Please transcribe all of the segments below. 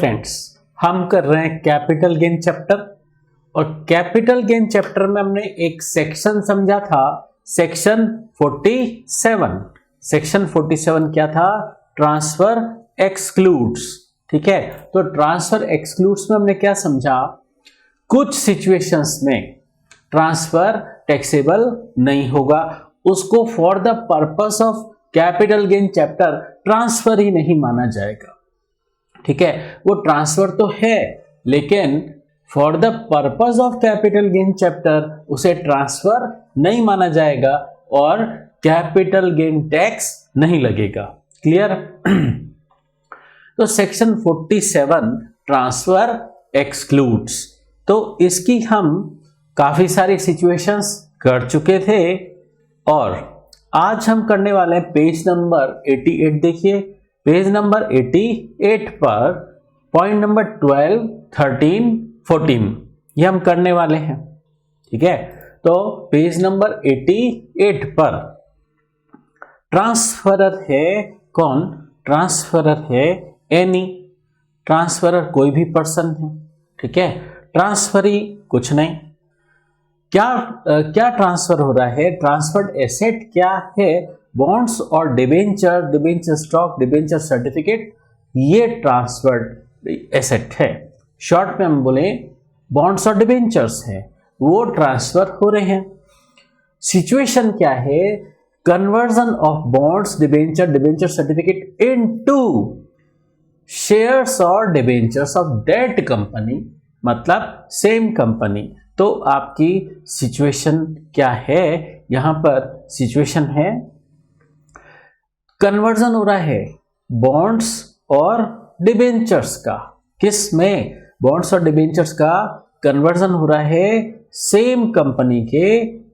Friends, हम कर रहे हैं कैपिटल गेन चैप्टर और कैपिटल गेन चैप्टर में हमने एक सेक्शन समझा था, सेक्शन 47। सेक्शन 47 क्या था? Transfer excludes. ठीक है, तो ट्रांसफर एक्सक्लूड्स में हमने क्या समझा? कुछ सिचुएशंस में ट्रांसफर टैक्सेबल नहीं होगा, उसको for the purpose of capital gain chapter transfer ही नहीं माना जाएगा। ठीक है, वो ट्रांसफर तो है लेकिन for the purpose of capital gain chapter उसे ट्रांसफर नहीं माना जाएगा और कैपिटल गेन टैक्स नहीं लगेगा। क्लियर? तो सेक्शन 47 ट्रांसफर एक्सक्लूड्स, तो इसकी हम काफी सारी सिचुएशंस कर चुके थे और आज हम करने वाले हैं पेज नंबर 88। देखिए पेज नंबर 88 पर पॉइंट नंबर 12, 13, 14 ये हम करने वाले हैं। ठीक है, तो पेज नंबर 88 पर ट्रांसफरर है कौन? ट्रांसफरर है एनी। ट्रांसफरर कोई भी पर्सन है। ठीक है, ट्रांसफरी कुछ नहीं। क्या ट्रांसफर हो रहा है? ट्रांसफर्ड एसेट क्या है? बॉन्ड्स और debenture, debenture stock, debenture certificate, ये ट्रांसफर्ड एसेट है। शॉर्ट में हम बोले बॉन्ड्स और डिबेंचर्स है, वो ट्रांसफर हो रहे हैं। सिचुएशन क्या है? Conversion of bonds, debenture, debenture certificate into shares और डिबेंचर्स ऑफ दैट कंपनी, मतलब सेम कंपनी। तो आपकी सिचुएशन क्या है? यहां पर सिचुएशन है कन्वर्जन हो रहा है बॉन्ड्स और डिबेंचर्स का। किस में? बॉन्ड्स और डिबेंचर्स का कन्वर्जन हो रहा है सेम कंपनी के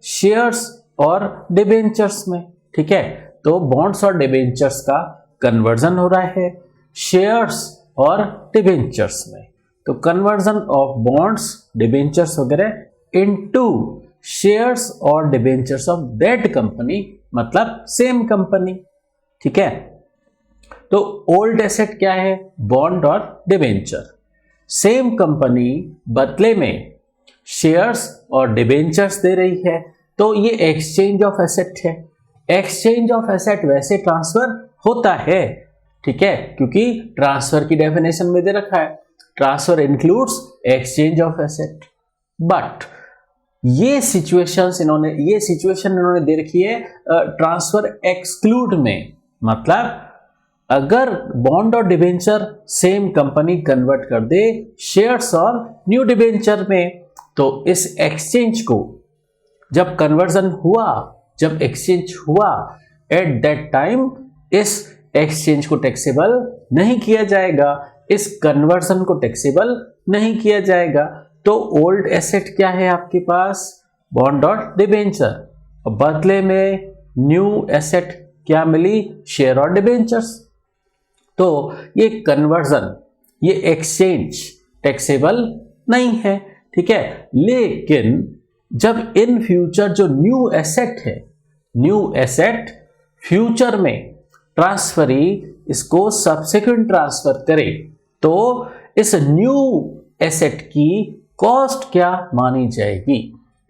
शेयर्स और डिबेंचर्स में। ठीक है, तो बॉन्ड्स और डिबेंचर्स का कन्वर्जन हो रहा है शेयर्स और डिबेंचर्स में। तो कन्वर्जन ऑफ बॉन्ड्स, डिबेंचर्स वगैरह इनटू शेयर्स और डिबेंचर्स ऑफ दैट कंपनी, मतलब सेम कंपनी। ठीक है, तो ओल्ड एसेट क्या है? बॉन्ड और डिबेंचर। सेम कंपनी बदले में शेयर्स और डिबेंचर्स दे रही है, तो ये एक्सचेंज ऑफ एसेट है। एक्सचेंज ऑफ एसेट वैसे ट्रांसफर होता है, ठीक है, क्योंकि ट्रांसफर की डेफिनेशन में दे रखा है transfer includes exchange of asset. But ये सिचुएशन इन्होंने दे रखी है ट्रांसफर एक्सक्लूड में, मतलब अगर बॉन्ड और डिबेंचर सेम कंपनी कन्वर्ट कर दे शेयर्स और न्यू डिबेंचर में, तो इस एक्सचेंज को जब कन्वर्जन हुआ, जब एक्सचेंज हुआ, एट दैट टाइम इस एक्सचेंज को टैक्सेबल नहीं किया जाएगा, इस कन्वर्जन को टैक्सेबल नहीं किया जाएगा। तो ओल्ड एसेट क्या है आपके पास? बॉन्ड और डिबेंचर, और बदले में न्यू एसेट क्या मिली? शेयर और डिबेंचर्स। तो ये कन्वर्जन, ये एक्सचेंज टैक्सेबल नहीं है। ठीक है, लेकिन जब इन फ्यूचर जो न्यू एसेट है, न्यू एसेट फ्यूचर में ट्रांसफरी इसको सब्सिक्वेंट ट्रांसफर करे, तो इस न्यू एसेट की कॉस्ट क्या मानी जाएगी?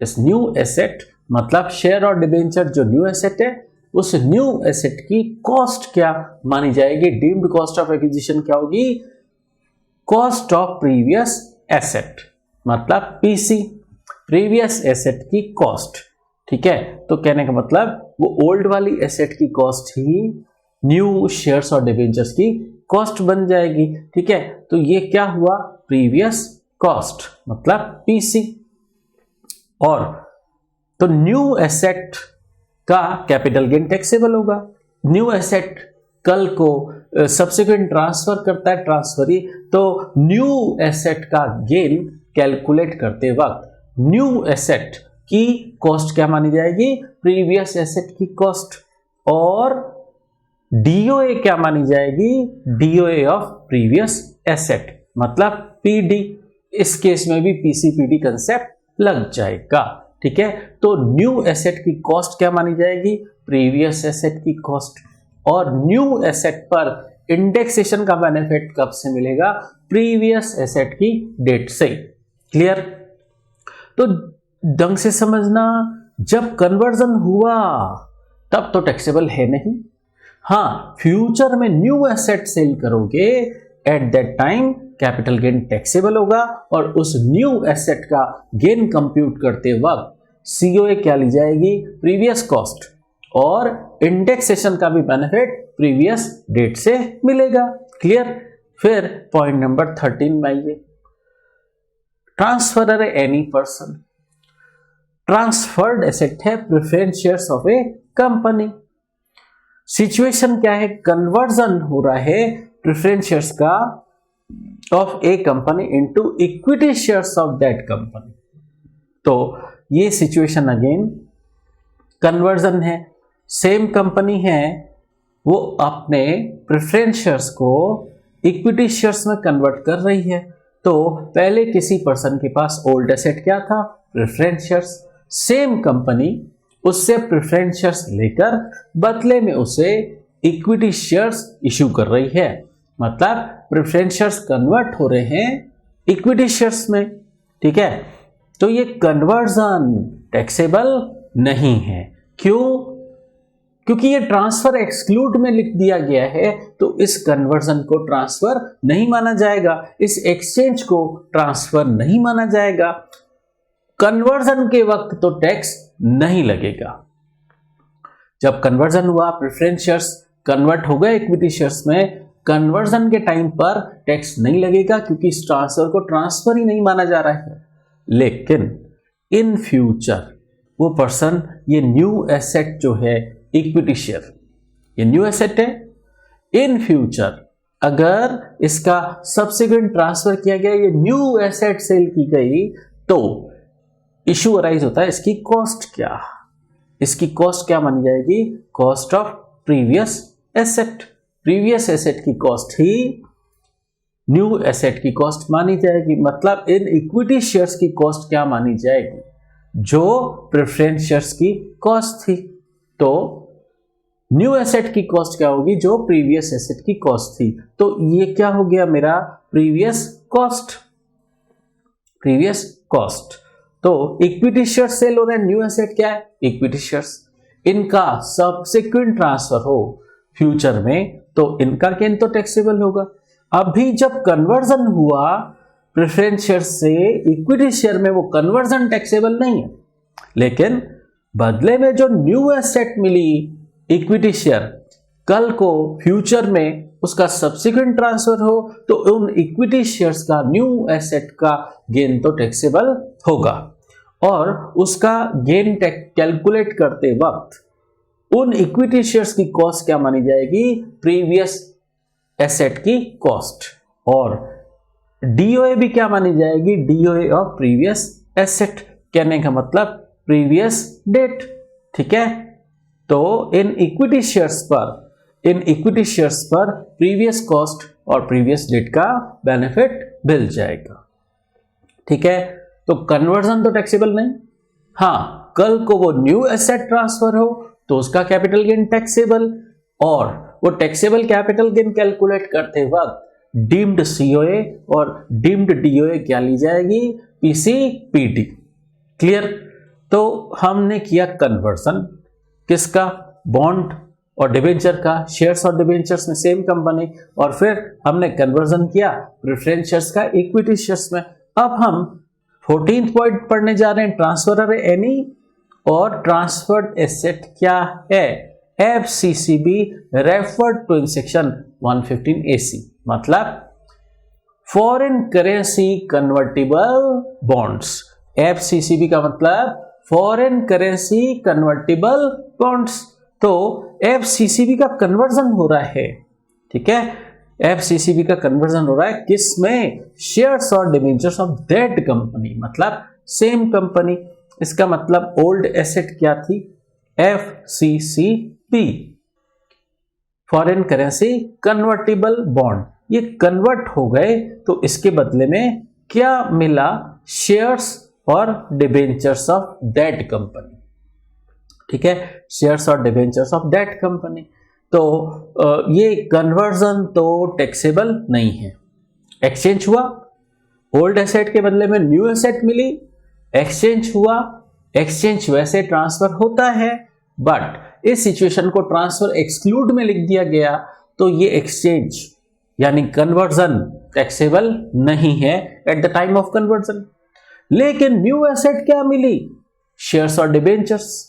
इस न्यू एसेट मतलब शेयर और डिबेंचर जो न्यू एसेट है, उस न्यू एसेट की कॉस्ट क्या मानी जाएगी? डीम्ड कॉस्ट ऑफ एक्विजिशन क्या होगी? कॉस्ट ऑफ प्रीवियस एसेट, मतलब पीसी, प्रीवियस एसेट की कॉस्ट। ठीक है, तो कहने का मतलब वो ओल्ड वाली एसेट की कॉस्ट ही न्यू शेयर्स और डिबेंचर्स की कॉस्ट बन जाएगी। ठीक है, तो ये क्या हुआ? प्रीवियस कॉस्ट मतलब पीसी। और तो न्यू एसेट का कैपिटल गेन टैक्सेबल होगा। न्यू एसेट कल को सब्सिक्वेंट ट्रांसफर करता है ट्रांसफरी, तो न्यू एसेट का गेन कैलकुलेट करते वक्त न्यू एसेट की कॉस्ट क्या मानी जाएगी? प्रीवियस एसेट की कॉस्ट। और डीओए क्या मानी जाएगी? डीओए ऑफ प्रीवियस एसेट, मतलब पीडी। इस केस में भी पीसीपीडी कंसेप्ट लग जाएगा। ठीक है, तो न्यू एसेट की कॉस्ट क्या मानी जाएगी? प्रीवियस एसेट की कॉस्ट। और न्यू एसेट पर इंडेक्सेशन का बेनिफिट कब से मिलेगा? प्रीवियस एसेट की डेट से। क्लियर? तो ढंग से समझना, जब कन्वर्जन हुआ तब तो टैक्सेबल है नहीं। हाँ, फ्यूचर में न्यू एसेट सेल करोगे, at that time capital gain taxable होगा, और उस न्यू एसेट का गेन कंप्यूट करते वक्त सीओए क्या ली जाएगी? प्रीवियस कॉस्ट, और इंडेक्सेशन का भी बेनिफिट प्रीवियस डेट से मिलेगा। क्लियर? फिर पॉइंट नंबर 13 में आइए, transfer any person. Transferred asset है preference shares of a company. Situation क्या है? कन्वर्जन हो रहा है प्रेफरेंस शेयर्स का of a company into equity shares of that company. तो ये सिचुएशन अगेन कन्वर्जन है, सेम कंपनी है, वो अपने प्रेफरेंस शेयर्स को इक्विटी शेयर्स में कन्वर्ट कर रही है। तो पहले किसी पर्सन के पास ओल्ड एसेट क्या था? Preference shares. सेम कंपनी उससे प्रेफरेंस शेयर्स लेकर बदले में उसे इक्विटी शेयर्स इशू कर रही है, मतलब प्रेफरेंस शेयर्स कन्वर्ट हो रहे हैं इक्विटी शेयर्स में। ठीक है? तो ये कन्वर्जन टैक्सेबल नहीं है। क्यों? क्योंकि ये ट्रांसफर एक्सक्लूड में लिख दिया गया है, तो इस कन्वर्जन को ट्रांसफर नहीं माना जाएगा, इस एक्सचेंज को ट्रांसफर नहीं माना जाएगा। कन्वर्जन के वक्त तो टैक्स नहीं लगेगा। जब कन्वर्जन हुआ, प्रेफरेंस शेयर्स कन्वर्ट हो गए इक्विटी शेयर्स में, कन्वर्जन के टाइम पर टैक्स नहीं लगेगा, क्योंकि इस ट्रांसफर को ट्रांसफर ही नहीं माना जा रहा है। लेकिन इन फ्यूचर वो पर्सन ये न्यू एसेट जो है इक्विटी शेयर, ये न्यू एसेट है, इन फ्यूचर अगर इसका सब्सिक्वेंट ट्रांसफर किया गया, ये न्यू एसेट सेल की गई, तो इशू अराइज होता है इसकी कॉस्ट क्या? इसकी कॉस्ट क्या मानी जाएगी? Cost of previous asset. Previous asset की कॉस्ट ही न्यू एसेट की कॉस्ट मानी जाएगी। मतलब इन इक्विटी शेयर्स की कॉस्ट क्या मानी जाएगी? जो प्रेफरेंस शेयर्स की कॉस्ट थी। तो न्यू एसेट की कॉस्ट क्या होगी? जो प्रीवियस एसेट की कॉस्ट थी। तो ये क्या हो गया मेरा? Previous cost. Previous cost. तो इक्विटी शेयर्स सेल हो रहे हैं, न्यू एसेट क्या है? Equity shares. इनका सब्सिक्वेंट ट्रांसफर हो फ्यूचर में, तो इनका गेन तो टैक्सेबल होगा। अभी जब कन्वर्जन हुआ प्रेफरेंस शेयर से इक्विटी शेयर में, वो कन्वर्जन टैक्सेबल नहीं है, लेकिन बदले में जो न्यू एसेट मिली इक्विटी शेयर, कल को फ्यूचर में उसका सब्सिक्वेंट ट्रांसफर हो, तो उन इक्विटी शेयर्स का, न्यू एसेट का गेन तो टैक्सेबल होगा। और उसका गेन कैलकुलेट करते वक्त उन इक्विटी शेयर्स की कॉस्ट क्या मानी जाएगी? प्रीवियस एसेट की कॉस्ट। और डीओए भी क्या मानी जाएगी? DOA of previous asset. कहने का मतलब प्रीवियस डेट। ठीक है? तो इन इक्विटी शेयर्स पर प्रीवियस कॉस्ट और प्रीवियस डेट का बेनिफिट मिल जाएगा। ठीक है? तो कन्वर्जन तो टैक्सेबल नहीं। हाँ, कल को वो न्यू एसेट ट्रांसफर हो तो उसका कैपिटल गेन टैक्सेबल, और वो टैक्सेबल कैपिटल गेन कैलकुलेट करते वक्त डीम्ड सीओए और डीम्ड डीओए क्या ली जाएगी? पीसीपीडी। क्लियर? तो हमने किया कन्वर्जन किसका? बॉन्ड और डिबेंचर का। शेयर्स और डिबेंचर्स में सेम कंपनी, और फिर हमने कन्वर्जन किया प्रेफरेंस शेयर्स का इक्विटी शेयर्स में। अब हम 14th पॉइंट पढ़ने जा रहे हैं, ट्रांसफर एनी और ट्रांसफर्ड एसेट क्या है? FCCB referred to in section 115 AC, मतलब foreign currency convertible bonds. FCCB का मतलब फॉरेन करेंसी कन्वर्टिबल बॉन्ड्स। तो FCCB का कन्वर्जन हो रहा है। ठीक है? FCCB का कन्वर्जन हो रहा है किसमें? शेयर्स और डिबेंचर्स ऑफ दैट कंपनी, मतलब सेम कंपनी। इसका मतलब ओल्ड एसेट क्या थी? FCCB, foreign currency convertible bond. ये कन्वर्ट हो गए, तो इसके बदले में क्या मिला? शेयर्स और डिबेंचर्स ऑफ दैट कंपनी। ठीक है? शेयर्स और डिबेंचर्स ऑफ दैट कंपनी। तो ये कन्वर्जन तो टैक्सेबल नहीं है। एक्सचेंज हुआ, ओल्ड एसेट के बदले में न्यू एसेट मिली, एक्सचेंज हुआ, एक्सचेंज वैसे ट्रांसफर होता है, बट इस सिचुएशन को ट्रांसफर एक्सक्लूड में लिख दिया गया, तो ये एक्सचेंज यानी कन्वर्जन टैक्सेबल नहीं है eight the time of conversion. लेकिन न्यू एसेट क्या मिली? शेयर्स और डिबेंचर्स।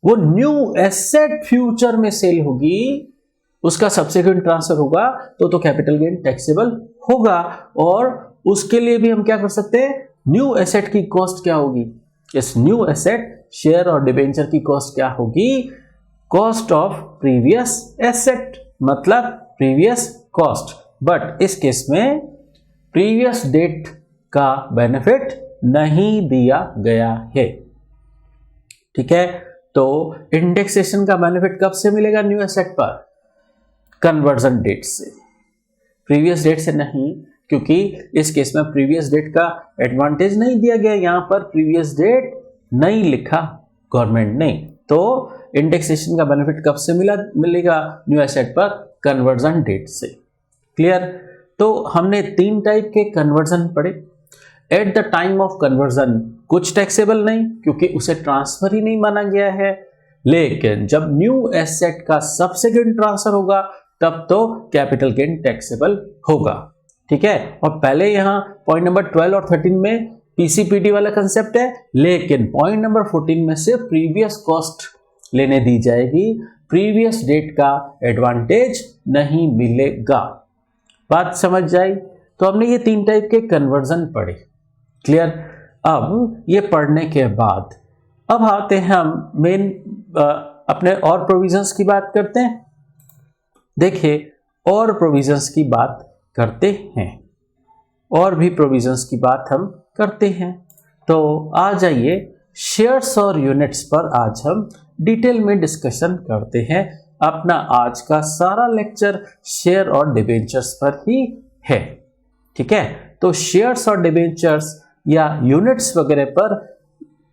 वो न्यू एसेट फ्यूचर में सेल होगी, उसका सब्सिक्वेंट ट्रांसफर होगा, तो कैपिटल गेन टैक्सेबल होगा। और उसके लिए भी हम क्या कर सकते हैं, न्यू एसेट की कॉस्ट क्या होगी? इस न्यू एसेट शेयर और डिबेंचर की कॉस्ट क्या होगी? कॉस्ट ऑफ प्रीवियस एसेट, मतलब प्रीवियस कॉस्ट। बट इस केस में प्रीवियस डेट का बेनिफिट नहीं दिया गया है। ठीक है, तो इंडेक्सेशन का बेनिफिट कब से मिलेगा न्यू एसेट पर? कन्वर्जन डेट से, प्रीवियस डेट से नहीं, क्योंकि इस केस में प्रीवियस डेट का एडवांटेज नहीं दिया गया, यहां पर प्रीवियस डेट नहीं लिखा गवर्नमेंट ने। तो इंडेक्सेशन का बेनिफिट कब से मिलेगा न्यू एसेट पर? कन्वर्जन डेट से। क्लियर? तो हमने 3 टाइप के कन्वर्जन पढ़े। Eight the time of conversion कुछ टैक्सेबल नहीं, क्योंकि उसे ट्रांसफर ही नहीं माना गया है। लेकिन जब न्यू एसेट का सब्सिक्वेंट ट्रांसफर होगा तब तो कैपिटल गेन टैक्सेबल होगा। ठीक है, और पहले यहां पॉइंट नंबर 12 और 13 में पीसीपीटी वाला कंसेप्ट है, लेकिन पॉइंट नंबर 14 में सिर्फ प्रीवियस कॉस्ट लेने दी जाएगी, प्रीवियस डेट का एडवांटेज नहीं मिलेगा। बात समझ जाए? तो हमने ये 3 टाइप के कन्वर्जन पढ़े। क्लियर? अब ये पढ़ने के बाद अब आते हैं हम मेन अपने और प्रोविजंस की बात करते हैं। देखिए, और प्रोविजंस की बात करते हैं, और भी प्रोविजंस की बात हम करते हैं। तो आ जाइए, शेयर्स और यूनिट्स पर आज हम डिटेल में डिस्कशन करते हैं। अपना आज का सारा लेक्चर शेयर और डिबेंचर्स पर ही है। ठीक है, तो शेयर्स और डिबेंचर्स या यूनिट्स वगैरह पर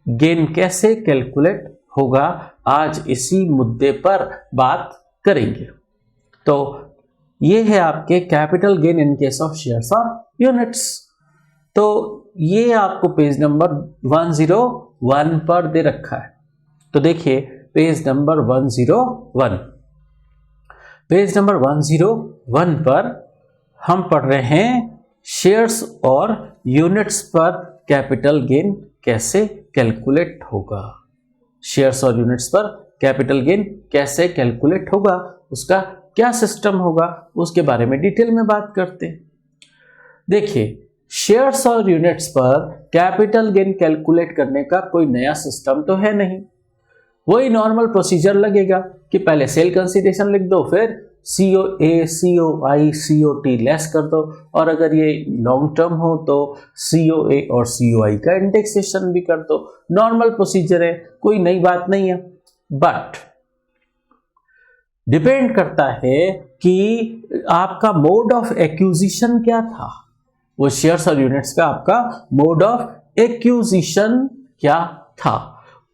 गेन कैसे कैलकुलेट होगा, आज इसी मुद्दे पर बात करेंगे। तो ये है आपके capital gain in case of shares और यूनिट्स। तो ये आपको पेज नंबर 101 पर दे रखा है। तो देखिए, पेज नंबर 101, पेज नंबर 101 पर हम पढ़ रहे हैं शेयर्स और यूनिट्स पर कैपिटल गेन कैसे कैलकुलेट होगा। शेयर्स और यूनिट्स पर कैपिटल गेन कैसे कैलकुलेट होगा, उसका क्या सिस्टम होगा, उसके बारे में डिटेल में बात करते हैं। देखिए, शेयर्स और यूनिट्स पर कैपिटल गेन कैलकुलेट करने का कोई नया सिस्टम तो है नहीं। वही नॉर्मल प्रोसीजर लगेगा कि पहले सेल कंसीडरेशन लिख दो, फिर COA, COI, COT लेस कर दो, और अगर ये लॉन्ग टर्म हो तो COA और COI का इंडेक्सेशन भी कर दो। नॉर्मल प्रोसीजर है, कोई नई बात नहीं है। बट डिपेंड करता है कि आपका मोड ऑफ एक्विजिशन क्या था। वो शेयर्स और यूनिट्स का आपका मोड ऑफ एक्विजिशन क्या था,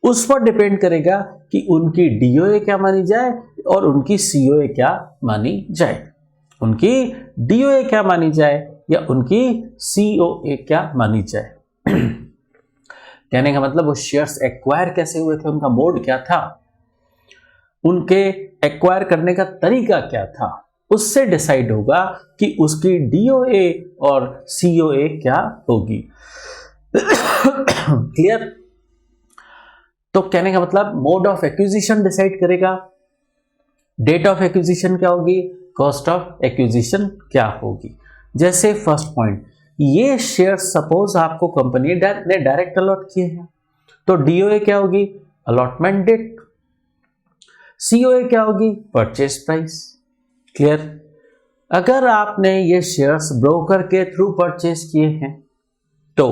उस पर डिपेंड करेगा कि उनकी DOA क्या मानी जाए और उनकी COA क्या मानी जाए। उनकी DOA क्या मानी जाए या उनकी COA क्या मानी जाए। कहने का मतलब वो शेयर्स एक्वायर कैसे हुए थे, उनका मोड क्या था, उनके एक्वायर करने का तरीका क्या था, उससे डिसाइड होगा कि उसकी DOA और COA क्या होगी। क्लियर? तो कहने का मतलब मोड ऑफ एक्विजिशन डिसाइड करेगा, डेट ऑफ एक्विजिशन क्या होगी, कॉस्ट ऑफ एक्विजिशन क्या होगी। जैसे फर्स्ट पॉइंट, ये शेयर सपोज आपको कंपनी ने डायरेक्ट अलॉट किए हैं, तो DOA क्या होगी, अलॉटमेंट डेट। COA क्या होगी, परचेज प्राइस। क्लियर? अगर आपने ये शेयर्स ब्रोकर के थ्रू परचेज किए हैं तो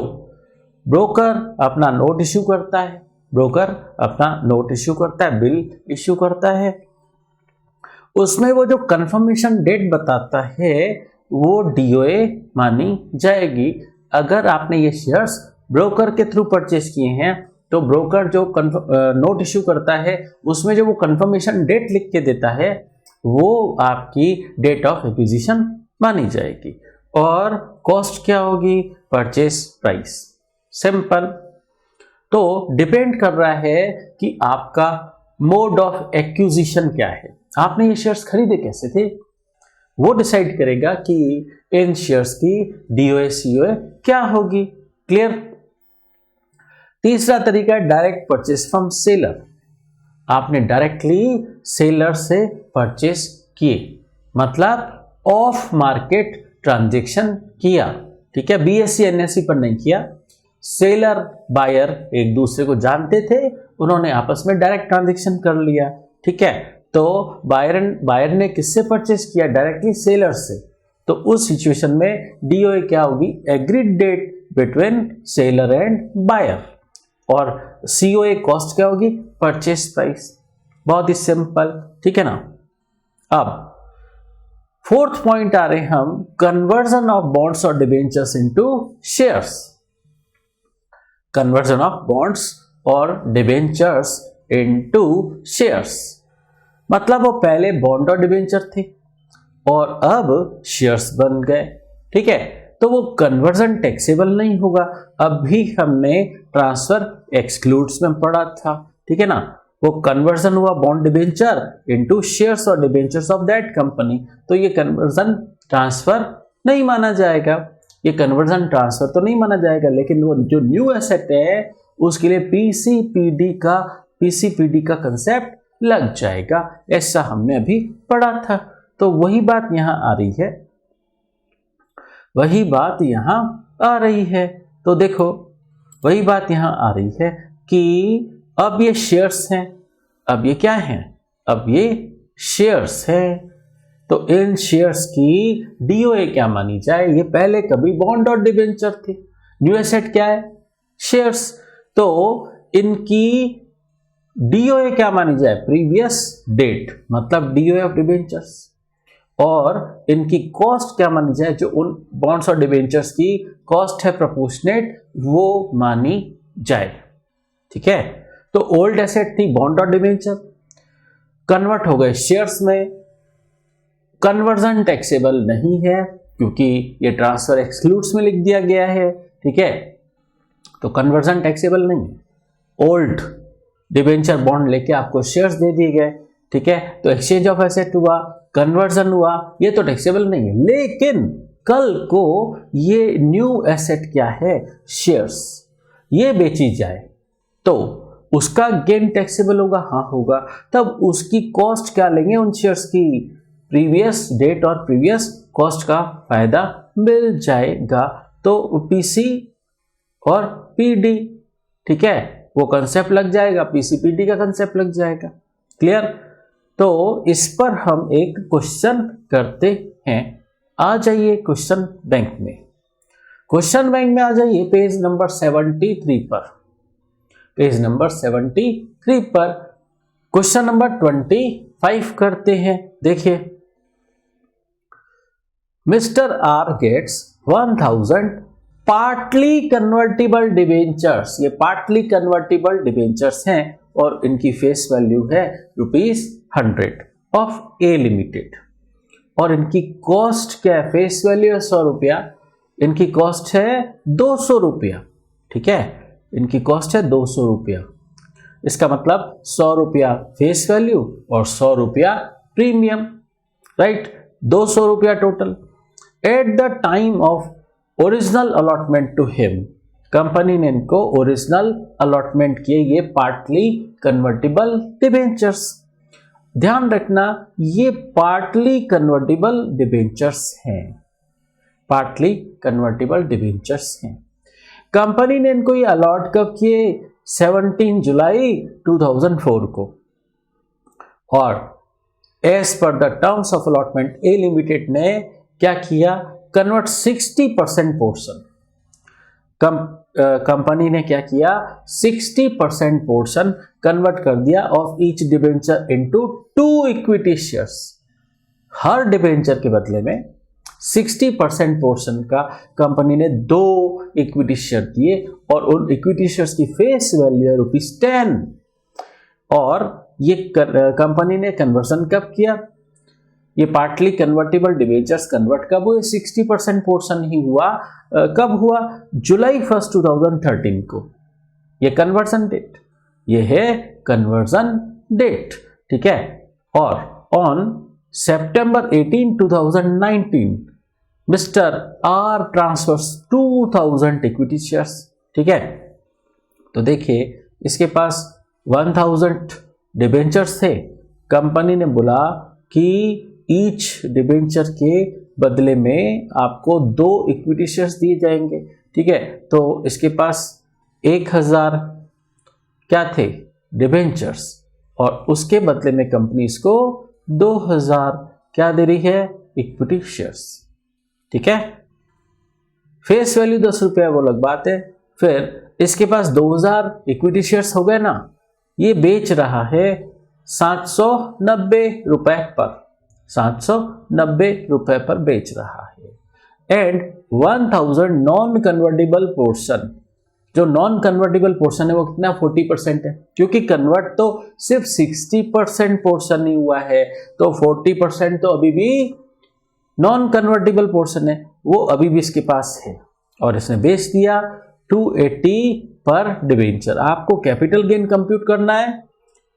ब्रोकर अपना नोट इश्यू करता है, बिल इश्यू करता है। उसमें वो जो कंफर्मेशन डेट बताता है वो DOA मानी जाएगी। अगर आपने ये शेयर्स ब्रोकर के थ्रू परचेज किए हैं तो ब्रोकर जो नोट इश्यू करता है उसमें जो वो कंफर्मेशन डेट लिख के देता है वो आपकी डेट ऑफ एक्विजिशन मानी जाएगी। और कॉस्ट क्या होगी? Purchase price. सिंपल। तो डिपेंड कर रहा है कि आपका मोड ऑफ एक्विजिशन क्या है, आपने ये शेयर्स खरीदे कैसे थे, वो डिसाइड करेगा कि इन शेयर्स की डीओए सीओए क्या होगी। क्लियर। तीसरा तरीका है डायरेक्ट परचेस फ्रॉम सेलर। आपने डायरेक्टली सेलर से परचेस किए, मतलब ऑफ मार्केट ट्रांजैक्शन किया। ठीक है, बीएससी एनएससी पर नहीं किया। सेलर बायर एक दूसरे को जानते थे, उन्होंने आपस में डायरेक्ट ट्रांजैक्शन कर लिया। ठीक है, तो बायर ने किससे परचेस किया? डायरेक्टली सेलर से। तो उस सिचुएशन में डीओए क्या होगी? Agreed date between seller and buyer. और सीओए कॉस्ट क्या होगी? Purchase price. बहुत ही सिंपल। ठीक है ना। अब फोर्थ पॉइंट आ रहे हम, कन्वर्जन ऑफ बॉन्ड्स और debentures into shares. Conversion of bonds और डिबेंचर्स इनटू शेयर्स, मतलब वो पहले बॉन्ड और डिबेंचर थे और अब शेयर्स बन गए। ठीक है, तो वो कन्वर्जन टैक्सेबल नहीं होगा। अब भी हमने ट्रांसफर एक्सक्लूड्स में पढ़ा था। ठीक है ना, वो कन्वर्जन हुआ बॉन्ड डिबेंचर इनटू शेयर्स और डिबेंचर्स ऑफ दैट कंपनी, तो ये कन्वर्जन ट्रांसफर नहीं माना जाएगा। ये कन्वर्जन ट्रांसफर तो नहीं माना जाएगा, लेकिन वो जो न्यू एसेट है उसके लिए पीसीपीडी का कंसेप्ट लग जाएगा। ऐसा हमने अभी पढ़ा था। तो वही बात यहां आ रही है, वही बात यहां आ रही है। तो देखो, वही बात यहां आ रही है कि अब ये शेयर्स हैं। अब ये क्या हैं? अब ये शेयर्स हैं। तो इन शेयर्स की डीओए क्या मानी जाए? ये पहले कभी बॉन्ड और डिबेंचर थे, न्यू एसेट क्या है? शेयर्स। तो इनकी डीओए क्या मानी जाए? प्रीवियस डेट, मतलब डीओए ऑफ डिबेंचर्स। और इनकी कॉस्ट क्या मानी जाए? जो उन बॉन्ड्स और डिबेंचर्स की कॉस्ट है प्रोपोर्शनेट, वो मानी जाए। ठीक है, तो ओल्ड एसेट थी बॉन्ड और डिबेंचर, कन्वर्ट हो गए शेयर्स में। कन्वर्जन टैक्सेबल नहीं है क्योंकि ये ट्रांसफर एक्सक्लूड्स में लिख दिया गया है। ठीक है, तो कन्वर्जन टैक्सेबल नहीं है। ओल्ड डिबेंचर बॉन्ड लेके आपको शेयर्स दे दिए गए। ठीक है, तो एक्सचेंज ऑफ एसेट हुआ, कन्वर्जन हुआ, ये तो टैक्सेबल नहीं है। लेकिन कल को ये न्यू एसेट क्या है? शेयर्स, ये बेची जाए तो उसका गेन टैक्सेबल होगा। हाँ होगा। तब उसकी कॉस्ट क्या लेंगे? उन शेयर्स की प्रीवियस डेट और प्रीवियस कॉस्ट का फायदा मिल जाएगा। तो पीसी और पीडी, ठीक है, वो कंसेप्ट लग जाएगा, पीसीपीडी का कंसेप्ट लग जाएगा। क्लियर। तो इस पर हम एक क्वेश्चन करते हैं। आ जाइए क्वेश्चन बैंक में। क्वेश्चन बैंक में आ जाइए पेज नंबर 73 पर। पेज नंबर 73 पर क्वेश्चन नंबर 25 करते हैं। देखिए, mister R gets 1000 partly convertible debentures. ये पार्टली कन्वर्टिबल डिबेंचर्स हैं और इनकी फेस वैल्यू है ₹100 ऑफ ए लिमिटेड। और इनकी कॉस्ट क्या है? फेस वैल्यू है 100 रुपया, इनकी कॉस्ट है 200 रुपया। ठीक है, इनकी कॉस्ट है 200 रुपया। इसका मतलब 100 रुपया फेस वैल्यू और 100 रुपया प्रीमियम, राइट? 200 रुपया total. At the time of original allotment to him, company ने इनको ओरिजिनल अलॉटमेंट किए ये पार्टली कन्वर्टिबल डिबेंचर्स। ध्यान रखना, ये पार्टली कन्वर्टिबल डिबेंचर्स हैं, पार्टली कन्वर्टिबल डिबेंचर्स हैं। कंपनी ने इनको ये अलॉट कब किए? 17 जुलाई 2004 को। और as per the terms of allotment A limited ने क्या किया? Convert 60% portion. कंपनी ने क्या किया? 60% पोर्शन कन्वर्ट कर दिया of each debenture into 2 equity shares. Her debenture के बदले में 60% पोर्शन का कंपनी ने 2 इक्विटी शेयर दिए और उन इक्विटी शेयर्स की फेस वैल्यू है ₹10। और ये कंपनी ने कन्वर्सन कब किया? ये पार्टली कन्वर्टेबल डिबेंचर्स कन्वर्ट कब हुए? 60% पोर्शन ही हुआ। कब हुआ? जुलाई 1 2013 को। ये कन्वर्जन डेट, ये है कन्वर्जन डेट, ठीक है। और on September 18 2019 mister R transfers 2000 equity shares, ठीक है। तो देखिए इसके पास 1000 डिबेंचर्स थे। कंपनी ने बोला कि ईच डिबेंचर के बदले में आपको 2 इक्विटी शेयर्स दिए जाएंगे, ठीक है। तो इसके पास 1000 क्या थे? डिबेंचर्स, और उसके बदले में कंपनी इसको 2000 क्या दे रही है? इक्विटी शेयर्स, ठीक है। फेस वैल्यू 10 रुपया, वो अलग बात है। फिर इसके पास 2000 इक्विटी शेयर्स हो गए ना, ये बेच रहा है 790 रुपए पर, 790 रुपए पर बेच रहा है। एंड 1000 नॉन कन्वर्टेबल पोर्शन, जो नॉन कन्वर्टेबल पोर्शन है वो कितना? 40% है, क्योंकि कन्वर्ट तो सिर्फ 60% पोर्शन ही हुआ है, तो 40% तो अभी भी नॉन कन्वर्टेबल पोर्शन है, वो अभी भी इसके पास है। और इसने बेच दिया 280 पर डिबेंचर। आपको कैपिटल गेन कंप्यूट करना है,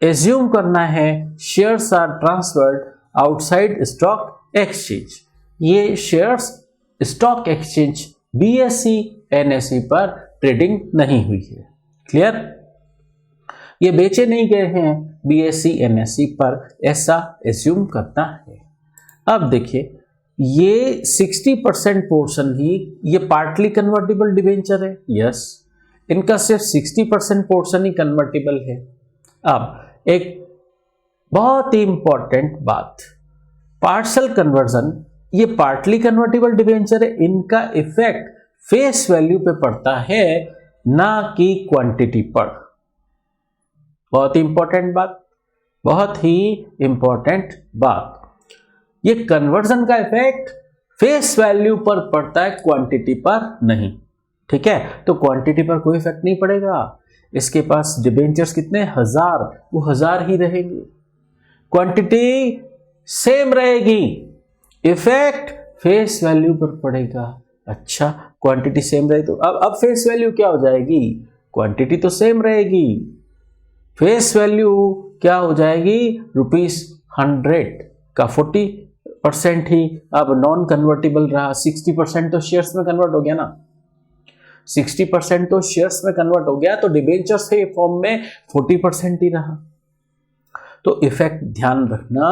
एज्यूम करना है shares are transferred outside stock exchange. ये shares stock exchange BSE NSE पर ट्रेडिंग नहीं हुई है। क्लियर? ये बेचे नहीं गए हैं BSE NSE पर, ऐसा एज्यूम करना है। अब देखिए ये 60% पोर्शन ही, ये पार्टली कन्वर्टेबल डिबेंचर है, यस, इनका सिर्फ 60% पोर्शन ही कन्वर्टेबल है। अब एक बहुत ही इंपॉर्टेंट बात, पार्शियल कन्वर्जन, ये पार्टली कन्वर्टेबल डिबेंचर है, इनका इफेक्ट फेस वैल्यू पे पड़ता है, ना कि क्वांटिटी पर। बहुत ही इंपॉर्टेंट बात, बहुत ही इंपॉर्टेंट बात, ये कन्वर्जन का इफेक्ट फेस वैल्यू पर पड़ता है, क्वांटिटी पर नहीं, ठीक है। तो क्वांटिटी पर कोई इफेक्ट नहीं पड़ेगा। इसके पास डिबेंचर्स कितने? 1000, वो 1000 ही रहेंगे, क्वांटिटी सेम रहेगी, इफेक्ट फेस वैल्यू पर पड़ेगा। अच्छा, क्वांटिटी सेम रहे तो अब फेस वैल्यू क्या हो जाएगी? क्वांटिटी तो सेम रहेगी, फेस वैल्यू क्या हो जाएगी? ₹100 का 40% ही अब नॉन कन्वर्टेबल रहा। 60% तो शेयर्स में कन्वर्ट हो गया ना, 60% तो शेयर्स में कन्वर्ट हो गया, तो डिबेंचर्स के फॉर्म में 40% ही रहा। तो इफेक्ट ध्यान रखना,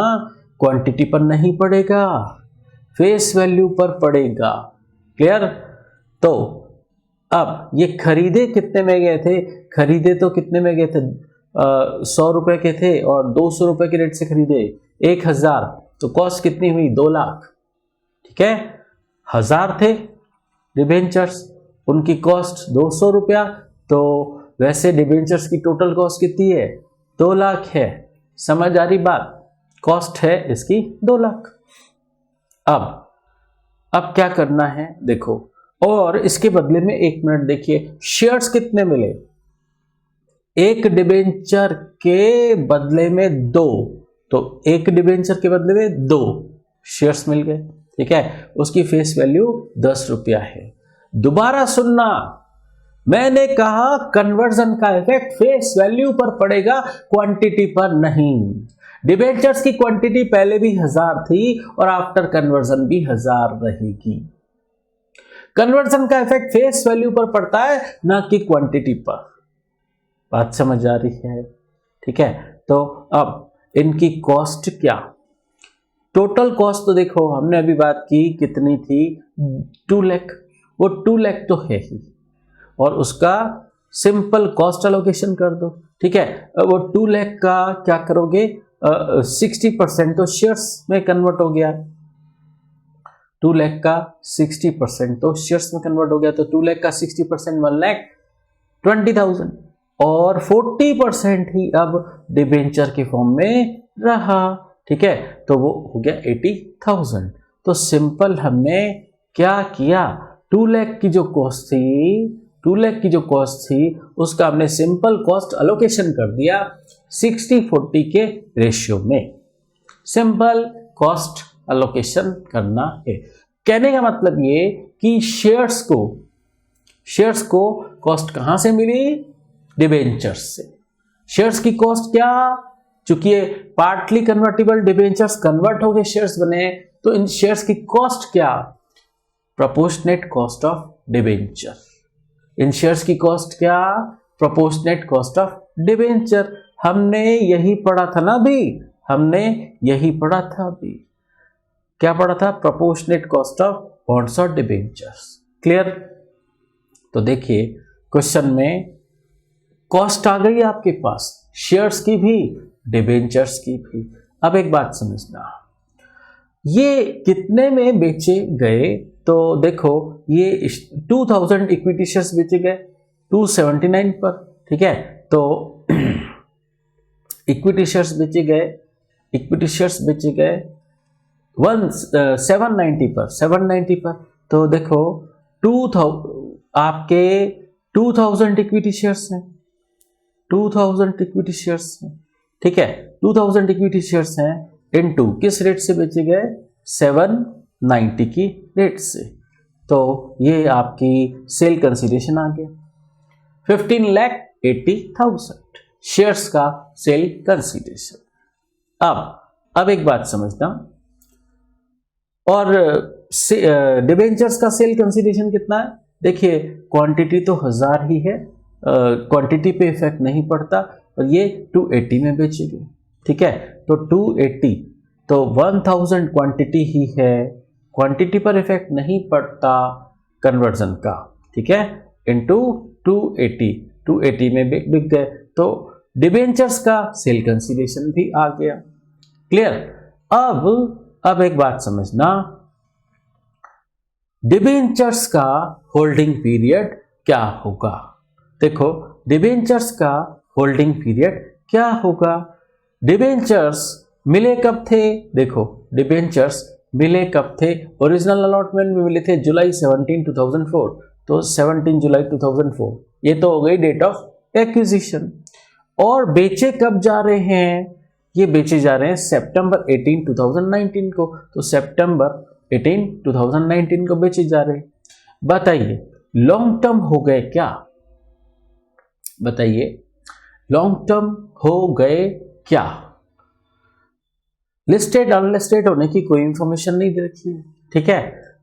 क्वांटिटी पर नहीं पड़ेगा, फेस वैल्यू पर पड़ेगा। क्लियर? तो अब ये खरीदे कितने में गए थे? खरीदे तो कितने में गए थे? 100 रुपए के थे और 200 रुपए के रेट से खरीदे 1000, तो कॉस्ट कितनी हुई? 2 लाख, ठीक है। 1000 थे डिबेंचर्स, उनकी कॉस्ट 200 रुपया, तो वैसे डिबेंचर्स की टोटल कॉस्ट कितनी है? 2 लाख है। समझ आ रही बात? कॉस्ट है इसकी 2 लाख। अब क्या करना है देखो, और इसके बदले में 1 मिनट देखिए, शेयर्स कितने मिले? एक डिबेंचर के बदले में 2, तो एक डिबेंचर के बदले में 2 शेयर्स मिल गए, ठीक है। उसकी फेस वैल्यू 10 रुपया है। दोबारा सुनना, मैंने कहा कन्वर्जन का इफेक्ट फेस वैल्यू पर पड़ेगा, क्वांटिटी पर नहीं। डिबेंचर्स की क्वांटिटी पहले भी 1000 थी और आफ्टर कन्वर्जन भी 1000 रहेगी। कन्वर्जन का इफेक्ट फेस वैल्यू पर पड़ता है, ना कि क्वांटिटी पर। बात समझ आ रही है? ठीक है। तो अब इनकी कॉस्ट क्या? टोटल कॉस्ट तो देखो, हमने अभी बात की कितनी थी? 2 लाख। वो 2 लाख तो है ही, और उसका सिंपल कॉस्ट एलोकेशन कर दो, ठीक है। वो 2 लाख का क्या करोगे? 60% तो शेयर्स में कन्वर्ट हो गया। 2 लाख का 60% तो शेयर्स में कन्वर्ट हो गया, तो 2 लाख का 60% 1,20,000, और 40% ही अब डिबेंचर के फॉर्म में रहा, ठीक है। तो वो हो गया 80,000। तो सिंपल हमने क्या किया? 2 लाख की जो कॉस्ट थी, 2 लाख की जो कॉस्ट थी, उसका हमने सिंपल कॉस्ट एलोकेशन कर दिया 60-40 के रेशियो में। सिंपल कॉस्ट अलोकेशन करना है। कहने का मतलब ये कि शेयर्स को कॉस्ट कहां से मिली? डिबेंचर्स से। शेयर्स की कॉस्ट क्या? चूंकि ये पार्टली कन्वर्टिबल डिबेंचर्स कन्वर्ट हो गए शेयर्स बने, तो इन शेयर्स की कॉस्ट क्या? Proportionate cost of debenture. In shares की कॉस्ट क्या? Proportionate cost of debenture. हमने यही पढ़ा था ना अभी, हमने यही पढ़ा था अभी। क्या पढ़ा था? प्रोपोर्शनेट कॉस्ट ऑफ बॉन्ड्स और डिबेंचर्स। क्लियर? तो देखिए क्वेश्चन में कॉस्ट आ गई आपके पास, शेयर्स की भी, डिबेंचर्स की भी। अब एक बात समझना, ये कितने में बेचे गए? तो देखो ये 2000 इक्विटी शेयर्स बेचे गए 279 पर, ठीक है। तो इक्विटी शेयर्स बेचे गए 790 पर। तो देखो 2000 इक्विटी शेयर्स हैं, 2000 इक्विटी शेयर्स हैं, ठीक है। 2000 इक्विटी शेयर्स हैं इनटू किस रेट से बेचे गए? 790 की रेट से। तो ये आपकी सेल कंसीडरेशन आ गया 15,80,000 शेयर्स का सेल कंसीडरेशन। अब एक बात समझना, और डिबेंचर्स का सेल कंसीडरेशन कितना है? देखिए क्वांटिटी तो 1000 ही है, क्वांटिटी पे इफेक्ट नहीं पड़ता, और ये 280 में बेचे गए, ठीक है। तो 280, तो 1000 क्वांटिटी ही है, क्वांटिटी पर इफेक्ट नहीं पड़ता कन्वर्जन का, ठीक है, इनटू 280 में बिक गए, तो डिबेंचर्स का सेल कंसीडरेशन भी आ गया। क्लियर? अब एक बात समझना, डिबेंचर्स का होल्डिंग पीरियड क्या होगा? देखो डिबेंचर्स का होल्डिंग पीरियड क्या होगा? डिबेंचर्स मिले कब थे? देखो डिबेंचर्स मिले कब थे? ओरिजिनल अलॉटमेंट में मिले थे जुलाई 17, 2004, तो 17 जुलाई 2004 ये तो हो गई डेट ऑफ एक्विजिशन। और बेचे कब जा रहे हैं? ये बेचे जा रहे हैं सितंबर 18, 2019 को, तो सितंबर 18, 2019 को बेचे जा रहे हैं। बताइए लॉन्ग टर्म हो गए क्या? बताइए लॉन्ग टर्म हो गए क्या? लिस्टेड अनलिस्टेड होने की कोई इंफॉर्मेशन नहीं दे रखी है, ठीक है।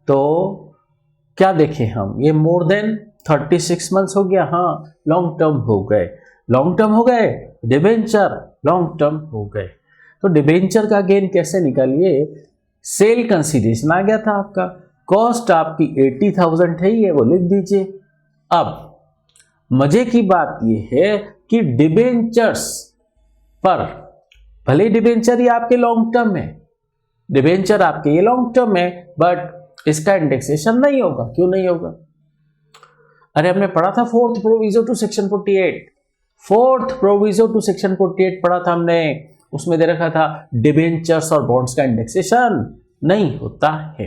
तो क्या देखें हम, ये मोर देन 36 मंथ्स हो गया, हाँ लॉन्ग टर्म हो गए, लॉन्ग टर्म हो गए, डिबेंचर लॉन्ग टर्म हो गए। तो डिबेंचर का गेन कैसे निकालिए? सेल कंसीडरेशन आ गया था आपका, कॉस्ट आपकी 80,000 है, ये वो लिख दीजिए। अब मजे की बात यह है कि डिबेंचर्स पर, भले डिबेंचर ही आपके लॉन्ग टर्म है, डिबेंचर आपके ये लॉन्ग टर्म है, बट इसका इंडेक्सेशन नहीं होगा। क्यों नहीं होगा? अरे हमने पढ़ा था fourth proviso to section 48, fourth proviso to section 48 पढ़ा था हमने, उसमें दे रखा था डिबेंचर्स और बॉन्ड्स का इंडेक्सेशन नहीं होता है।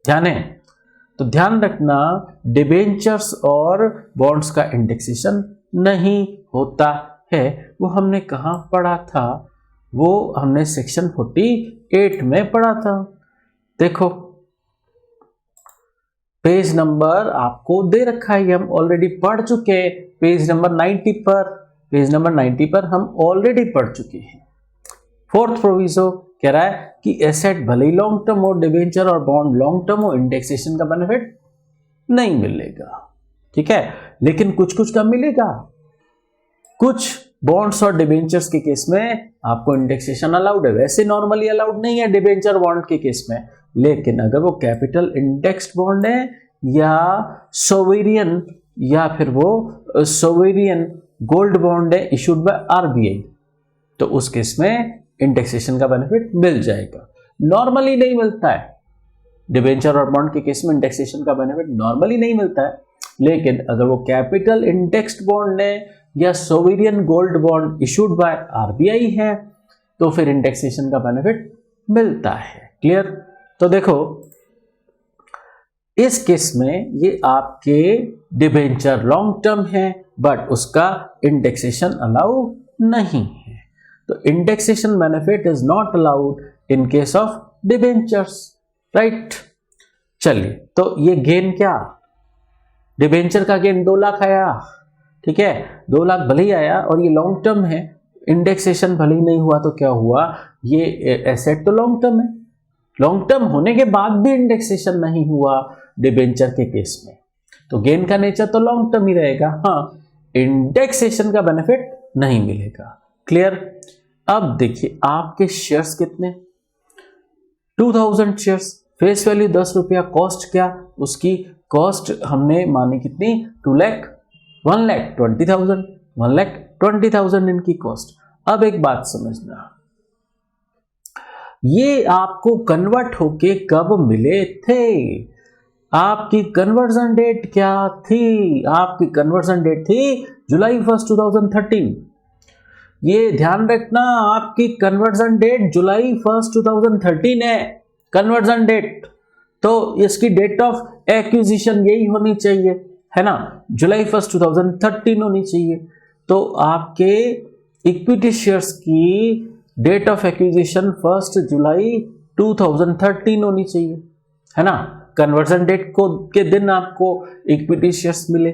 ध्यान है? तो ध्यान रखना, डिबेंचर्स और बॉन्ड्स का इंडेक्सेशन नहीं होता है। वो हमने कहां पढ़ा था? वो हमने सेक्शन 48 में पढ़ा था। देखो पेज नंबर आपको दे रखा है, हम ऑलरेडी पढ़ चुके हैं, पेज नंबर 90 पर, पेज नंबर 90 पर हम ऑलरेडी पढ़ चुके हैं। फोर्थ प्रोविजो कह रहा है कि एसेट भले ही लॉन्ग टर्म हो, डिबेंचर और बॉन्ड लॉन्ग टर्म हो, इंडेक्सेशन का बेनिफिट नहीं मिलेगा, ठीक है। लेकिन कुछ कुछ का मिलेगा, कुछ बॉन्ड्स और डिबेंचर्स के केस में आपको इंडेक्सेशन अलाउड है, वैसे नॉर्मली अलाउड नहीं है डिबेंचर बॉन्ड के केस में। लेकिन अगर वो कैपिटल इंडेक्स्ड बॉन्ड है या सोवेरियन, या फिर वो सोवेरियन गोल्ड बॉन्ड है इशूड बाय आरबीआई, तो उस केस में इंडेक्सेशन का बेनिफिट मिल जाएगा। नॉर्मली नहीं मिलता है, डिबेंचर और बॉन्ड के केस में इंडेक्सेशन का बेनिफिट नॉर्मली नहीं मिलता है, लेकिन अगर वो कैपिटल इंडेक्स्ड बॉन्ड है या sovereign gold bond issued by RBI है, तो फिर इंडेक्सेशन का बेनिफिट मिलता है। क्लियर? तो देखो इस केस में ये आपके डिबेंचर लॉन्ग टर्म है, बट उसका इंडेक्सेशन अलाउ नहीं है। तो indexation benefit is not allowed in case of debentures, right. चलिए, तो ये गेन क्या, डिबेंचर का गेन 2 लाख आया, ठीक है, 2 लाख भले ही आया और ये लॉन्ग टर्म है, इंडेक्सेशन भले ही नहीं हुआ तो क्या हुआ, ये एसेट तो लॉन्ग टर्म है, लॉन्ग टर्म होने के बाद भी इंडेक्सेशन नहीं हुआ डिबेंचर के केस में, तो गेन का नेचर तो लॉन्ग टर्म ही रहेगा, हाँ, इंडेक्सेशन का बेनिफिट नहीं मिलेगा। क्लियर। अब देखिए आपके शेयर्स कितने, 2000 शेयर्स, फेस वैल्यू 10 रुपया, कॉस्ट क्या, उसकी कॉस्ट हमने मानी कितनी, 1,20,000, 1,20,000 इनकी कॉस्ट। अब एक बात समझना, ये आपको कन्वर्ट होके कब मिले थे, आपकी कन्वर्जन डेट क्या थी, आपकी कन्वर्जन डेट थी जुलाई 1, 2013। ये ध्यान रखना, आपकी कन्वर्जन डेट जुलाई 1, 2013 है, कन्वर्जन डेट, तो इसकी डेट ऑफ एक्विजिशन यही होनी चाहिए, है ना, जुलाई 1, 2013 होनी चाहिए। तो आपके इक्विटी शेयर्स की डेट ऑफ एक्विजिशन 1 जुलाई 2013 होनी चाहिए, है ना, कन्वर्जन डेट को के दिन आपको इक्विटी शेयर्स मिले,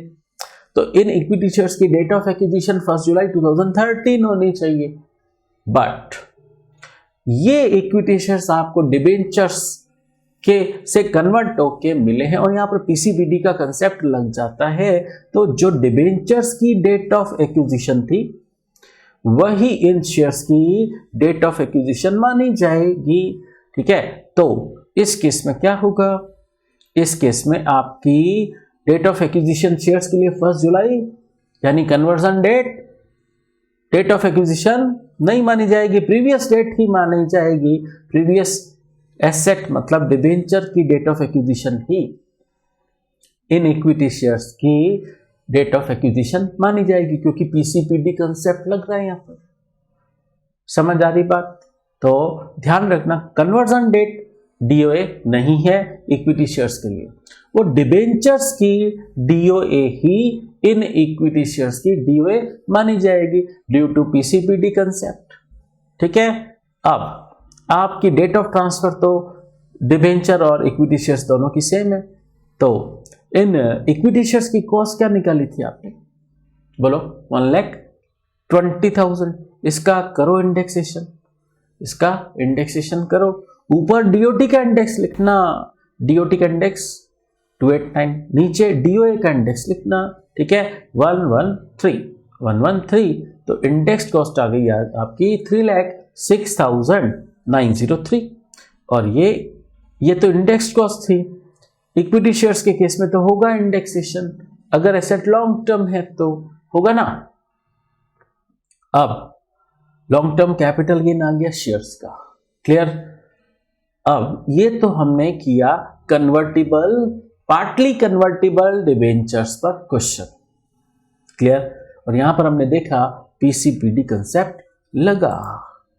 तो इन इक्विटी शेयर्स की डेट ऑफ एक्विजिशन 1 जुलाई 2013 होनी चाहिए। बट ये इक्विटी शेयर्स आपको डिबेंचर्स के से कन्वर्ट होके मिले हैं और यहां पर पीसीबीडी का कंसेप्ट लग जाता है, तो जो डिबेंचर्स की डेट ऑफ एक्विजिशन थी वही इन शेयर्स की डेट ऑफ एक्विजिशन मानी जाएगी, ठीक है। तो इस केस में क्या होगा, इस केस में आपकी डेट ऑफ एक्विजिशन शेयर्स के लिए 1 जुलाई यानी कन्वर्जन डेट ऑफ एक्विजिशन नहीं मानी जाएगी, प्रीवियस डेट ही मानी जाएगी, प्रीवियस एसेट मतलब डिबेंचर की डेट ऑफ एक्विजिशन ही इन इक्विटी शेयर्स की डेट ऑफ एक्विजिशन मानी जाएगी, क्योंकि पीसीपीडी कंसेप्ट लग रहा है यहां पर, समझ आ रही बात। तो ध्यान रखना, कन्वर्जन डेट डीओए नहीं है इक्विटी शेयर्स के लिए, वो डिबेंचर्स की डीओए ही इन इक्विटी शेयर्स की डीओए मानी जाएगी ड्यू टू पीसीपीडी कंसेप्ट, ठीक है। अब आपकी डेट ऑफ ट्रांसफर तो डिबेंचर और इक्विटी शेयर्स दोनों की सेम है, तो इन इक्विटी शेयर्स की कॉस्ट क्या निकाली थी आपने, बोलो, 1,20,000। इसका करो इंडेक्सेशन, इसका इंडेक्सेशन करो, ऊपर डीओटी का इंडेक्स लिखना, डीओटी का इंडेक्स 289, नीचे डीओए का इंडेक्स लिखना, ठीक है, 113, तो इंडेक्स कॉस्ट आ गई आपकी 3,06,903, और ये तो इंडेक्स कॉस्ट थी। इक्विटी शेयर्स के केस में तो होगा इंडेक्सेशन, अगर एसेट लॉन्ग टर्म है तो होगा ना। अब लॉन्ग टर्म कैपिटल गेन आ गया शेयर्स का, क्लियर। अब ये तो हमने किया कन्वर्टिबल, पार्टली कन्वर्टिबल डिबेंचर्स पर क्वेश्चन, क्लियर, और यहां पर हमने देखा पीसीपीडी कंसेप्ट लगा,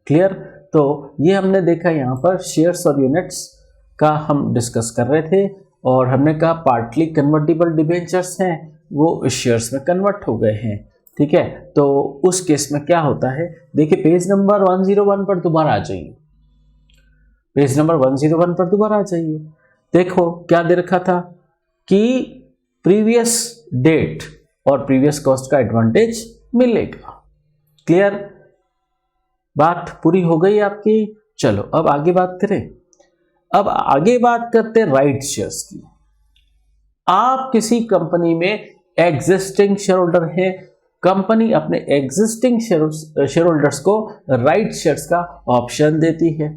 क्लियर। तो ये हमने देखा यहां पर शेयर्स और यूनिट्स का हम डिस्कस कर रहे थे, और हमने कहा पार्टली कन्वर्टिबल डिबेंचर्स हैं वो शेयर्स में कन्वर्ट हो गए हैं, ठीक है। तो उस केस में क्या होता है, देखिए पेज नंबर 101 पर दोबारा आ जाइए, पेज नंबर 101 पर दोबारा आ जाइए। देखो क्या दे रखा था कि प्रीवियस डेट और प्रीवियस कॉस्ट का एडवांटेज मिलेगा, क्लियर, बात पूरी हो गई आपकी। चलो अब आगे बात करें, अब आगे बात करते हैं राइट शेयर्स की। आप किसी कंपनी में एग्जिस्टिंग शेयर होल्डर हैं, कंपनी अपने एग्जिस्टिंग शेयर होल्डर्स को राइट शेयर्स का ऑप्शन देती है,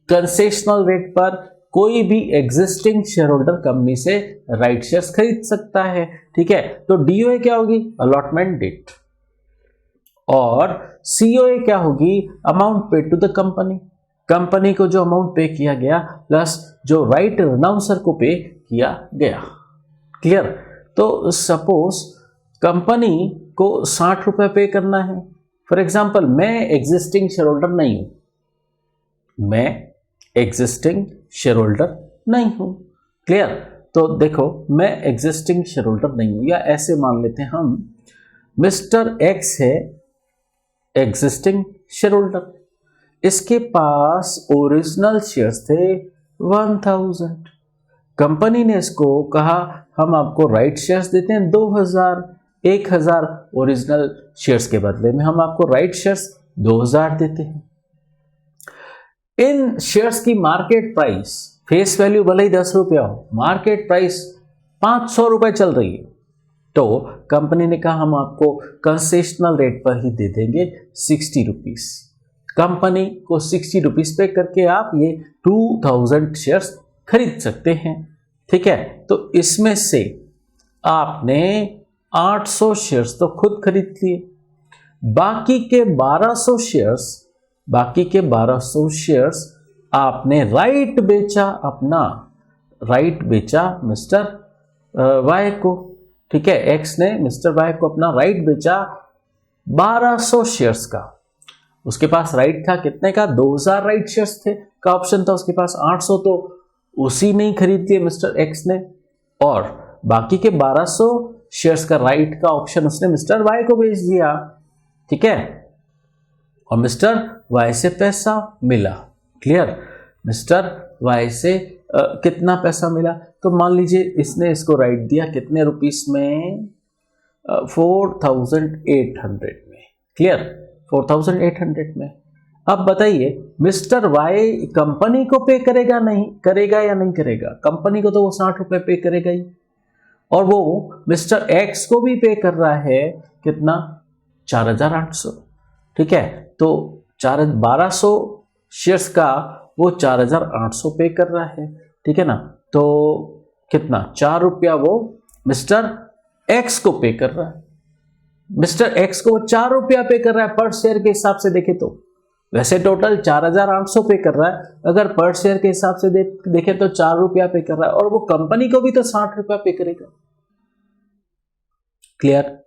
कंसेशनल रेट पर कोई भी एग्जिस्टिंग शेयर होल्डर कंपनी से राइट शेयर्स खरीद सकता है, ठीक है। तो डीओए क्या होगी, अलॉटमेंट डेट, और सीओए क्या होगी, amount paid to the company, company को जो अमाउंट पे किया गया प्लस जो राइट अनाउंसर को पे किया गया, क्लियर। तो सपोज कंपनी को 60 रुपए पे करना है, फॉर एग्जांपल मैं एग्जिस्टिंग शेयर होल्डर नहीं हूं, मैं एग्जिस्टिंग शेयर होल्डर नहीं हूं, क्लियर। तो देखो मैं एग्जिस्टिंग शेयर होल्डर नहीं हूं, या ऐसे मान लेते हैं हम, मिस्टर एक्स है एग्जिस्टिंग शेयर होल्डर, इसके पास ओरिजिनल शेयर्स थे 1000। कंपनी ने इसको कहा हम आपको राइट शेयर्स देते हैं 1000 ओरिजिनल शेयर्स के बदले में हम आपको राइट शेयर्स 2000 देते हैं। इन शेयर्स की मार्केट प्राइस, फेस वैल्यू भले ही 10 रुपया हो, मार्केट प्राइस 500 रुपए चल रही है, तो कंपनी ने कहा हम आपको कंसेशनल रेट पर ही दे देंगे 60 रुपीज। कंपनी को 60 रुपीज पे करके आप ये 2000 शेयर्स खरीद सकते हैं। ठीक है, तो इसमें से आपने 800 शेयर्स तो खुद खरीद लिए, बाकी के 1200 शेयर्स आपने राइट बेचा, अपना राइट बेचा मिस्टर वाई को। ठीक है, एक्स ने मिस्टर वाई को अपना राइट बेचा 1200 शेयर्स का। उसके पास राइट था कितने का? 2000 राइट शेयर्स थे का ऑप्शन था उसके पास, 800 तो उसी ने ही खरीद लिए मिस्टर एक्स ने, और बाकी के 1200 शेयर्स का राइट का ऑप्शन उसने मिस्टर वाई को बेच दिया। ठीक है, और मिस्टर वाई से पैसा मिला। क्लियर? मिस्टर वाई से कितना पैसा मिला? तो मान लीजिए इसने इसको राइट दिया कितने रुपीस में? 4800 में। क्लियर? 4800 में। अब बताइए मिस्टर वाई कंपनी को पे करेगा या नहीं करेगा? कंपनी को तो वो 60 रुपए पे करेगा ही, और वो मिस्टर एक्स को भी पे कर रहा है कितना? 4800। ठीक है, तो 1200 शेयर्स का वो 4800 पे कर रहा है। ठीक है ना, तो कितना? 4 रुपया वो मिस्टर एक्स को पे कर रहा है। मिस्टर एक्स को 4 रुपया पे कर रहा है पर शेयर के हिसाब से देखे तो, वैसे टोटल 4800 पे कर रहा है, अगर पर शेयर के हिसाब से देखे तो 4 रुपया पे कर रहा है, और वो कंपनी को भी तो 60 रुपया पे करेगा। क्लियर?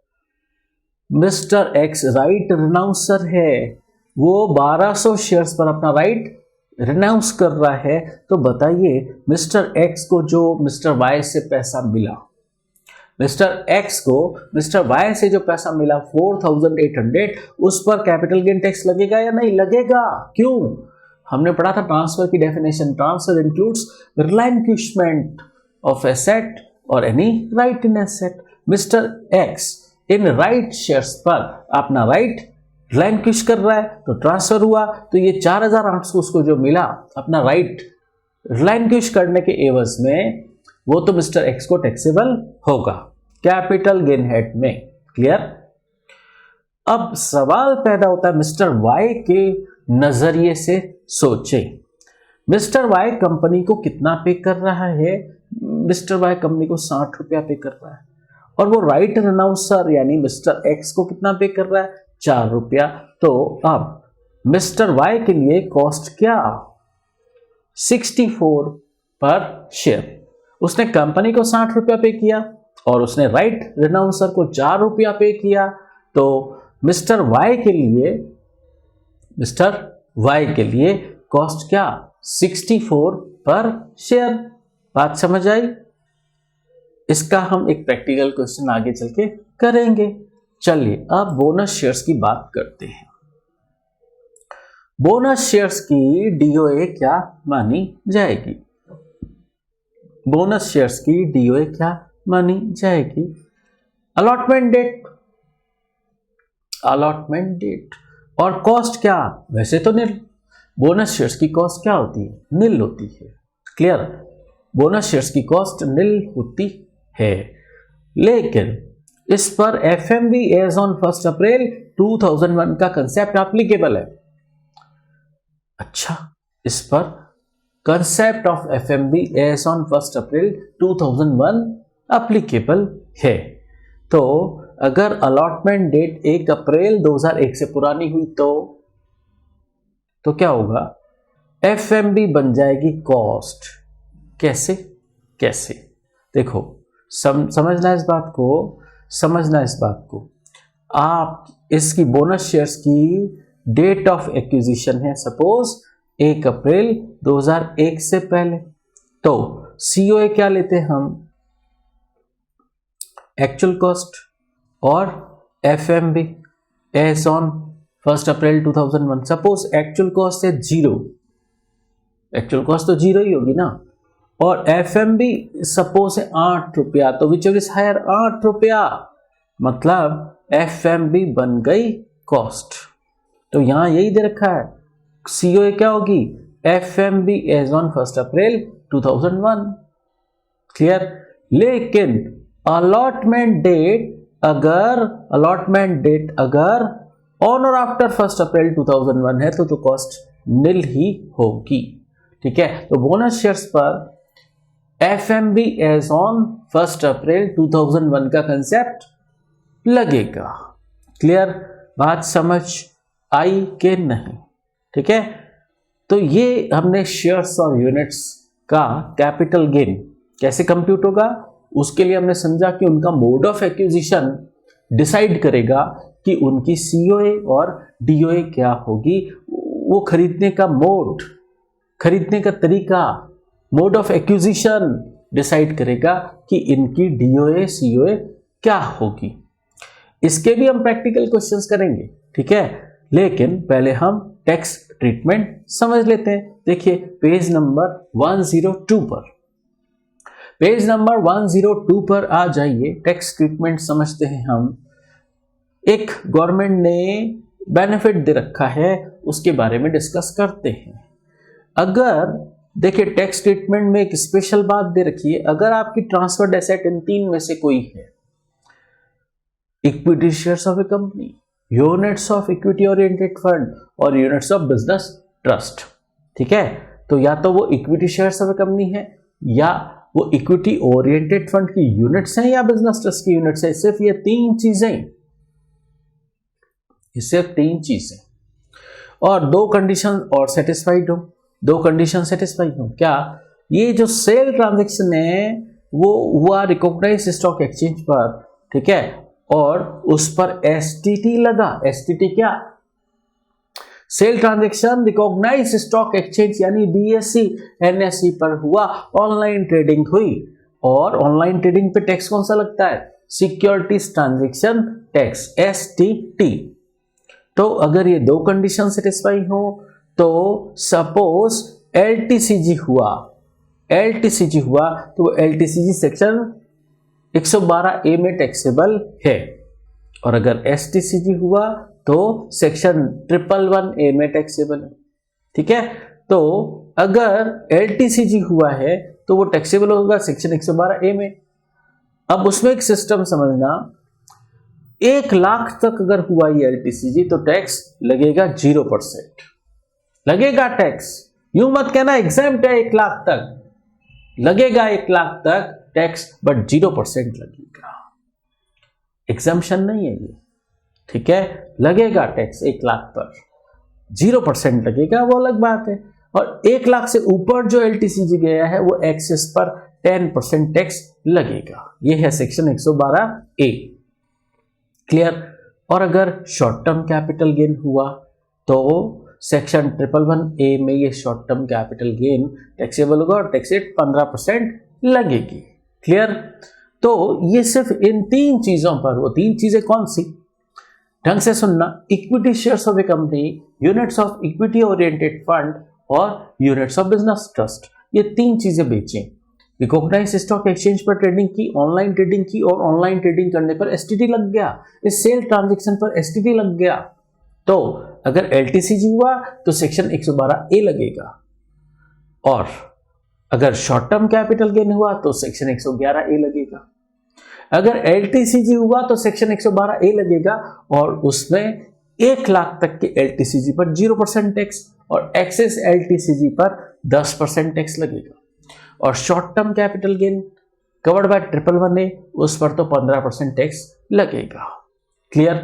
मिस्टर एक्स राइट रिनाउंसर है, वो 1200 शेयर्स पर अपना राइट रिनाउंस कर रहा है। तो बताइए मिस्टर एक्स को जो मिस्टर वाई से पैसा मिला, मिस्टर एक्स को मिस्टर वाई से जो पैसा मिला 4800, उस पर कैपिटल गेन टैक्स लगेगा या नहीं लगेगा? क्यों? हमने पढ़ा था ट्रांसफर की definition, transfer includes relinquishment of asset और any right in asset. Mister X in right shares पर अपना राइट रिलाइंक्विश कर रहा है, तो ट्रांसफर हुआ, तो ये 4800 उसको जो मिला अपना राइट रिलाइंक्विश करने के एवज में, वो तो मिस्टर एक्स को टैक्सेबल होगा कैपिटल गेन हेड में। क्लियर? अब सवाल पैदा होता है मिस्टर वाई के नजरिए से सोचें। मिस्टर वाई कंपनी को कितना पे कर रहा है? मिस्टर वाई कंपनी को 60 रुपया पे कर रहा है, और वो राइट रिनाउंसर यानी मिस्टर एक्स को कितना पे कर रहा है? 4 रुपया। तो अब मिस्टर वाई के लिए कॉस्ट क्या? 64 पर शेयर। उसने कंपनी को 60 रुपया पे किया और उसने राइट रिनाउंसर को 4 रुपया पे किया, तो मिस्टर वाई के लिए कॉस्ट क्या? 64 पर शेयर। बात समझ आई? इसका हम एक प्रैक्टिकल क्वेश्चन आगे चल के करेंगे। चलिए अब बोनस शेयर्स की बात करते हैं। बोनस शेयर्स की डीओए क्या मानी जाएगी? बोनस शेयर्स की डीओए क्या मानी जाएगी? अलॉटमेंट डेट और कॉस्ट क्या? वैसे तो निल। बोनस शेयर्स की कॉस्ट क्या होती है? निल होती है। क्लियर? बोनस शेयर्स की कॉस्ट निल होती है, लेकिन इस पर एफएमवी एज ऑन 1 अप्रैल 2001 का कंसेप्ट एप्लीकेबल है। अच्छा, इस पर concept of FMV as on 1 April 2001 applicable है। तो अगर अलॉटमेंट डेट 1 अप्रैल 2001 से पुरानी हुई तो क्या होगा? एफएमवी बन जाएगी कॉस्ट। कैसे? देखो, समझना इस बात को। आप इसकी बोनस शेयर्स की डेट ऑफ एक्विजिशन है सपोज 1 अप्रैल 2001 से पहले, तो सीओए क्या लेते हैं हम? एक्चुअल कॉस्ट, और FMV as on 1 April 2001, suppose actual cost है 0, एक्चुअल कॉस्ट तो 0 ही होगी ना, और FMB सपोज है 8 रुपया, तो विच इज हायर 8 रुपया, मतलब FMB बन गई कॉस्ट। तो यहां यही दे रखा है, COA क्या होगी, FMB as on 1 April 2001। Clear. लेकिन अलॉटमेंट डेट अगर ऑन और आफ्टर 1 अप्रैल 2001 है तो कॉस्ट निल ही होगी। ठीक है, तो बोनस शेयर्स पर FMB एज ऑन 1 अप्रैल 2001 का कंसेप्ट लगेगा। क्लियर, बात समझ आई कि नहीं? ठीक है, तो ये हमने शेयर्स और यूनिट्स का कैपिटल गेन कैसे कंप्यूट होगा, उसके लिए हमने समझा कि उनका मोड ऑफ एक्विजिशन डिसाइड करेगा कि उनकी COA और DOA क्या होगी। वो खरीदने का मोड, खरीदने का तरीका, मोड ऑफ एक्विजिशन डिसाइड करेगा कि इनकी DOA COA क्या होगी। इसके भी हम प्रैक्टिकल क्वेश्चंस करेंगे। ठीक है, लेकिन पहले हम टैक्स ट्रीटमेंट समझ लेते हैं। देखिए पेज नंबर 102 पर, पेज नंबर 102 पर आ जाइए। टैक्स ट्रीटमेंट समझते हैं हम। एक गवर्नमेंट ने बेनिफिट दे रखा है, उसके बारे में डिस्कस करते हैं। अगर देखिए टैक्स ट्रीटमेंट में एक स्पेशल बात दे रखी है, अगर आपकी ट्रांसफर्ड एसेट इन तीन में से कोई है, equity shares of a company, units of equity oriented fund और यूनिट्स ऑफ बिजनेस ट्रस्ट। ठीक है, तो या तो वो equity shares of a company है, या वो इक्विटी ओरिएंटेड फंड की यूनिट्स हैं, या बिजनेस ट्रस्ट की यूनिट्स है। सिर्फ ये तीन चीजें, सिर्फ तीन चीजें, और दो कंडीशन और सेटिस्फाइड हो, दो कंडीशन सेटिस्फाइड हो। क्या? ये जो सेल ट्रांजैक्शन है वो हुआ रिकॉग्नाइज्ड स्टॉक एक्सचेंज पर, ठीक है, और उस पर STT लगा। STT क्या? Sale transaction recognised stock exchange यानी BSE NSE पर हुआ, ऑनलाइन ट्रेडिंग हुई, और ऑनलाइन ट्रेडिंग पे टैक्स कौन सा लगता है? Securities transaction tax, STT। तो अगर ये दो कंडीशन सेटिस्फाई हो तो सपोज LTCG हुआ, LTCG हुआ तो LTCG सेक्शन 112A में टैक्सेबल है, और अगर STCG हुआ तो सेक्शन 111A में टैक्सेबल है। ठीक है, तो अगर LTCG हुआ है तो वो टैक्सेबल होगा सेक्शन 112A में। अब उसमें एक सिस्टम समझना, 1 लाख तक अगर हुआ ये LTCG तो टैक्स लगेगा 0%, लगेगा टैक्स। यूं मत कहना एग्जैम्प्ट है 1 लाख तक, लगेगा 1 लाख तक टैक्स, बट 0% लगेगा, एग्जम्पशन नहीं है ये। ठीक है, लगेगा टैक्स 1 लाख पर, 0% लगेगा, वो अलग बात है। और 1 लाख से ऊपर जो LTCG गया है वो एक्सेस पर 10% टैक्स लगेगा। ये है सेक्शन 112A। क्लियर। और अगर शॉर्ट टर्म कैपिटल गेन हुआ तो सेक्शन 111A में ये short term capital gain taxable होगा और टैक्स रेट 15% लगेगी। क्लियर। तो ये सिर्फ इन तीन चीजों पर, वो तीन चीजें कौन सी, ढंग से सुनना, equity shares of a company, units of equity oriented fund और यूनिट्स ऑफ बिजनेस ट्रस्ट, ये तीन चीजें बेचें। रिकॉग्नाइज स्टॉक एक्सचेंज पर ट्रेडिंग की, ऑनलाइन ट्रेडिंग की, और ऑनलाइन ट्रेडिंग करने पर STT लग गया, इस सेल ट्रांजैक्शन पर STT लग गया। तो अगर LTCG हुआ तो सेक्शन 112A लगेगा, और अगर शॉर्ट टर्म कैपिटल गेन हुआ तो सेक्शन 111A लगेगा। अगर LTCG हुआ तो सेक्शन 112A लगेगा, और उसमें 1 लाख तक के LTCG पर 0% टैक्स और एक्सेस LTCG पर 10% टैक्स लगेगा। और short term capital gain covered by 111A, उस पर तो 15% टैक्स लगेगा। क्लियर।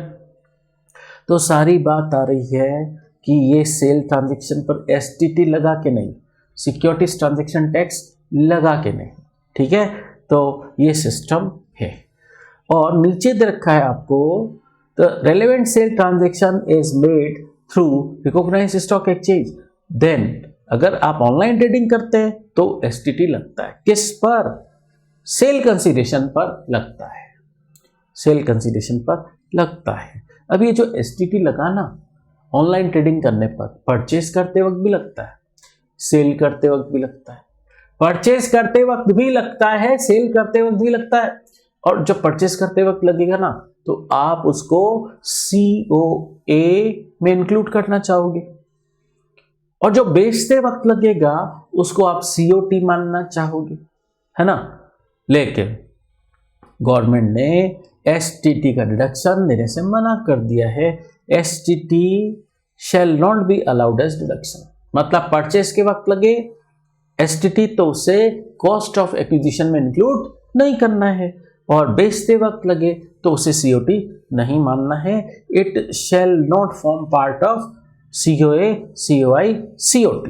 तो सारी बात आ रही है कि ये सेल ट्रांजैक्शन पर STT लगा के नहीं, सिक्योरिटीज ट्रांजैक्शन टैक्स लगा के नहीं। ठीक है, तो ये सिस्टम है। और नीचे दे रखा है आपको, the relevant sale transaction is made through recognised stock exchange, then अगर आप ऑनलाइन ट्रेडिंग करते हैं तो STT लगता है। किस पर? सेल कंसीडरेशन पर लगता है, सेल कंसीडरेशन पर लगता है। अब ये जो STT लगा ना, ऑनलाइन ट्रेडिंग करने पर परचेज करते वक्त भी लगता है, सेल करते वक्त भी लगता है, परचेज करते वक्त भी लगता है, सेल करते वक्त भी लगता है। और जब परचेज करते वक्त लगेगा ना तो आप उसको COA में इंक्लूड करना चाहोगे, और जो बेचते वक्त लगेगा उसको आप COT मानना चाहोगे, है ना। लेकिन गवर्नमेंट ने STT का डिडक्शन देने से मना कर दिया है। STT shall not be allowed as deduction, मतलब परचेज के वक्त लगे STT तो उसे कॉस्ट ऑफ एक्विजिशन में इंक्लूड नहीं करना है, और बेचते वक्त लगे तो उसे COT नहीं मानना है। It shall not form part of COA, COI, COT।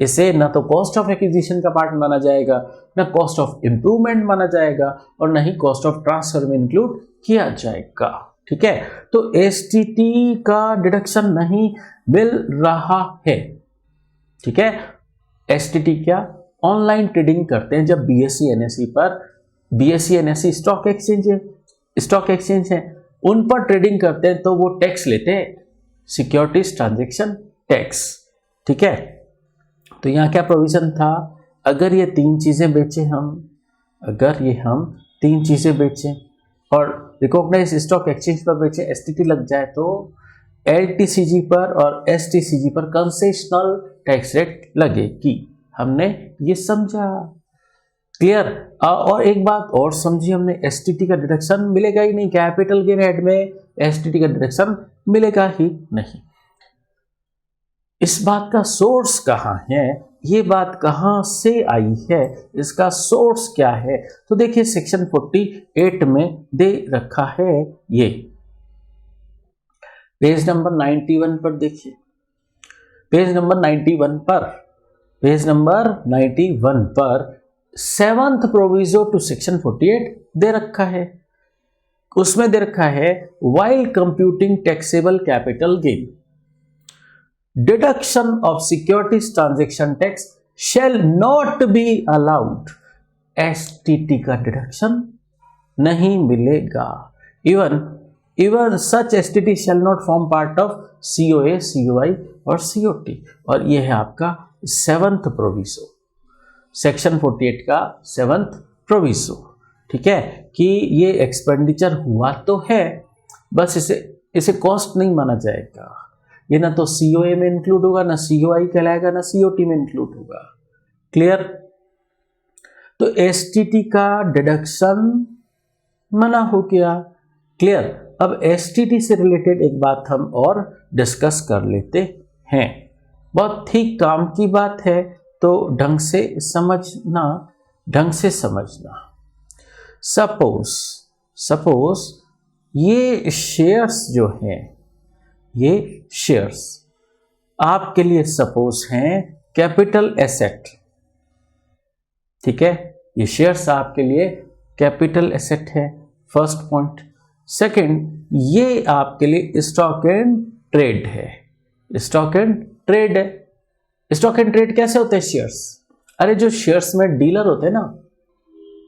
इसे न तो कॉस्ट ऑफ एक्विजिशन का पार्ट माना जाएगा, न कॉस्ट ऑफ इंप्रूवमेंट माना जाएगा, और न ही कॉस्ट ऑफ ट्रांसफर में इंक्लूड किया जाएगा। ठीक है, तो STT का डिडक्शन नहीं मिल रहा है। ठीक है, STT क्या, ऑनलाइन ट्रेडिंग करते हैं जब BSE NSE पर, BSE NSE स्टॉक एक्सचेंज है, उन पर ट्रेडिंग करते हैं तो वो टैक्स लेते हैं, सिक्योरिटीज ट्रांजैक्शन टैक्स। ठीक है, तो यहाँ क्या प्रोविजन था, अगर ये 3 चीजें बेचे हम, अगर ये हम 3 चीजें बेचें और रिकॉग्नाइज स्टॉक एक्सचेंज पर बेचें, STT लग जाए तो LTCG पर और STCG पर कंसेशनल टैक्स रेट लगेगी। हमने ये समझा, क्लियर। और एक बात और समझी हमने, STT का डिडक्शन मिलेगा ही नहीं, कैपिटल गेन हेड में STT का डिडक्शन मिलेगा ही नहीं। इस बात का सोर्स कहाँ है, ये बात कहाँ से आई है, इसका सोर्स क्या है, तो देखिए सेक्शन 48 में दे रखा है। ये पेज नंबर 91 पर देखिए, पेज नंबर 91 पर 7th प्रोविजो टू सेक्शन 48 दे रखा है। उसमें दे रखा है, while computing taxable capital gain, deduction of securities transaction tax shell not be allowed. STT का डिडक्शन नहीं मिलेगा। Even such STT shall not form part of COA, COI और COT। और यह है आपका 7th प्रोविजो, सेक्शन 48 का 7th प्रोविजो। ठीक है, कि ये एक्सपेंडिचर हुआ तो है, बस इसे कॉस्ट नहीं माना जाएगा। ये ना तो COA में इंक्लूड होगा, ना COI कहलाएगा, ना COT में इंक्लूड होगा। क्लियर। तो STT का डिडक्शन मना हो गया। क्लियर। अब STT से रिलेटेड एक बात हम और डिस्कस कर लेते हैं, बहुत ही काम की बात है, तो ढंग से समझना। सपोज ये शेयर्स जो हैं, ये शेयर्स आपके लिए सपोज हैं कैपिटल एसेट। ठीक है, ये शेयर्स आपके लिए कैपिटल एसेट है, फर्स्ट पॉइंट। सेकंड, ये आपके लिए स्टॉक एंड ट्रेड है। स्टॉक एंड ट्रेड कैसे होते हैं शेयर्स? अरे जो शेयर्स में डीलर होते हैं ना,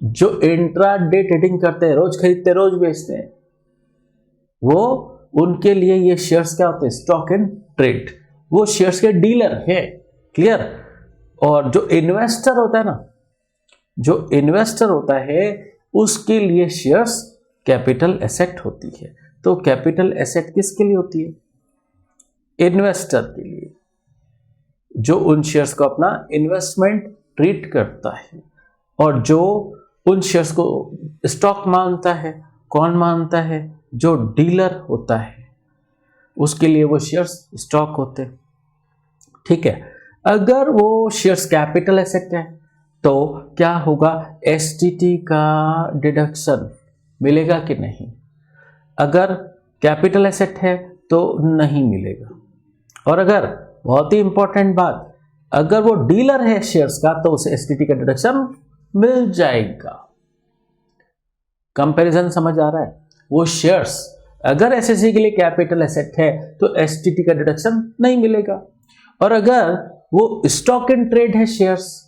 जो इंट्रा डे ट्रेडिंग करते हैं, रोज खरीदते रोज बेचते हैं, वो उनके लिए ये शेयर्स क्या होते हैं? Stock and trade. वो शेयर्स के डीलर है। क्लियर। और जो इन्वेस्टर होता है ना, जो इन्वेस्टर होता है उसके लिए शेयर्स कैपिटल एसेट होती है। तो कैपिटल एसेट किसके लिए होती है? इन्वेस्टर के लिए, जो उन शेयर्स को अपना इन्वेस्टमेंट ट्रीट करता है। और जो उन शेयर्स को स्टॉक मानता है, कौन मानता है? जो डीलर होता है, उसके लिए वो शेयर्स स्टॉक होते। ठीक है। अगर वो शेयर्स कैपिटल एसेट है तो क्या होगा? STT का डिडक्शन मिलेगा कि नहीं? अगर कैपिटल एसेट है तो नहीं मिलेगा। और अगर, बहुत ही इंपॉर्टेंट बात, अगर वो डीलर है शेयर्स का तो उसे STT का डिडक्शन मिल जाएगा। कंपैरिजन समझ आ रहा है? वो शेयर्स अगर SSE के लिए कैपिटल एसेट है तो STT का डिडक्शन नहीं मिलेगा, और अगर वो स्टॉक इन ट्रेड है शेयर्स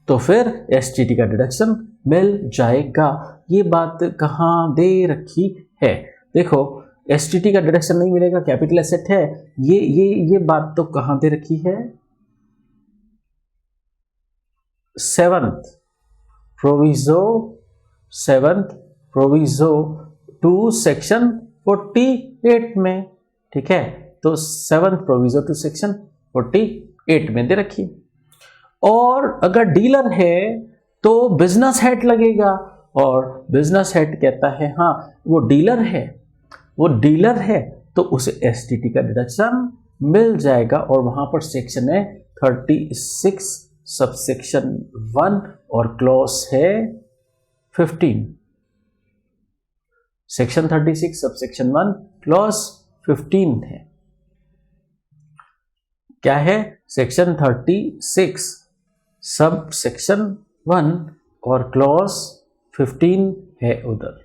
तो फिर STT का डिडक्शन मिल जाएगा। ये बात कहां दे रखी है? देखो, एसटीटी का डिडक्शन नहीं मिलेगा, कैपिटल एसेट है। ये बात तो कहां दे रखी है, सेवंथ प्रोविजो टू सेक्शन 48 में, ठीक है। तो सेवंथ प्रोविजो टू सेक्शन 48 में दे रखी। और अगर डीलर है तो बिजनेस हेड लगेगा, और बिजनेस हेड कहता है हाँ वो डीलर है तो उसे एसटीटी का डिडक्शन मिल जाएगा। और वहां पर सेक्शन है 36 सबसेक्शन 1 और क्लॉज है 15। सेक्शन 36 सबसेक्शन 1 क्लॉज 15 है। क्या है, सेक्शन 36 सब सेक्शन 1 और क्लॉज 15 है उधर।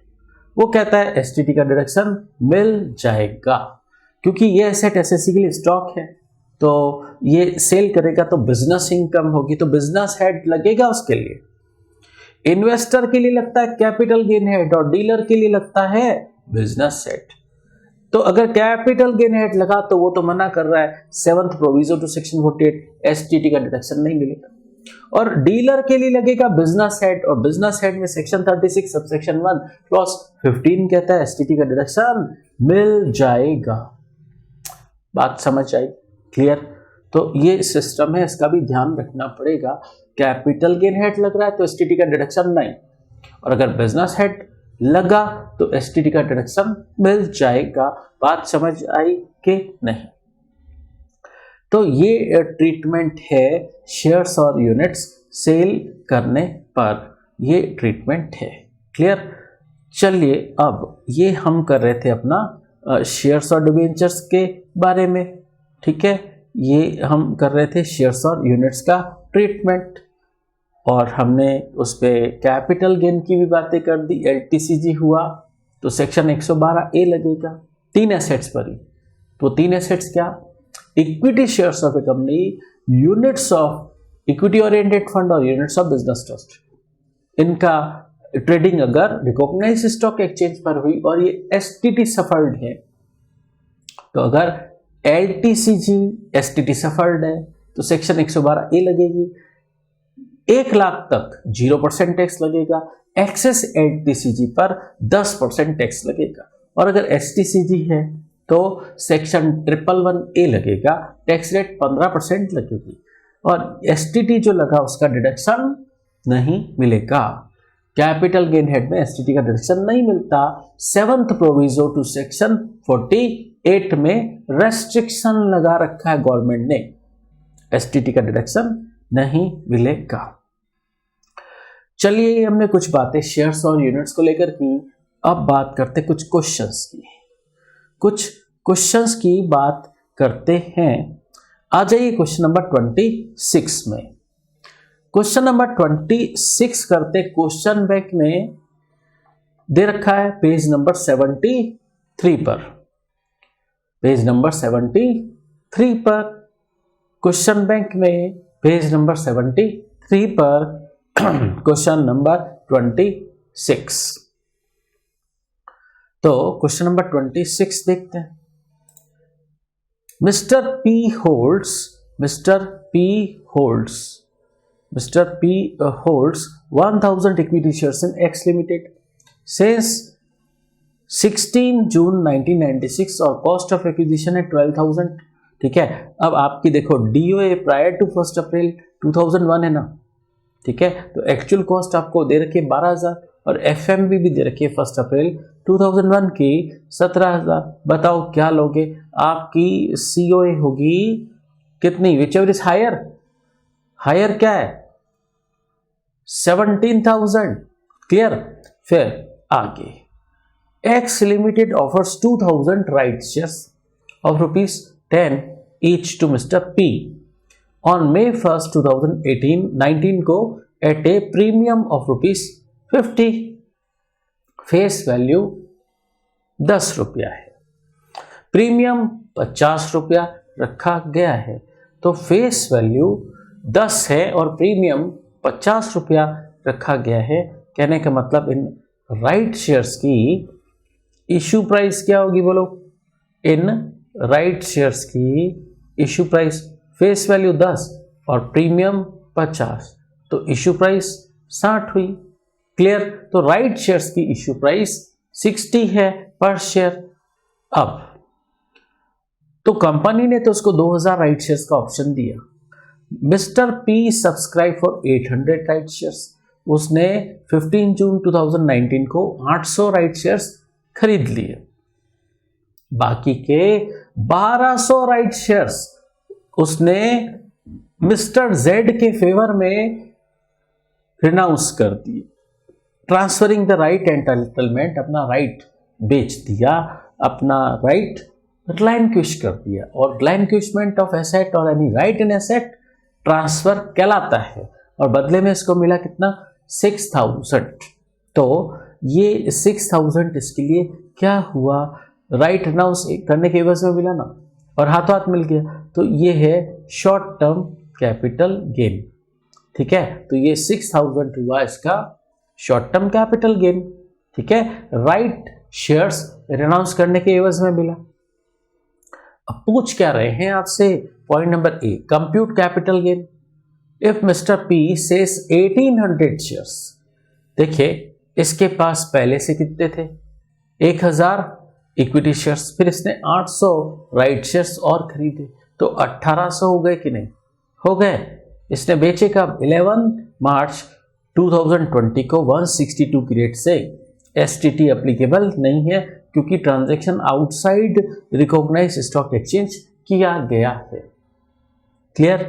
वो कहता है एसटीटी का डिडक्शन मिल जाएगा, क्योंकि ये एसेट एसएससी के लिए स्टॉक है, तो ये सेल करेगा तो बिजनेस इनकम होगी, तो बिजनेस हेड लगेगा उसके लिए। इन्वेस्टर के लिए लगता है कैपिटल गेन हेड और डीलर के लिए लगता है बिजनेस हेड। तो अगर कैपिटल गेन हेड लगा तो वो तो मना कर रहा है, seventh proviso to section 48 STT का डिडक्शन नहीं मिलेगा। और डीलर के लिए लगेगा बिजनेस हेड, और बिजनेस हेड में सेक्शन 36 सबसेक्शन 1 क्लॉज 15 कहता है एसटीटी का डिडक्शन मिल जाएगा। बात समझ आई, क्लियर? तो ये सिस्टम है, इसका भी ध्यान रखना पड़ेगा। कैपिटल गेन हेड लग रहा है तो एसटीटी का डिडक्शन नहीं, और अगर बिजनेस हेड लगा तो एसटीटी का डिडक्शन मिल जाएगा। बात समझ आई कि नहीं? तो ये ट्रीटमेंट है शेयर्स और यूनिट्स सेल करने पर, ये ट्रीटमेंट है, क्लियर? चलिए अब ये हम कर रहे थे अपना शेयर्स और डिबेंचर्स के बारे में, ठीक है। ये हम कर रहे थे शेयर्स और यूनिट्स का ट्रीटमेंट, और हमने उस पर कैपिटल गेन की भी बातें कर दी। एलटीसीजी हुआ तो सेक्शन 112A लगेगा 3 एसेट्स पर ही। तो 3 एसेट्स क्या, equity shares of a company, units of equity oriented fund और यूनिट्स ऑफ बिजनेस ट्रस्ट। इनका ट्रेडिंग अगर रिकॉग्नाइज्ड स्टॉक एक्सचेंज पर हुई और ये एसटीटी सफल्ड है, तो अगर एलटीसीजी एसटीटी सफल्ड है तो सेक्शन 112A लगेगी। 1 लाख तक 0% टैक्स लगेगा, एक्सेस एलटीसीजी पर 10% टैक्स लगेगा, और अगर एसटीसीजी है तो सेक्शन 111A लगेगा, टैक्स रेट 15% लगेगी, और एसटीटी जो लगा उसका डिडक्शन नहीं मिलेगा। कैपिटल गेन हेड में एसटीटी का डिडक्शन नहीं मिलता। सेवंथ प्रोविजो टू सेक्शन 48 में रेस्ट्रिक्शन लगा रखा है गवर्नमेंट ने, एसटीटी का डिडक्शन नहीं मिलेगा। चलिए हमने कुछ बातें शेयर्स और यूनिट्स को लेकर की, अब बात करते कुछ क्वेश्चंस की। कुछ क्वेश्चंस की बात करते हैं। आ जाइए क्वेश्चन नंबर 26 में। क्वेश्चन नंबर 26 करते, क्वेश्चन बैंक में दे रखा है पेज नंबर 73 पर। पेज नंबर 73 पर क्वेश्चन बैंक में, पेज नंबर 73 पर क्वेश्चन नंबर 26। तो क्वेश्चन नंबर 26 देखते हैं। Mister P holds 1000 equity shares in x limited since 16 जून 1996 और कॉस्ट ऑफ एक्विजिशन है 12,000, ठीक है। अब आपकी देखो डीओए प्रायर टू 1 अप्रैल 2001 है ना, ठीक है। तो एक्चुअल कॉस्ट आपको दे रखी है 12,000 और एफएमवी भी दे रखी है 1 अप्रैल 2001 की 17,000। बताओ क्या लोगे? आपकी सीओए होगी कितनी? विच एवर इज हायर क्या है? 17,000, क्लियर? फिर आगे X limited offers 2,000 right shares of ₹10 each to mister P on May 1st 2019 को at a premium of ₹50। Face value 10 रुपया है, प्रीमियम 50 रुपया रखा गया है, तो फेस वैल्यू 10 है और प्रीमियम 50 रुपया रखा गया है। कहने का मतलब इन राइट शेयर्स की इशू प्राइस क्या होगी बोलो? इन राइट शेयर्स की इशू प्राइस फेस वैल्यू 10 और प्रीमियम 50, तो इशू प्राइस 60 हुई। क्लियर? तो राइट शेयर्स की इशू प्राइस 60 है पर शेयर। अब तो कंपनी ने तो उसको 2000 राइट शेयर्स का ऑप्शन दिया। Mister P subscribe for 800 right shares. उसने 15 जून 2019 को 800 राइट शेयर्स खरीद लिए। बाकी के 1200 राइट शेयर्स उसने मिस्टर जेड के फेवर में रिनाउंस कर दिए। ट्रांसफरिंग द राइट एंटाइटलमेंट, अपना राइट बेच दिया, अपना राइट रिलाइंक्विश कर दिया। और रिलाइंक्विशमेंट ऑफ एसेट और any right in asset transfer कहलाता है। और बदले में इसको मिला कितना? 6000। तो ये 6000 इसके लिए क्या हुआ? राइट अनाउंस करने के एवज में मिला ना, और हाथों हाथ मिल गया। तो ये है शॉर्ट टर्म कैपिटल गेन। ठीक है, तो ये 6000 हुआ इसका शॉर्ट टर्म कैपिटल गेन। ठीक है, राइट शेयर्स अनाउंस करने के एवज में मिला। अब पूछ क्या रहे हैं आपसे? Point number A, compute capital gain if mister P says 1800 shares. देखिए इसके पास पहले से कितने थे? 1000 इक्विटी शेयर्स, फिर इसने 800 राइट शेयर्स और खरीदे, तो 1800 हो गए कि नहीं? हो गए। इसने बेचे कब? 11 मार्च 2020 को 162 की रेट से। एसटीटी एप्लीकेबल नहीं है क्योंकि transaction outside recognised stock exchange किया गया है। क्लियर?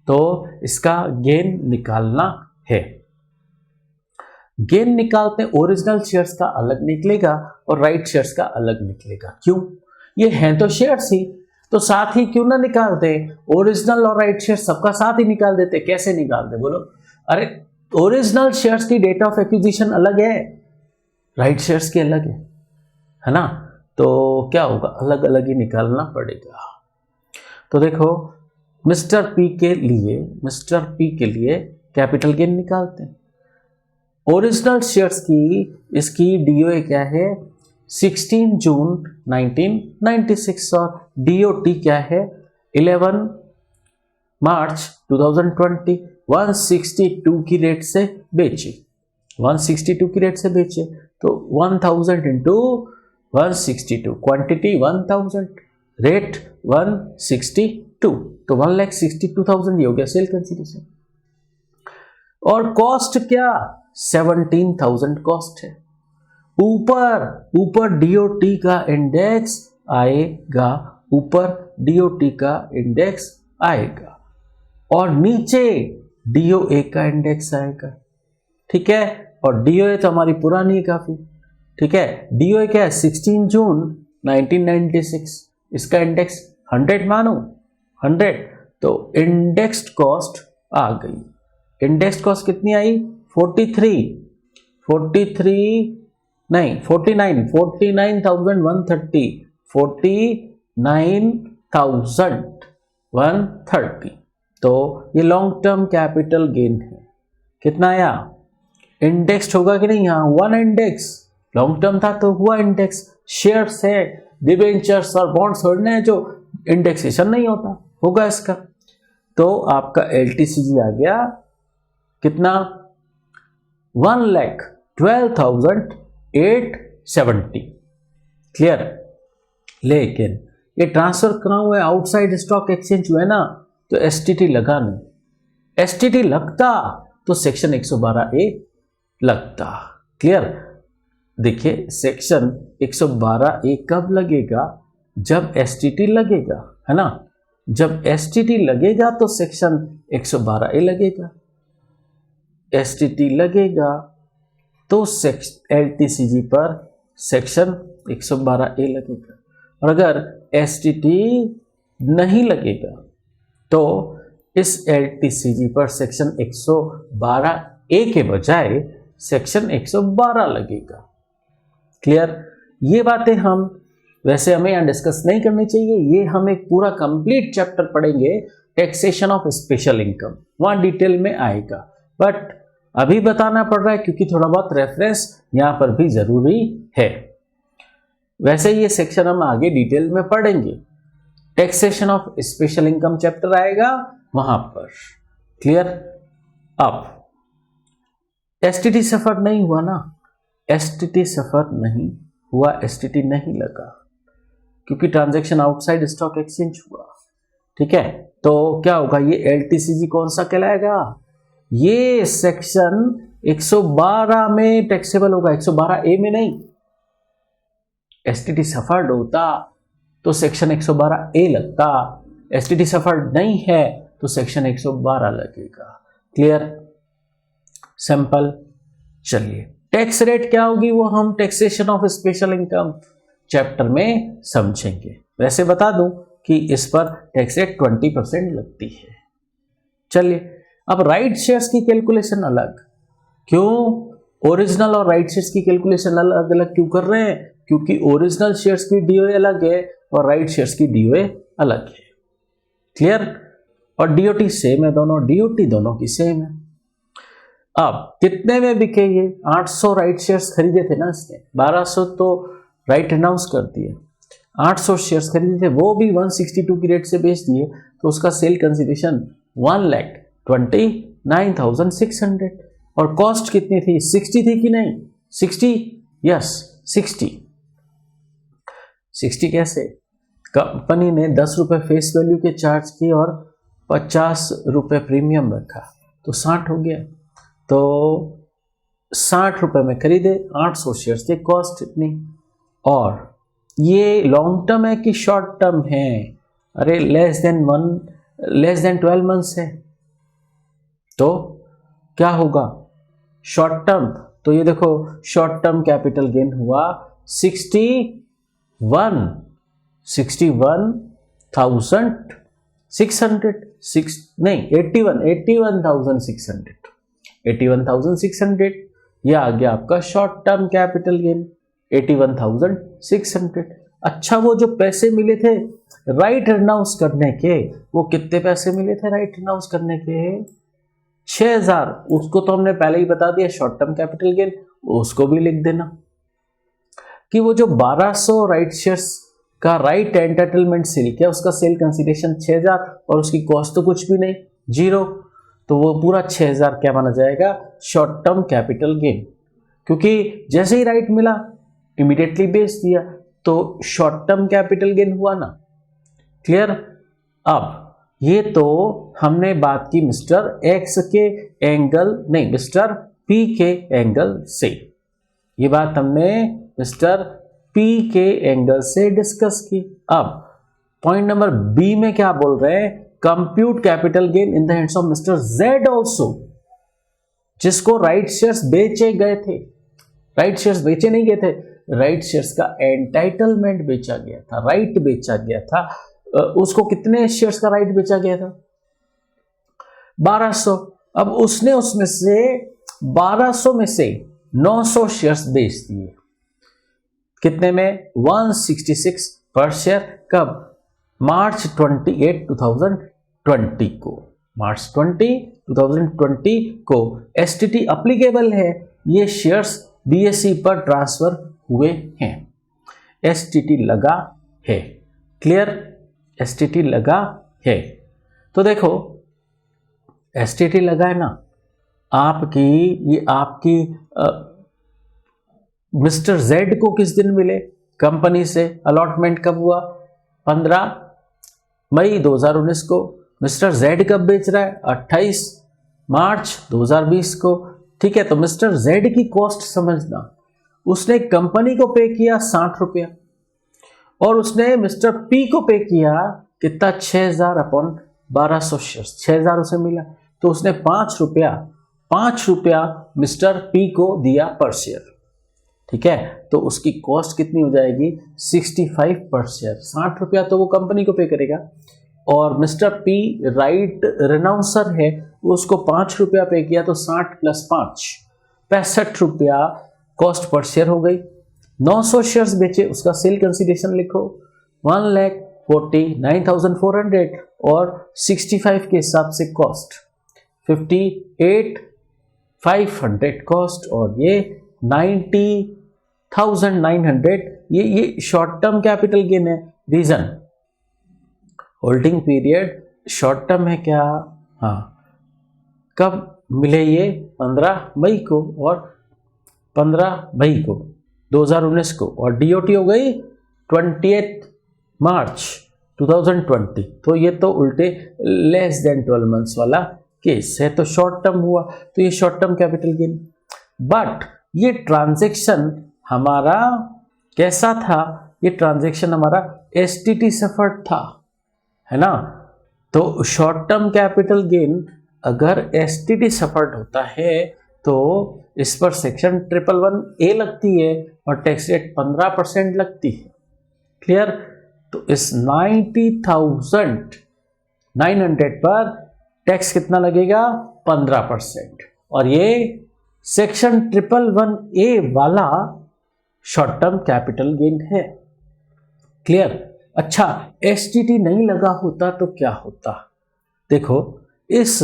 तो इसका गेन निकालना है। गेन निकालते ओरिजिनल शेयर्स का अलग निकलेगा और राइट शेयर्स का अलग निकलेगा। क्यों? ये हैं तो शेयर्स ही, तो साथ ही क्यों ना निकालते? ओरिजिनल और राइट शेयर सबका साथ ही निकाल देते। कैसे निकालते बोलो? अरे ओरिजिनल शेयर्स की डेट ऑफ एक्विजिशन अलग है, राइट शेयर्स की अलग है ना? तो क्या होगा? अलग अलग ही निकालना पड़ेगा। तो देखो मिस्टर पी के लिए कैपिटल गेन निकालते हैं। ओरिजिनल शेयर्स की इसकी डीओए क्या है? 16 जून 1996 और डीओटी क्या है? 11 मार्च 2020। 162 की रेट से बेचे, 162 की रेट से बेचे, तो 1000 इंटू 162, क्वांटिटी 1000, रेट 162, तो 1,62,000 ये हो गया सेल कंसीडरेशन। और कॉस्ट क्या? 17,000 कॉस्ट है। ऊपर डीओटी का इंडेक्स आएगा, ऊपर डीओटी का इंडेक्स आएगा और नीचे डीओए का इंडेक्स आएगा। ठीक है, और डीओए तो हमारी पुरानी है काफी। ठीक है, डीओए क्या है? 16 जून 1996, इसका इंडेक्स 100 मानो, 100, तो इंडेक्स्ड कॉस्ट आ गई। इंडेक्स्ड कॉस्ट कितनी आई? 49,130, तो ये लॉन्ग टर्म कैपिटल गेन है। कितना आया? इंडेक्स्ड होगा कि नहीं? यहाँ हुआ ना इंडेक्स, लॉन्ग टर्म था तो हुआ इंडेक्स। शेयर्स है, डिबेंचर्स और बॉन्ड्स होने हैं जो इंडेक्सेशन नहीं होता, होगा इसका। तो आपका एलटीसीजी आ गया कितना? 1,12,870। क्लियर? लेकिन ये ट्रांसफर करा हुआ है आउटसाइड स्टॉक एक्सचेंज हुआ है ना, तो एसटीटी लगा नहीं। एसटीटी लगता तो सेक्शन 112A लगता। क्लियर? देखिए सेक्शन 112A कब लगेगा? जब एसटीटी लगेगा, है ना? जब एसटीटी लगेगा तो सेक्शन 112A लगेगा। एसटीटी लगेगा तो एलटीसीजी पर सेक्शन 112A लगेगा। और अगर एसटीटी नहीं लगेगा तो इस एलटीसीजी पर सेक्शन 112A के बजाय सेक्शन 112 लगेगा। क्लियर? ये बातें हम वैसे हमें यहाँ डिस्कस नहीं करनी चाहिए, ये हम एक पूरा कंप्लीट चैप्टर पढ़ेंगे टैक्सेशन ऑफ स्पेशल इनकम, वहां डिटेल में आएगा, बट अभी बताना पड़ रहा है क्योंकि थोड़ा बहुत रेफरेंस यहाँ पर भी जरूरी है। वैसे ये सेक्शन हम आगे डिटेल में पढ़ेंगे। Taxation of special income chapter आएगा वहां पर। क्लियर? अब एसटीटी सफर नहीं हुआ ना, एसटीटी सफर नहीं हुआ, एसटीटी नहीं लगा क्योंकि ट्रांजैक्शन आउटसाइड स्टॉक एक्सचेंज हुआ। ठीक है, तो क्या होगा, ये एलटीसीजी कौन सा कहलाएगा, ये सेक्शन 112 में टैक्सेबल होगा, 112A में नहीं। एसटीटी सफर्ड होता तो सेक्शन 112A लगता, एसटीटी सफर्ड नहीं है तो सेक्शन 112 लगेगा। क्लियर? सिंपल। चलिए, टैक्स रेट क्या होगी वो हम taxation of special income chapter में समझेंगे। वैसे बता दूं कि इस पर टैक्स रेट 20% लगती है। चलिए, अब राइट शेयर्स की कैलकुलेशन अलग क्यों, ओरिजिनल और राइट शेयर्स की कैलकुलेशन अलग अलग क्यों कर रहे हैं, क्योंकि ओरिजिनल शेयर्स की डीओए अलग है और राइट शेयर्स की डीओए अलग है। क्लियर? और डीओटी सेम है, दोनों डीओटी दोनों की सेम है। अब कितने में बिके ये, 800 राइट शेयर्स खरीदे थे ना इसने, 1200 तो राइट अनाउंस कर दिए, 800 शेयर्स खरीदे थे, वो भी 162 की रेट से बेच दिए, तो उसका सेल कंसिडरेशन 1,29,600। और कॉस्ट कितनी थी, 60 थी कि नहीं, 60, यस 60 कैसे, कंपनी ने 10 रुपए फेस वैल्यू के चार्ज किए और 50 रुपए प्रीमियम रखा, तो 60 हो गया। तो 60 रुपए में खरीदे, 800 शेयर्स थे, कॉस्ट इतनी। और ये लॉन्ग टर्म है कि शॉर्ट टर्म है, अरे लेस देन 12 मंथ्स है, तो क्या होगा, शॉर्ट टर्म। तो ये देखो, शॉर्ट टर्म कैपिटल गेन हुआ 81,600 ये आ गया आपका शॉर्ट टर्म कैपिटल गेन 81,600। अच्छा, वो जो पैसे मिले थे राइट अनाउंस करने के, वो कितने पैसे मिले थे राइट अनाउंस करने के, 6,000, उसको तो हमने पहले ही बता दिया शॉर्ट टर्म कैपिटल गेन, उसको भी लिख देना कि वो जो 1200 राइट शेयर्स का राइट एंटाइटलमेंट सेल किया, उसका सेल कंसिडरेशन 6,000 और उसकी कॉस्ट तो कुछ भी नहीं, 0, तो वो पूरा 6,000 क्या माना जाएगा, शॉर्ट टर्म कैपिटल गेन, क्योंकि जैसे ही राइट मिला इमीडिएटली बेच दिया, तो शॉर्ट टर्म कैपिटल गेन हुआ ना। क्लियर? अब ये तो हमने बात की मिस्टर एक्स के एंगल नहीं, मिस्टर पी के एंगल से, ये बात हमने मिस्टर पी के एंगल से डिस्कस की। अब पॉइंट नंबर बी में क्या बोल रहे हैं, compute capital gain in the hands of mister Z also, जिसको राइट शेयर्स बेचे गए थे, राइट शेयर्स बेचे नहीं गए थे, राइट शेयर्स का एंटाइटलमेंट बेचा गया था, राइट बेचा गया था। उसको कितने शेयर्स का राइट बेचा गया था, 1200। अब उसने उसमें से 1200 में से 900 शेयर्स बेच दिए, कितने में, 166 पर शेयर। कब, मार्च 28, 2020 को, मार्च 2020 को एसटीटी अप्लीकेबल है, ये शेयर्स बीएसई पर ट्रांसफर हुए हैं, एसटीटी लगा है। क्लियर? एसटीटी लगा है। तो देखो, एसटीटी लगा है ना, आपकी ये आपकी मिस्टर जेड को किस दिन मिले, कंपनी से अलॉटमेंट कब हुआ, 15 मई 2019 को। मिस्टर जेड कब बेच रहा है, 28 मार्च 2020 को। ठीक है, तो मिस्टर जेड की कॉस्ट समझना, उसने कंपनी को पे किया 60 रुपया और उसने मिस्टर पी को पे किया कितना, 6,000 अपॉन 1200 शेयर, 6,000 उसे मिला, तो उसने 5 रुपया मिस्टर पी को दिया पर शेयर। ठीक है, तो उसकी कॉस्ट कितनी हो जाएगी, 65 पर शेयर, 60 रुपया तो वो कंपनी को पे करेगा, और मिस्टर पी राइट रेनाउंसर है, वो उसको 5 रुपया पे किया, तो 60 + 5 65 रुपया कॉस्ट पर शेयर हो गई। 900 शेयर्स बेचे, उसका सेल कंसिडरेशन लिखो 1,49,400 और 65 के हिसाब से कॉस्ट 58,500 कॉस्ट, और ये 90,900 ये शॉर्ट टर्म कैपिटल गेन है। Reason, holding period short term है क्या? हाँ, कब मिले ये? 15 मई को और 15 मई को 2019 को, और डीओटी हो गई 28 मार्च 2020। तो ये तो उल्टे लेस देन 12 मंथ्स वाला केस है, तो शॉर्ट टर्म हुआ, तो ये short term capital gain. But ये ट्रांजैक्शन हमारा कैसा था? ये ट्रांजैक्शन हमारा एसटीटी सफर्ड था, है ना। तो शॉर्ट टर्म कैपिटल गेन अगर एसटीटी सफर्ड होता है तो इस पर सेक्शन 111A लगती है और टैक्स रेट 15% लगती है। क्लियर? तो इस 90,900 पर टैक्स कितना लगेगा? 15%। और ये सेक्शन 111A वाला शॉर्ट टर्म कैपिटल गेन है। क्लियर? अच्छा, एसटीटी नहीं लगा होता तो क्या होता? देखो, इस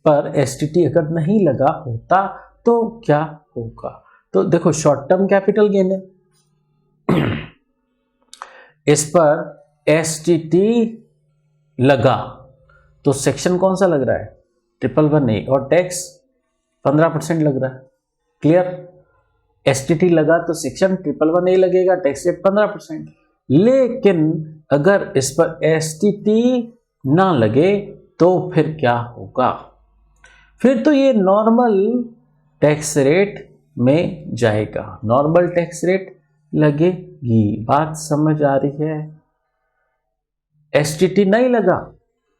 पर एसटीटी अगर नहीं लगा होता तो क्या होगा? तो देखो, शॉर्ट टर्म कैपिटल गेन है, इस पर एसटीटी लगा तो सेक्शन कौन सा लग रहा है? 111A, और टैक्स 15% लग रहा है। क्लियर? एसटीटी लगा तो सेक्शन 111A लगेगा, टैक्स रेट 15%। लेकिन अगर इस पर एसटीटी ना लगे तो फिर क्या होगा? फिर तो ये नॉर्मल टैक्स रेट में जाएगा, नॉर्मल टैक्स रेट लगेगी। बात समझ आ रही है? एसटीटी नहीं लगा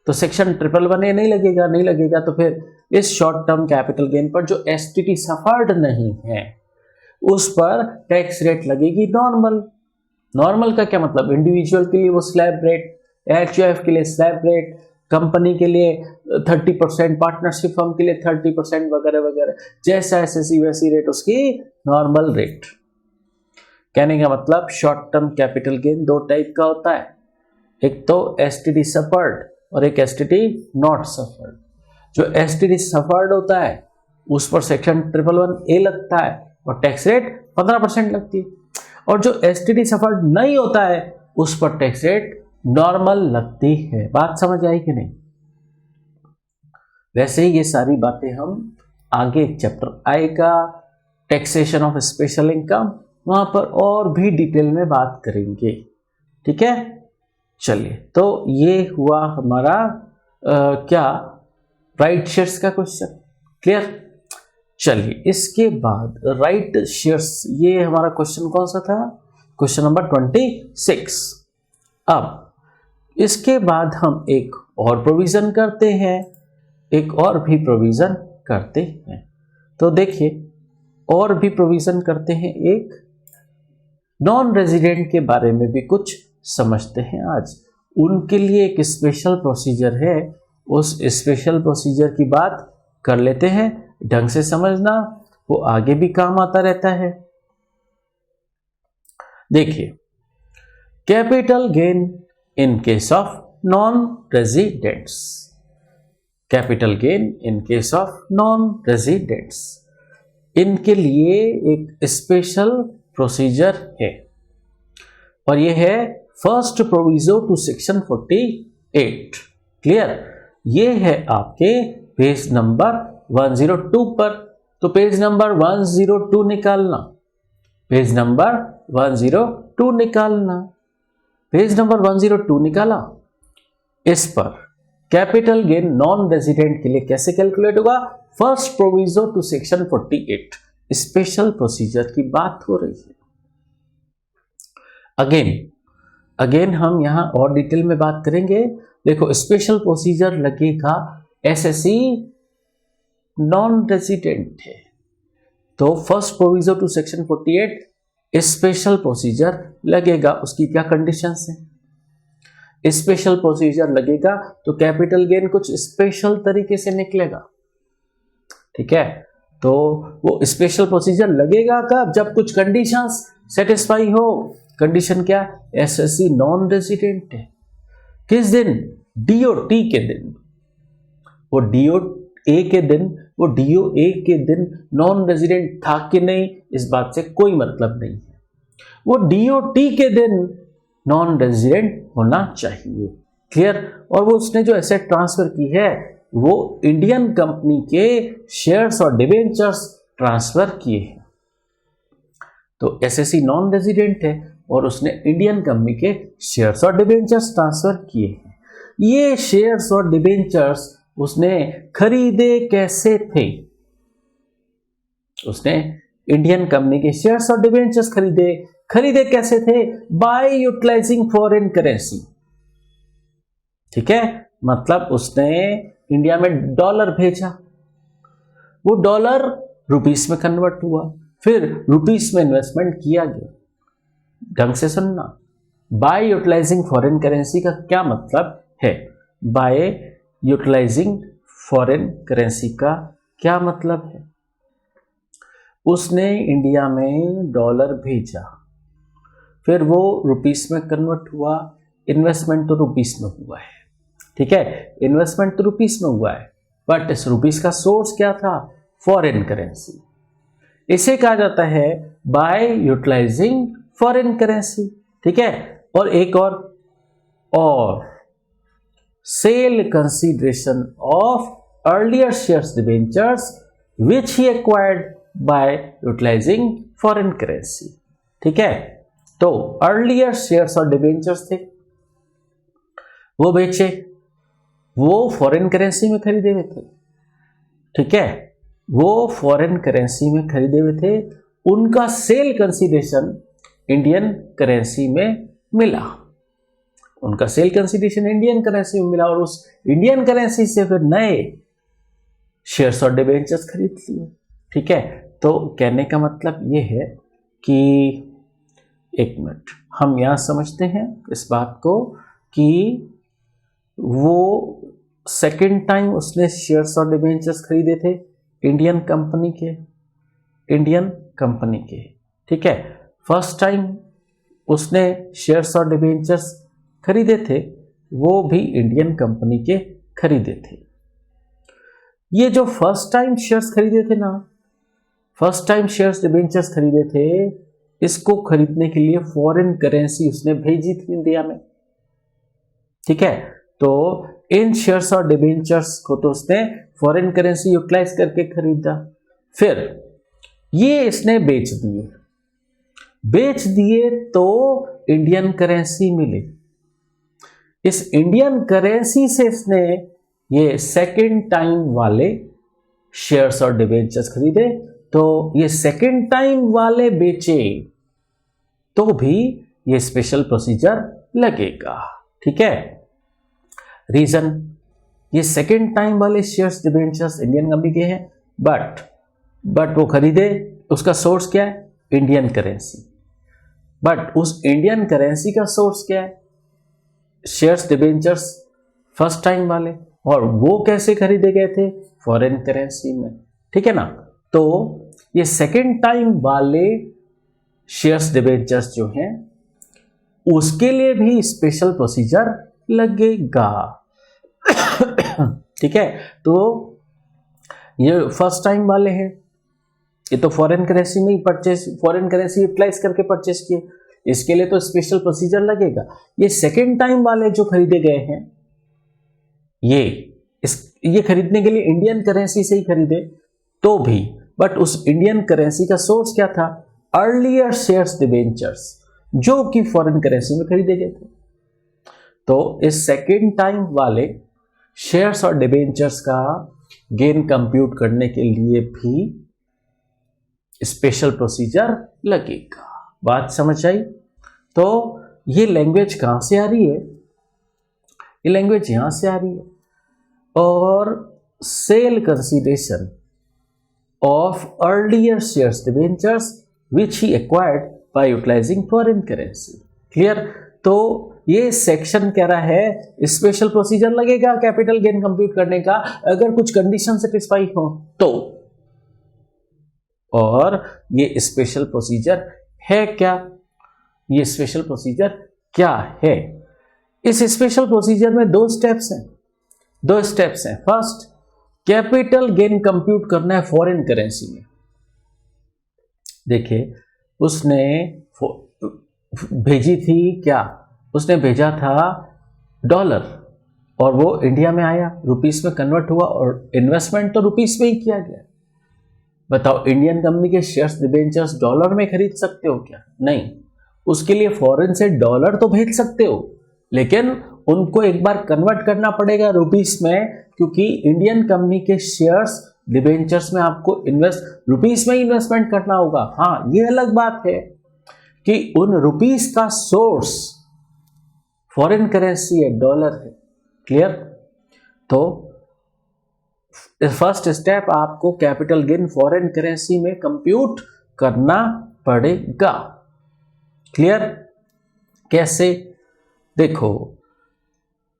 तो सेक्शन 111A नहीं लगेगा, नहीं लगेगा तो फिर इस शॉर्ट टर्म कैपिटल गेन पर जो एसटीटी सफर्ड नहीं है उस पर टैक्स रेट लगेगी नॉर्मल। नॉर्मल का क्या मतलब? इंडिविजुअल के लिए वो स्लैब रेट, एचयूएफ के लिए स्लैब रेट, कंपनी के लिए 30%, पार्टनरशिप फर्म के लिए 30% वगैरह वगैरह, जैसा एसएससी वैसी रेट उसकी नॉर्मल रेट। कहने का मतलब शॉर्ट टर्म कैपिटल गेन दो टाइप का होता है, एक तो एसटीडी सफर्ड और एक एसटीडी नॉट सफर्ड। जो एसटीडी सफर्ड होता है उस पर सेक्शन 111A लगता है और टैक्स रेट 15% लगती है, और जो एसटीडी सफर्ड नहीं होता है उस पर टैक्स रेट नॉर्मल लगती है। बात समझ आई कि नहीं? वैसे ही ये सारी बातें हम आगे एक चैप्टर आएगा टैक्सेशन ऑफ स्पेशल इनकम, वहां पर और भी डिटेल में बात करेंगे। ठीक है, चलिए, तो ये हुआ हमारा क्या राइट शेयर्स का क्वेश्चन। क्लियर? चलिए, इसके बाद राइट शेयर्स, ये हमारा क्वेश्चन कौन सा था? Question number 26। अब इसके बाद हम एक और प्रोविजन करते हैं, एक और भी प्रोविजन करते हैं। तो देखिए, और भी प्रोविजन करते हैं, एक नॉन रेजिडेंट के बारे में भी कुछ समझते हैं आज। उनके लिए एक स्पेशल प्रोसीजर है, उस स्पेशल प्रोसीजर की बात कर लेते हैं। ढंग से समझना, वो आगे भी काम आता रहता है। देखिए, capital gain in case of non residents, capital gain in case of non residents, इनके लिए एक स्पेशल प्रोसीजर है, और ये है first proviso to section 48। Clear? ये है आपके पेज नंबर 102 पर। तो पेज नंबर 102 निकालना, पेज नंबर 102 निकालना, पेज नंबर 102 निकाला। इस पर कैपिटल गेन नॉन रेजिडेंट के लिए कैसे कैलकुलेट होगा? First proviso to section 48, special procedure की बात हो रही है। अगेन हम यहां और डिटेल में बात करेंगे। देखो, स्पेशल प्रोसीजर लगेगा, एसएससी नॉन रेजिडेंट है तो first proviso to section 48 special procedure लगेगा। उसकी क्या कंडीशंस हैं? स्पेशल प्रोसीजर लगेगा तो कैपिटल गेन कुछ स्पेशल तरीके से निकलेगा। ठीक है, तो वो स्पेशल प्रोसीजर लगेगा कब? जब कुछ कंडीशंस सेटिस्फाई हो। कंडीशन क्या? एसएससी नॉन रेजिडेंट है। किस दिन? डीओटी के दिन। वो डीओए के दिन, वो डीओए के दिन नॉन रेजिडेंट था कि नहीं, इस बात से कोई मतलब नहीं है। वो डीओटी के दिन नॉन रेजिडेंट होना चाहिए। क्लियर। और वो उसने जो एसेट ट्रांसफर की है वो इंडियन कंपनी के शेयर्स और डिबेंचर्स ट्रांसफर किए हैं। तो एसएससी नॉन रेजिडेंट है और उसने इंडियन कंपनी के शेयर्स और डिबेंचर्स ट्रांसफर किए हैं। ये शेयर्स और डिबेंचर्स उसने खरीदे कैसे थे? उसने इंडियन कंपनी के शेयर्स और डिबेंचर्स खरीदे कैसे थे? By utilising foreign currency. ठीक है, मतलब उसने इंडिया में डॉलर भेजा, वो डॉलर रुपीस में कन्वर्ट हुआ, फिर रुपीस में इन्वेस्टमेंट किया गया। ढंग से सुनना, बाय यूटिलाइजिंग फॉरेन करेंसी का क्या मतलब है? बाय यूटिलाइजिंग फॉरेन करेंसी का क्या मतलब है? उसने इंडिया में डॉलर भेजा, फिर वो रुपीस में कन्वर्ट हुआ, इन्वेस्टमेंट तो रुपीस में हुआ है। ठीक है, इन्वेस्टमेंट तो रुपीस में हुआ है, बट इस रुपीस का सोर्स क्या था? Foreign currency. इसे कहा जाता है बाय यूटिलाइजिंग फॉरेन करेंसी। ठीक है, और एक और sale consideration of earlier shares debentures which he acquired by utilising foreign currency. ठीक है, तो अर्लियर शेयर्स और डिबेंचर्स थे, वो बेचे, वो फॉरेन करेंसी में खरीदे हुए थे। ठीक है, वो फॉरेन करेंसी में खरीदे हुए थे, उनका सेल कंसीडरेशन इंडियन करेंसी में मिला, उनका सेल कंसीडरेशन इंडियन करेंसी में मिला, और उस इंडियन करेंसी से फिर नए शेयर्स और डिबेंचर्स खरीद लिए। ठीक है, तो कहने का मतलब ये है कि एक मिनट हम यहां समझते हैं इस बात को कि वो सेकेंड टाइम उसने शेयर्स और डिबेंचर्स खरीदे थे इंडियन कंपनी के। ठीक है, फर्स्ट टाइम उसने शेयर्स और डिबेंचर्स खरीदे थे, वो भी इंडियन कंपनी के खरीदे थे। ये जो फर्स्ट टाइम शेयर्स खरीदे थे ना, फर्स्ट टाइम शेयर्स डिबेंचर्स खरीदे थे, इसको खरीदने के लिए फॉरेन करेंसी उसने भेजी थी इंडिया में। ठीक है, तो इन शेयर्स और डिबेंचर्स को तो उसने फॉरेन करेंसी यूटिलाइज करके खरीदा, फिर ये इसने बेच दिए तो इंडियन करेंसी मिली। इस इंडियन करेंसी से इसने ये सेकेंड टाइम वाले शेयर्स और डिबेंचर्स खरीदे, तो ये सेकेंड टाइम वाले बेचे तो भी ये स्पेशल प्रोसीजर लगेगा। ठीक है, रीजन, ये सेकेंड टाइम वाले शेयर्स डिबेंचर्स इंडियन कंपनी के हैं, बट वो खरीदे, उसका सोर्स क्या है? Indian currency. बट उस इंडियन करेंसी का सोर्स क्या है? शेयर्स डिबेंचर्स फर्स्ट टाइम वाले, और वो कैसे खरीदे गए थे? फॉरेन करेंसी में। ठीक है ना, तो ये सेकेंड टाइम वाले शेयर्स डिबेंचर्स जो हैं उसके लिए भी स्पेशल प्रोसीजर लगेगा। ठीक है, तो ये फर्स्ट टाइम वाले हैं, ये तो फॉरेन करेंसी में ही फॉरेन करेंसी यूटिलाइज करके परचेस किए, इसके लिए तो स्पेशल प्रोसीजर लगेगा। ये सेकेंड टाइम वाले जो खरीदे गए हैं, ये खरीदने के लिए इंडियन करेंसी से ही खरीदे तो भी, बट उस इंडियन करेंसी का सोर्स क्या था? अर्लियर शेयर्स डिबेंचर्स जो कि फॉरेन करेंसी में खरीदे गए थे। तो इस सेकेंड टाइम वाले शेयर्स और डिबेंचर्स का गेन कंप्यूट करने के लिए भी स्पेशल प्रोसीजर लगेगा। बात समझ आई? तो ये लैंग्वेज कहां से आ रही है? ये लैंग्वेज यहां से आ रही है, और sale consideration of earlier shares debentures which he acquired by utilizing foreign currency. Clear? तो ये सेक्शन कह रहा है स्पेशल प्रोसीजर लगेगा कैपिटल गेन कंप्यूट करने का अगर कुछ कंडीशन सेटिस्फाई हो तो, और ये स्पेशल प्रोसीजर है क्या? ये स्पेशल प्रोसीजर क्या है? इस स्पेशल प्रोसीजर में दो स्टेप्स हैं। फर्स्ट, कैपिटल गेन कंप्यूट करना है फॉरेन करेंसी में। देखिए, उसने भेजी थी क्या, उसने भेजा था डॉलर और वो इंडिया में आया, रुपीस में कन्वर्ट हुआ और इन्वेस्टमेंट तो रुपीस में ही किया गया। बताओ इंडियन कंपनी के शेयर्स डिबेंचर्स डॉलर में खरीद सकते हो क्या? नहीं, उसके लिए फॉरेन से डॉलर तो भेज सकते हो, लेकिन उनको एक बार कन्वर्ट करना पड़ेगा रुपीस में, क्योंकि इंडियन कंपनी के शेयर्स डिबेंचर्स में आपको रुपीस में इन्वेस्टमेंट करना होगा। हाँ, ये अलग बात है कि उन रुपीस का सोर्स फॉरेन करेंसी है, डॉलर है। क्लियर? तो फर्स्ट स्टेप आपको कैपिटल गेन फॉरेन करेंसी में कंप्यूट करना पड़ेगा। क्लियर? कैसे? देखो,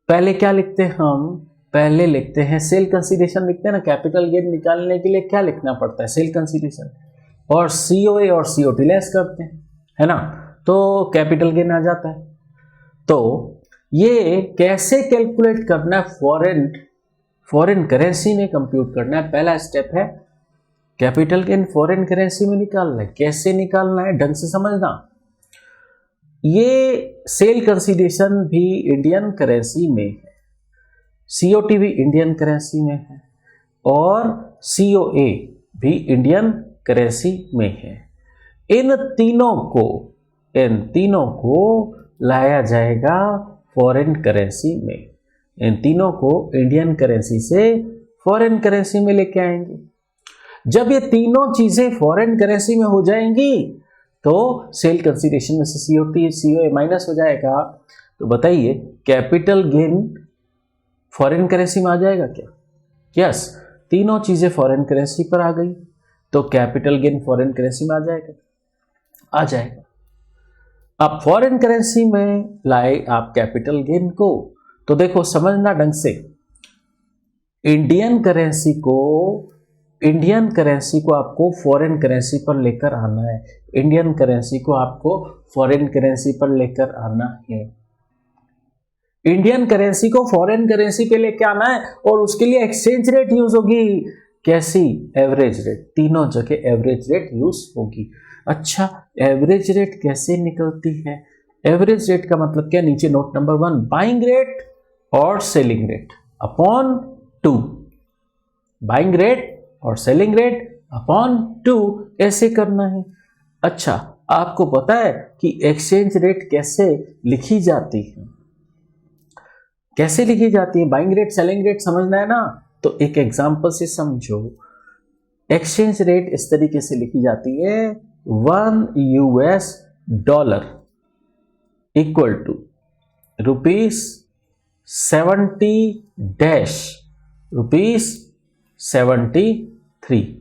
पहले क्या लिखते हैं हम? पहले लिखते हैं सेल कंसीडरेशन लिखते हैं ना। कैपिटल गेन निकालने के लिए क्या लिखना पड़ता है? सेल कंसीडरेशन, और सीओए और सीओटी लेस करते हैं, है ना, तो कैपिटल गेन आ जाता है। तो ये कैसे कैलकुलेट करना है? फॉरेन करेंसी में कंप्यूट करना है। पहला स्टेप है कैपिटल गेन फॉरेन करेंसी में निकालना है। कैसे निकालना है ढंग से समझना। ये सेल कंसीडरेशन भी इंडियन करेंसी में है, सीओटी भी इंडियन करेंसी में है, और सीओए भी इंडियन करेंसी में है। इन तीनों को लाया जाएगा फॉरेन करेंसी में। इन तीनों को इंडियन करेंसी से फॉरेन करेंसी में लेके आएंगे। जब ये तीनों चीजें फॉरेन करेंसी में हो जाएंगी तो सेल कंसीडरेशन में से सीओटी सीओए माइनस हो जाएगा। तो बताइए कैपिटल गेन फॉरेन करेंसी में आ जाएगा क्या? यस, तीनों चीजें फॉरेन करेंसी पर आ गई तो कैपिटल गेन फॉरेन करेंसी में आ जाएगा। अब फॉरेन करेंसी में लाए आप कैपिटल गेन को, तो देखो समझना ढंग से। इंडियन करेंसी को आपको फॉरेन करेंसी पर लेकर आना है। इंडियन करेंसी को आपको फॉरेन करेंसी पर लेकर आना है। इंडियन करेंसी को फॉरेन करेंसी पे लेकर आना है और उसके लिए एक्सचेंज रेट यूज होगी। कैसी? Average rate. तीनों जगह एवरेज रेट यूज होगी। अच्छा, एवरेज रेट कैसे निकलती है? एवरेज रेट का मतलब क्या? नीचे नोट नंबर 1, बाइंग रेट और selling rate upon 2। Buying rate और सेलिंग रेट अपॉन 2 ऐसे करना है। अच्छा, आपको पता है कि एक्सचेंज रेट कैसे लिखी जाती है? कैसे लिखी जाती है? बाइंग रेट सेलिंग रेट समझना है ना, तो एक एग्जांपल से समझो। एक्सचेंज रेट इस तरीके से लिखी जाती है, $1 इक्वल टू ₹70-73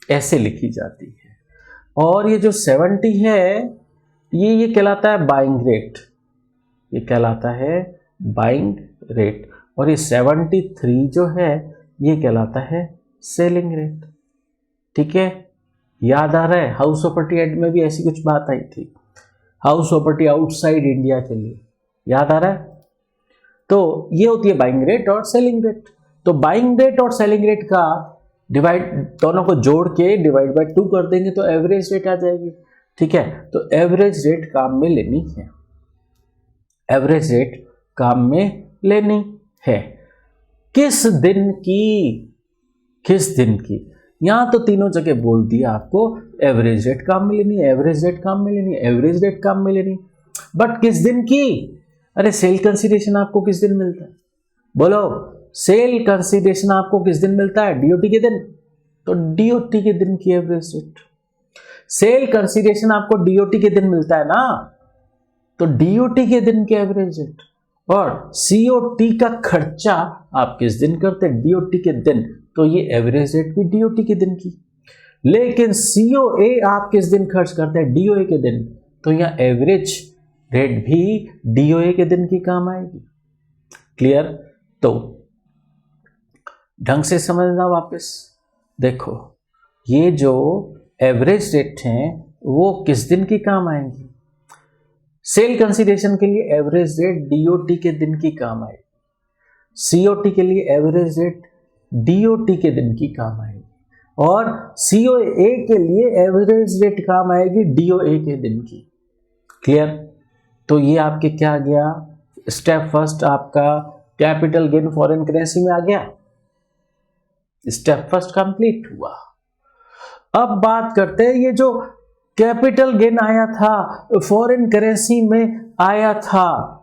ऐसे लिखी जाती है। और ये जो 70 है ये कहलाता है बाइंग रेट, ये कहलाता है बाइंग रेट, और ये 73 जो है ये कहलाता है सेलिंग रेट। ठीक है, याद आ रहा है? हाउस प्रॉपर्टी एक्ट में भी ऐसी कुछ बात आई थी, हाउस प्रॉपर्टी आउटसाइड इंडिया के लिए, याद आ रहा है? तो ये होती है बाइंग रेट और सेलिंग रेट। तो बाइंग रेट और सेलिंग रेट का डिवाइड, दोनों को जोड़ के डिवाइड बाय 2 कर देंगे तो एवरेज रेट आ जाएगी। ठीक है, तो एवरेज रेट काम में लेनी है, एवरेज रेट काम में लेनी है। किस दिन की? यहां तो तीनों जगह बोल दिया आपको एवरेज रेट काम में लेनी है, एवरेज रेट काम में लेनी है, एवरेज रेट काम में लेनी। बट किस दिन की? अरे सेल कंसीडरेशन आपको किस दिन मिलता है? बोलो, सेल कंसीडरेशन आपको किस दिन मिलता है? डीओटी के दिन। तो डीओटी के दिन की एवरेज रेट। सेल कंसीडरेशन आपको डीओटी के दिन मिलता है ना, तो डीओटी के दिन की एवरेज रेट। और सीओटी का खर्चा आप किस दिन करते हैं? डीओटी के दिन, तो ये एवरेज रेट भी डीओटी के दिन की। लेकिन सीओए आप किस दिन खर्च करते हैं? डीओए के दिन, तो यहां एवरेज रेट भी डीओए के दिन की काम आएगी। क्लियर? तो ढंग से समझना वापस। देखो, ये जो एवरेज रेट हैं वो किस दिन की काम आएंगी? सेल कंसीडरेशन के लिए एवरेज रेट डीओटी के दिन की काम आएगी, सीओटी के लिए एवरेज रेट डीओटी के दिन की काम आएगी, और सीओए के लिए एवरेज रेट काम आएगी डीओए के दिन की। क्लियर? तो ये आपके क्या आ गया, स्टेप फर्स्ट आपका कैपिटल गेन फॉरेन करेंसी में आ गया, स्टेप फर्स्ट कंप्लीट हुआ। अब बात करते हैं ये जो कैपिटल गेन आया था फॉरेन करेंसी में आया था,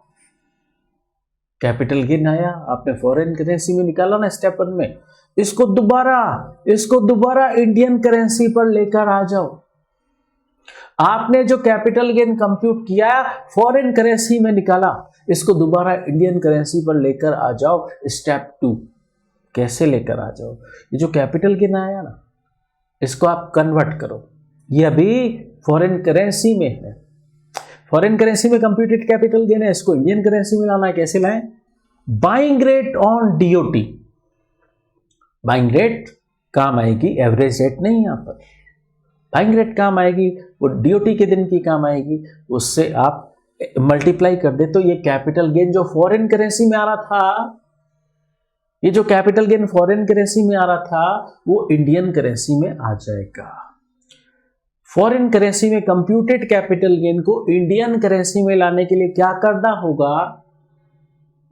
कैपिटल गेन आया आपने फॉरेन करेंसी में निकाला ना स्टेप वन में, इसको दोबारा इंडियन करेंसी पर लेकर आ जाओ। आपने जो कैपिटल गेन कंप्यूट किया फॉरेन करेंसी में निकाला, इसको दोबारा इंडियन करेंसी पर लेकर आ जाओ स्टेप टू। कैसे लेकर आ जाओ, ये जो कैपिटल गेन आया ना इसको आप कन्वर्ट करो, ये अभी फॉरेन करेंसी में है, फॉरेन करेंसी में कंप्यूटेड कैपिटल गेन है, इसको इंडियन करेंसी में लाना है। कैसे लाएं? Buying rate on DOT, buying rate काम आएगी, एवरेज रेट नहीं यहां पर, बाइंग रेट काम आएगी, वो डीओटी के दिन की काम आएगी, उससे आप मल्टीप्लाई कर दे तो ये कैपिटल गेन जो फॉरेन करेंसी में आ रहा था, ये जो कैपिटल गेन फॉरेन करेंसी में आ रहा था वो इंडियन करेंसी में आ जाएगा। फॉरेन करेंसी में कंप्यूटेड कैपिटल गेन को इंडियन करेंसी में लाने के लिए क्या करना होगा,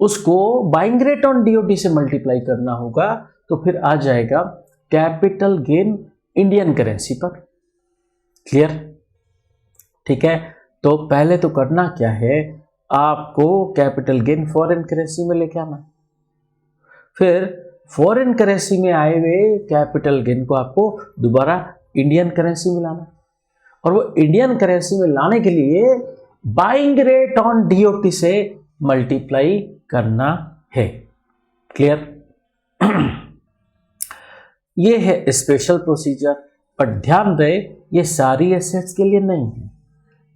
उसको बाइंग रेट ऑन डीओटी से मल्टीप्लाई करना होगा, तो फिर आ जाएगा कैपिटल गेन इंडियन करेंसी पर। क्लियर? ठीक है, तो पहले तो करना क्या है, आपको कैपिटल गेन फॉरेन करेंसी में लेके आना, फिर फॉरेन करेंसी में आए हुए कैपिटल गेन को आपको दोबारा इंडियन करेंसी में लाना, और वो इंडियन करेंसी में लाने के लिए बाइंग रेट ऑन डीओटी से मल्टीप्लाई करना है। क्लियर? ये है स्पेशल प्रोसीजर, पर ध्यान रहे ये सारी एसेट्स के लिए नहीं है।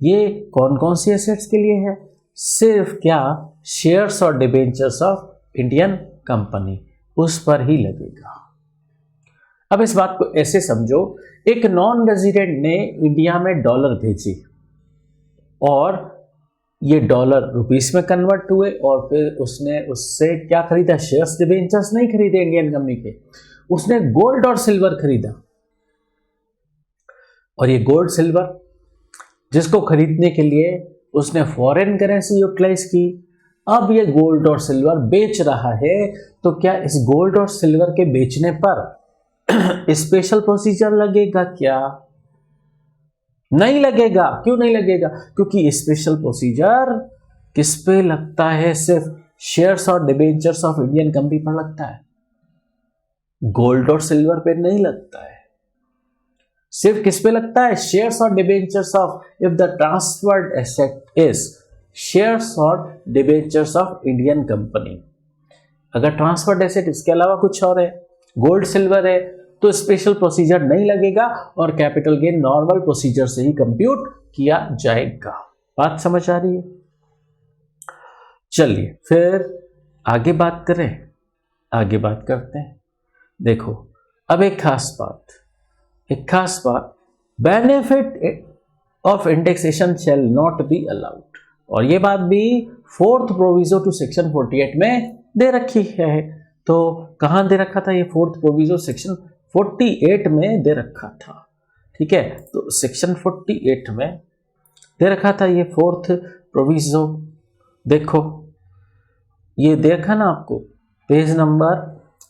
ये कौन कौन सी एसेट्स के लिए है? सिर्फ क्या, शेयर्स और डिबेंचर्स ऑफ इंडियन कंपनी, उस पर ही लगेगा। अब इस बात को ऐसे समझो, एक नॉन रेजिडेंट ने इंडिया में डॉलर भेजे और ये डॉलर रुपीस में कन्वर्ट हुए, और फिर उसने उससे क्या खरीदा, शेयर्स डिबेंचर्स नहीं खरीदे इंडियन कंपनी के, उसने गोल्ड और सिल्वर खरीदा। और ये गोल्ड सिल्वर जिसको खरीदने के लिए उसने फॉरेन करेंसी यूटिलाइज की, अब ये गोल्ड और सिल्वर बेच रहा है, तो क्या इस गोल्ड और सिल्वर के बेचने पर स्पेशल प्रोसीजर लगेगा क्या? नहीं लगेगा। क्यों नहीं लगेगा? क्योंकि स्पेशल प्रोसीजर किस पे लगता है? सिर्फ शेयर्स और डिबेंचर्स ऑफ इंडियन कंपनी पर लगता है, गोल्ड और सिल्वर पे नहीं लगता है। सिर्फ किस पे लगता है? शेयर्स और debentures of, if the transferred asset is shares और डिबेंचर्स ऑफ इंडियन कंपनी। अगर ट्रांसफर्ड एसेट इसके अलावा कुछ और है, गोल्ड सिल्वर है, तो स्पेशल प्रोसीजर नहीं लगेगा और कैपिटल गेन नॉर्मल प्रोसीजर से ही कंप्यूट किया जाएगा। बात समझ आ रही है? चलिए फिर आगे बात करें, आगे बात करते हैं। देखो अब एक खास बात, benefit of indexation shall not be allowed, और ये बात भी फोर्थ प्रोविजो टू सेक्शन 48 में दे रखी है। तो कहां दे रखा था? ये फोर्थ प्रोविजो सेक्शन 48 में दे रखा था। ठीक है, तो सेक्शन 48 में दे रखा था ये फोर्थ प्रोविजो। देखो ये देखा ना आपको पेज नंबर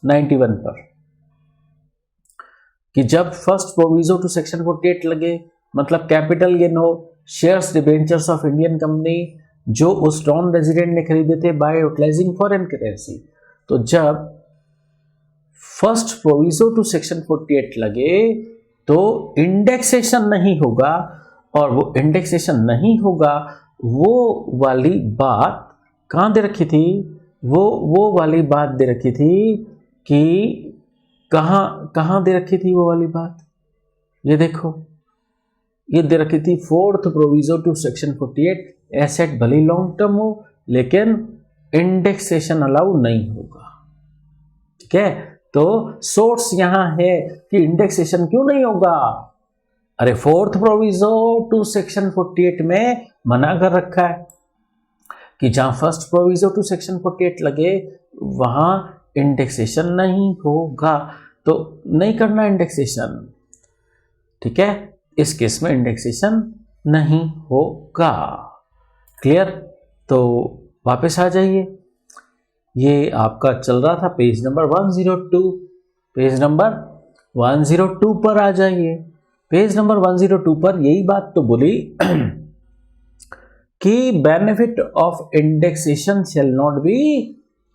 91 पर, कि जब फर्स्ट प्रोविजो टू सेक्शन 48 लगे, मतलब कैपिटल गेन हो, shares debentures of Indian company जो उस नॉन रेजिडेंट ने खरीदे थे बाय यूटिलाइजिंग फॉरेन करेंसी, तो जब फर्स्ट प्रोविजो टू सेक्शन 48 लगे तो इंडेक्सेशन नहीं होगा, और वो इंडेक्सेशन नहीं होगा, वो वाली बात कहां दे रखी थी? वो वाली बात दे रखी थी कि कहां दे रखी थी वो वाली बात? ये देखो, ये दे रखी थी fourth proviso to section 48, asset भले लॉन्ग टर्म हो लेकिन इंडेक्सेशन अलाउ नहीं होगा। ठीक है, तो सोर्स यहां है कि इंडेक्सेशन क्यों नहीं होगा। अरे फोर्थ प्रोविजो टू सेक्शन 48 में मना कर रखा है कि जहां फर्स्ट प्रोविजो टू सेक्शन 48 लगे वहां इंडेक्सेशन नहीं होगा, तो नहीं करना इंडेक्सेशन। ठीक है, इस केस में इंडेक्सेशन नहीं होगा। क्लियर? तो वापस आ जाइए, ये आपका चल रहा था पेज नंबर 102, पेज नंबर 102 पर आ जाइए। पेज नंबर 102 पर यही बात तो बोली कि benefit of indexation shall not be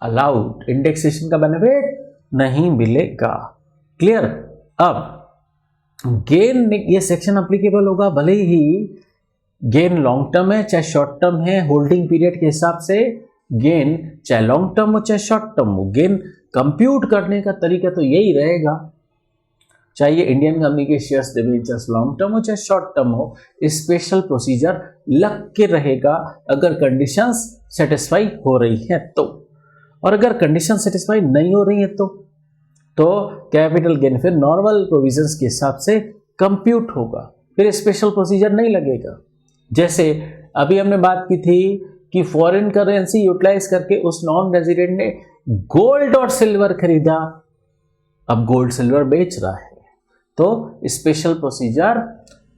allowed, indexation का बेनिफिट नहीं मिलेगा। क्लियर? अब गेन, ये सेक्शन अप्लीकेबल होगा भले ही गेन लॉन्ग टर्म है चाहे शॉर्ट टर्म है, होल्डिंग पीरियड के हिसाब से गेन चाहे लॉन्ग टर्म हो चाहे शॉर्ट टर्म हो, गेन कंप्यूट करने का तरीका तो यही रहेगा, चाहे ये इंडियन कंपनी के शेयर्स डिबेंचर्स लॉन्ग टर्म हो चाहे शॉर्ट टर्म हो, स्पेशल प्रोसीजर लग के रहेगा अगर कंडीशंस सेटिस्फाई हो रही है तो। और अगर कंडीशन सेटिस्फाई नहीं हो रही है तो कैपिटल गेन फिर नॉर्मल प्रोविजंस के हिसाब से कंप्यूट होगा, फिर स्पेशल प्रोसीजर नहीं लगेगा। जैसे अभी हमने बात की थी कि फॉरेन करेंसी यूटिलाइज करके उस नॉन रेजिडेंट ने गोल्ड और सिल्वर खरीदा, अब गोल्ड सिल्वर बेच रहा है तो स्पेशल प्रोसीजर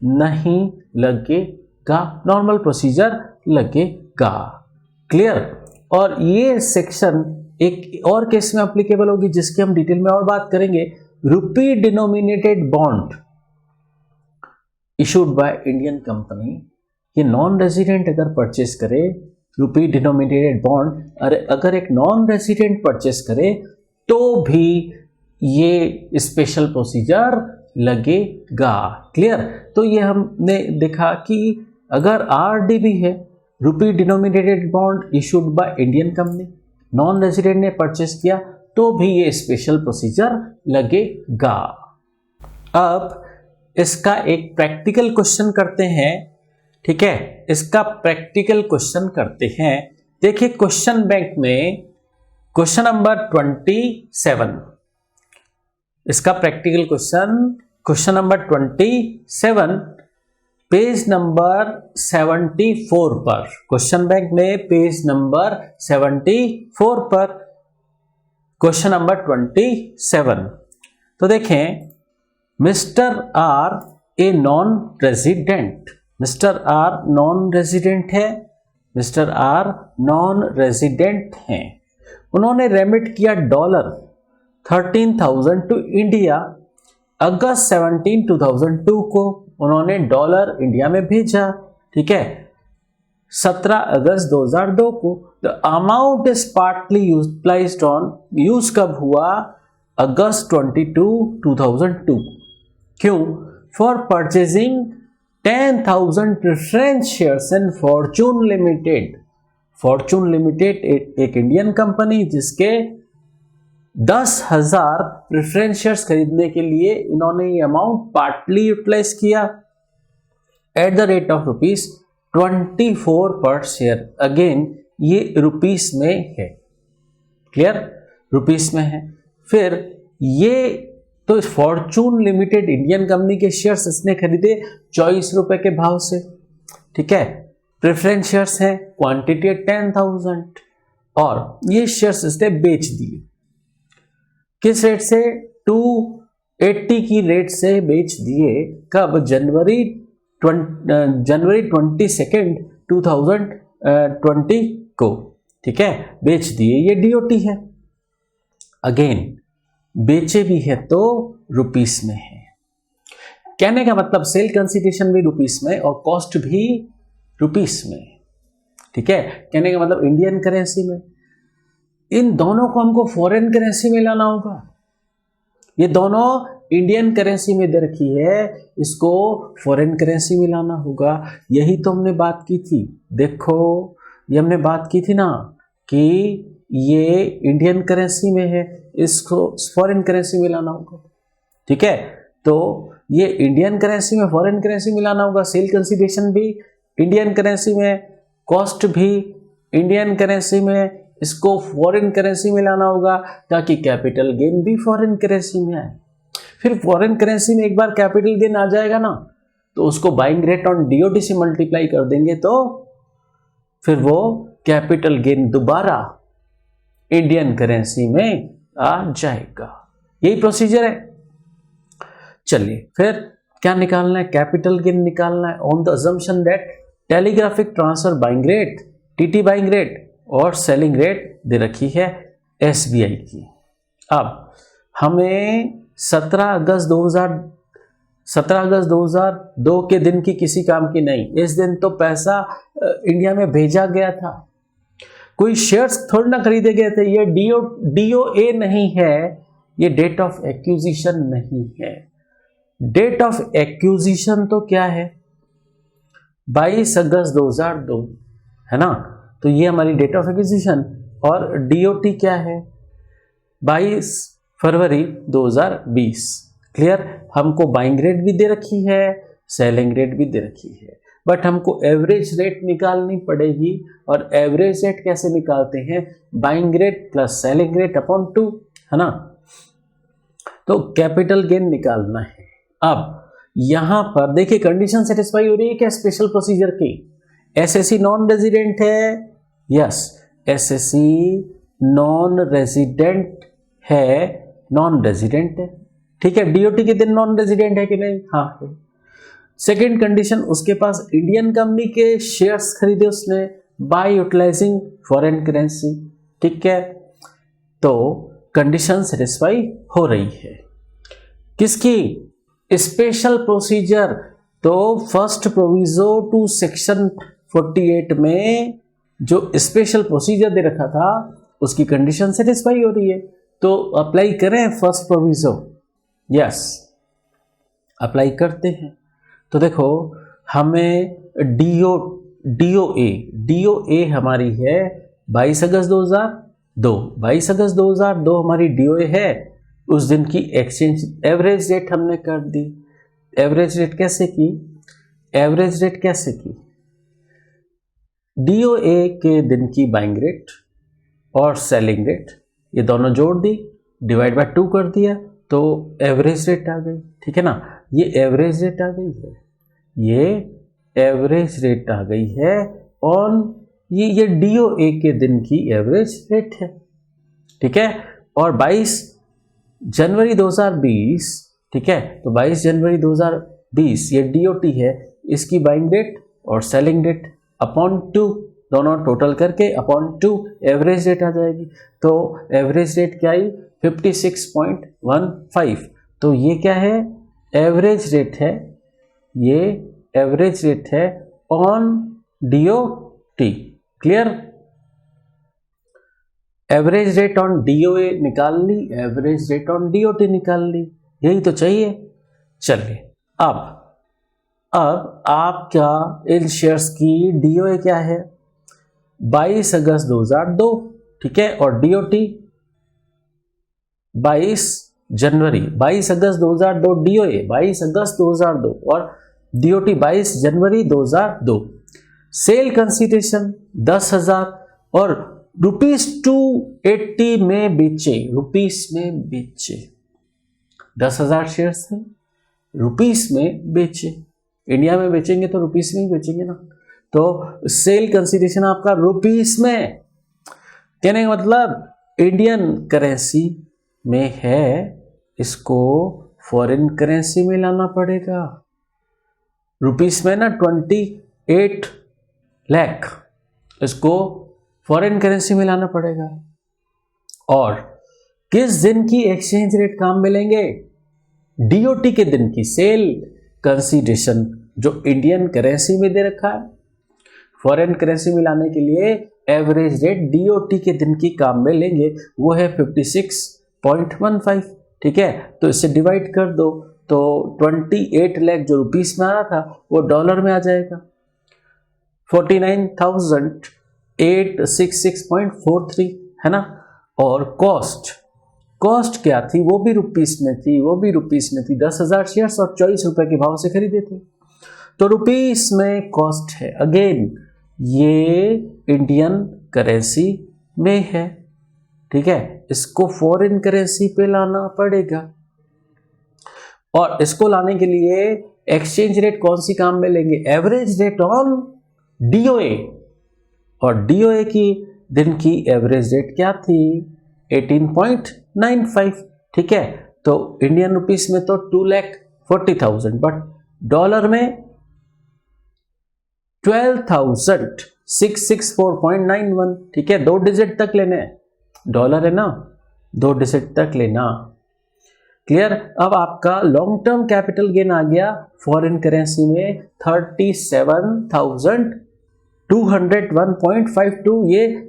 नहीं लगेगा, नॉर्मल प्रोसीजर लगेगा। क्लियर? और ये सेक्शन एक और केस में एप्लीकेबल होगी जिसकी हम डिटेल में और बात करेंगे, rupee denominated bond issued by Indian company. ये नॉन रेजिडेंट अगर परचेस करे रुपी डिनोमिनेटेड बॉन्ड, अगर एक नॉन रेजिडेंट परचेस करे तो भी ये स्पेशल प्रोसीजर लगेगा। क्लियर? तो ये हमने देखा कि अगर आरडीबी है, rupee denominated bond issued by Indian company, non resident ने परचेस किया तो भी ये स्पेशल प्रोसीजर लगेगा। अब इसका एक प्रैक्टिकल क्वेश्चन करते हैं, ठीक है? इसका प्रैक्टिकल क्वेश्चन करते हैं। देखिए क्वेश्चन बैंक में क्वेश्चन नंबर 27, इसका practical question number 27 page number 74 पर, क्वेश्चन बैंक में पेज नंबर 74 पर क्वेश्चन नंबर 27। तो देखें, mister R A non resident, mister R non resident है, मिस्टर आर नॉन रेजिडेंट हैं, उन्होंने रेमिट किया $13,000 टू इंडिया अगस्त 17, 2002 को, उन्होंने डॉलर इंडिया में भेजा, ठीक है, 17 अगस्त 2002 को। The amount is partly utilised on, use कब हुआ? अगस्त 22, 2002। क्यों? For purchasing 10,000 preference shares in Fortune limited. Fortune limited एक इंडियन कंपनी जिसके 10,000 प्रेफरेंस शेयर्स खरीदने के लिए इन्होंने ये अमाउंट पार्टली यूटिलाइज किया at the rate of ₹24 per share. Again ये रुपीस में है, क्लियर? रुपीस में है। फिर ये तो फॉर्चून लिमिटेड इंडियन कंपनी के शेयर्स इसने खरीदे 24 रुपए के भाव से, ठीक है? प्रेफरेंस शेयर्स हैं, क्वांटिटी 10,000 और ये शेयर्स इसने बेच दिए। किस रेट से? 280 की रेट से बेच दिए। कब? जनवरी 22, 2020 को, ठीक है, बेच दिए। ये डीओटी है, अगेन बेचे भी है तो रुपीस में है। कहने का मतलब सेल कंसिडरेशन भी रुपीस में और कॉस्ट भी रुपीस में, ठीक है? कहने का मतलब इंडियन करेंसी में। इन दोनों को हमको फॉरेन करेंसी में लाना होगा। ये दोनों इंडियन करेंसी में दे रखी है, इसको फॉरेन करेंसी में लाना होगा। यही तो हमने बात की थी। देखो ये हमने बात की थी ना कि ये इंडियन करेंसी में है, इसको फॉरेन करेंसी में लाना होगा, ठीक है? तो ये इंडियन करेंसी में फॉरेन करेंसी में लाना होगा। सेल कंसिडरेशन भी इंडियन करेंसी में, कॉस्ट भी इंडियन करेंसी में, इसको फॉरेन करेंसी में लाना होगा ताकि कैपिटल गेन भी फॉरेन करेंसी में आए। फिर फॉरेन करेंसी में एक बार कैपिटल गेन आ जाएगा ना तो उसको बाइंग रेट ऑन डीओटी से मल्टीप्लाई कर देंगे तो फिर वो कैपिटल गेन दोबारा इंडियन करेंसी में आ जाएगा। यही प्रोसीजर है। चलिए फिर क्या निकालना है? कैपिटल गेन निकालना है on the assumption that telegraphic transfer buying rate TT buying rate और सेलिंग रेट दे रखी है एसबीआई की। अब हमें 17 अगस्त 2002 के दिन की किसी काम की नहीं, इस दिन तो पैसा इंडिया में भेजा गया था, कोई शेयर्स थोड़ी ना खरीदे गए थे। ये डीओए नहीं है, ये डेट ऑफ एक्विजिशन नहीं है। डेट ऑफ एक्विजिशन तो क्या है, 22 अगस्त 2002 है ना, तो ये हमारी डेट ऑफ एक्विजिशन। और डीओटी क्या है, 22 फरवरी 2020। क्लियर, हमको बाइंग रेट भी दे रखी है, सेलिंग रेट भी दे रखी है, बट हमको एवरेज रेट निकालनी पड़ेगी। और एवरेज रेट कैसे निकालते हैं, buying rate plus selling rate upon 2, है ना। तो कैपिटल गेन निकालना है। अब यहां पर देखिए कंडीशन सेटिस्फाई हो रही है क्या स्पेशल प्रोसीजर की। एसएससी नॉन रेजिडेंट है, यस एसएससी नॉन रेजिडेंट है, नॉन रेजिडेंट है, ठीक है। डीओटी के दिन नॉन रेजिडेंट है कि नहीं, हाँ है। सेकेंड कंडीशन, उसके पास इंडियन कंपनी के शेयर्स खरीदे उसने बाय यूटिलाइजिंग फॉरेन करेंसी, ठीक है। तो कंडीशन सेटिस्फाई हो रही है किसकी, स्पेशल प्रोसीजर। तो फर्स्ट प्रोविजो टू सेक्शन 48 में जो स्पेशल प्रोसीजर दे रखा था उसकी कंडीशन सेटिस्फाई हो रही है, तो अप्लाई करें फर्स्ट प्रोविजो, यस अप्लाई करते हैं। तो देखो हमें डीओए हमारी है 22 अगस्त 2002, 22 अगस्त 2002 हमारी डीओए है। उस दिन की एक्सचेंज एवरेज रेट हमने कर दी। एवरेज रेट कैसे की, एवरेज रेट कैसे की, डीओए के दिन की बाइंग रेट और सेलिंग रेट ये दोनों जोड़ दी, डिवाइड बाय 2 कर दिया, तो एवरेज रेट आ गई, ठीक है ना। ये एवरेज रेट आ गई है, ये एवरेज रेट आ गई है ऑन ये डीओए के दिन की एवरेज रेट है, ठीक है। और 22 जनवरी 2020, ठीक है, तो 22 जनवरी 2020 ये डीओटी है, इसकी बाइंग रेट और सेलिंग रेट अपॉन 2 दोनों टोटल करके अपॉन 2 एवरेज रेट आ जाएगी। तो एवरेज रेट क्या आई 56.15। तो ये क्या है, एवरेज रेट है, ये एवरेज रेट है on DOT. Clear, average rate on DOA निकाल ली, एवरेज रेट ऑन डीओटी निकाल ली, यही तो चाहिए। चलिए अब आपका इन शेयर्स की डीओए क्या है 22 अगस्त 2002, ठीक है, और डीओटी 22 जनवरी, 22 अगस्त 2002 डीओए 22 अगस्त 2002 और डीओटी 22 जनवरी 2002। सेल कंसीडरेशन 10,000 और ₹280 में बेचे, रुपीस में बेचे, 10,000 शेयर्स थे, रुपीस में बेचे। इंडिया में बेचेंगे तो रुपीस में ही बेचेंगे ना, तो सेल कंसीडरेशन आपका रुपीस में, कहने का मतलब इंडियन करेंसी में है, इसको फॉरेन करेंसी में लाना पड़ेगा। रुपीस में ना 28 लाख, इसको फॉरेन करेंसी में लाना पड़ेगा। और किस दिन की एक्सचेंज रेट काम में लेंगे, डीओटी के दिन की सेल कंसीडरेशन जो इंडियन करेंसी में दे रखा है, फॉरेन करेंसी में लाने के लिए एवरेज रेट डीओटी के दिन की काम में लेंगे, वो है 56.15, ठीक है। तो इससे डिवाइड कर दो तो 28 लाख जो रुपीस में आ रहा था वो डॉलर में आ जाएगा, 49,866.43, है ना। और कॉस्ट क्या थी, वो भी रुपीस में थी, 10,000 शेयर्स और 24 रुपए के भाव से खरीदे थे, तो रुपीस में कॉस्ट है। अगेन ये इंडियन करेंसी में है, ठीक है, इसको फॉरेन करेंसी पे लाना पड़ेगा। और इसको लाने के लिए एक्सचेंज रेट कौन सी काम में लेंगे, एवरेज रेट ऑन डीओए, और डीओए की दिन की एवरेज रेट क्या थी 18.95, ठीक है। तो इंडियन रुपीस में तो 2,40,000, बट डॉलर में 12,664.91, ठीक है, 2 डिजिट तक लेने हैं, डॉलर है ना, 2 डिजिट तक लेना। क्लियर। अब आपका लॉन्ग टर्म कैपिटल गेन आ गया फॉरेन करेंसी में 37,201.52,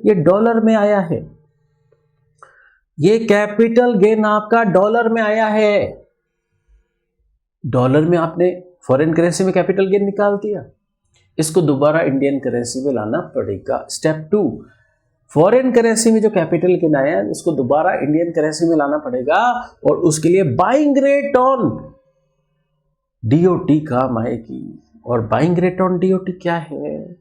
ये डॉलर में आया है, ये कैपिटल गेन आपका डॉलर में आया है। डॉलर में आपने फॉरेन करेंसी में कैपिटल गेन निकाल दिया, इसको दोबारा इंडियन करेंसी में लाना पड़ेगा। स्टेप 2, फॉरेन करेंसी में जो कैपिटल गेन आया है उसको दोबारा इंडियन करेंसी में लाना पड़ेगा, और उसके लिए बाइंग रेट ऑन डीओटी काम आएगी। और बाइंग रेट ऑन डीओटी क्या है?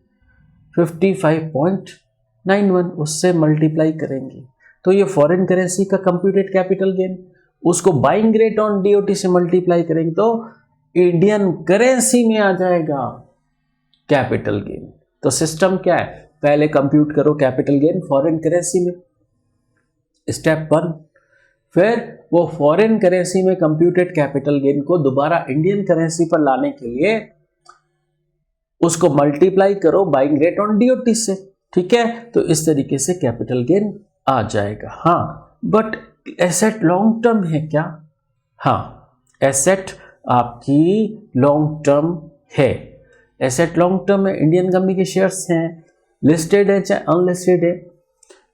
55.91, उससे मल्टीप्लाई करेंगे तो ये फॉरेन करेंसी का कंप्यूटेड कैपिटल गेन, उसको बाइंग रेट ऑन डीओटी से मल्टीप्लाई करेंगे तो इंडियन करेंसी में आ जाएगा कैपिटल गेन। तो सिस्टम क्या है? पहले कंप्यूट करो कैपिटल गेन फॉरेन करेंसी में, स्टेप 1। फिर वो फॉरेन करेंसी में कंप्यूटेड कैपिटल गेन को दोबारा इंडियन करेंसी पर लाने के लिए उसको मल्टीप्लाई करो बाइंग रेट ऑन डीओटी से, ठीक है। तो इस तरीके से कैपिटल गेन आ जाएगा। हाँ, बट एसेट लॉन्ग टर्म है क्या? हाँ, एसेट आपकी लॉन्ग टर्म है। एसेट लॉन्ग टर्म में इंडियन कंपनी के शेयर्स हैं, लिस्टेड है चाहे अनलिस्टेड है,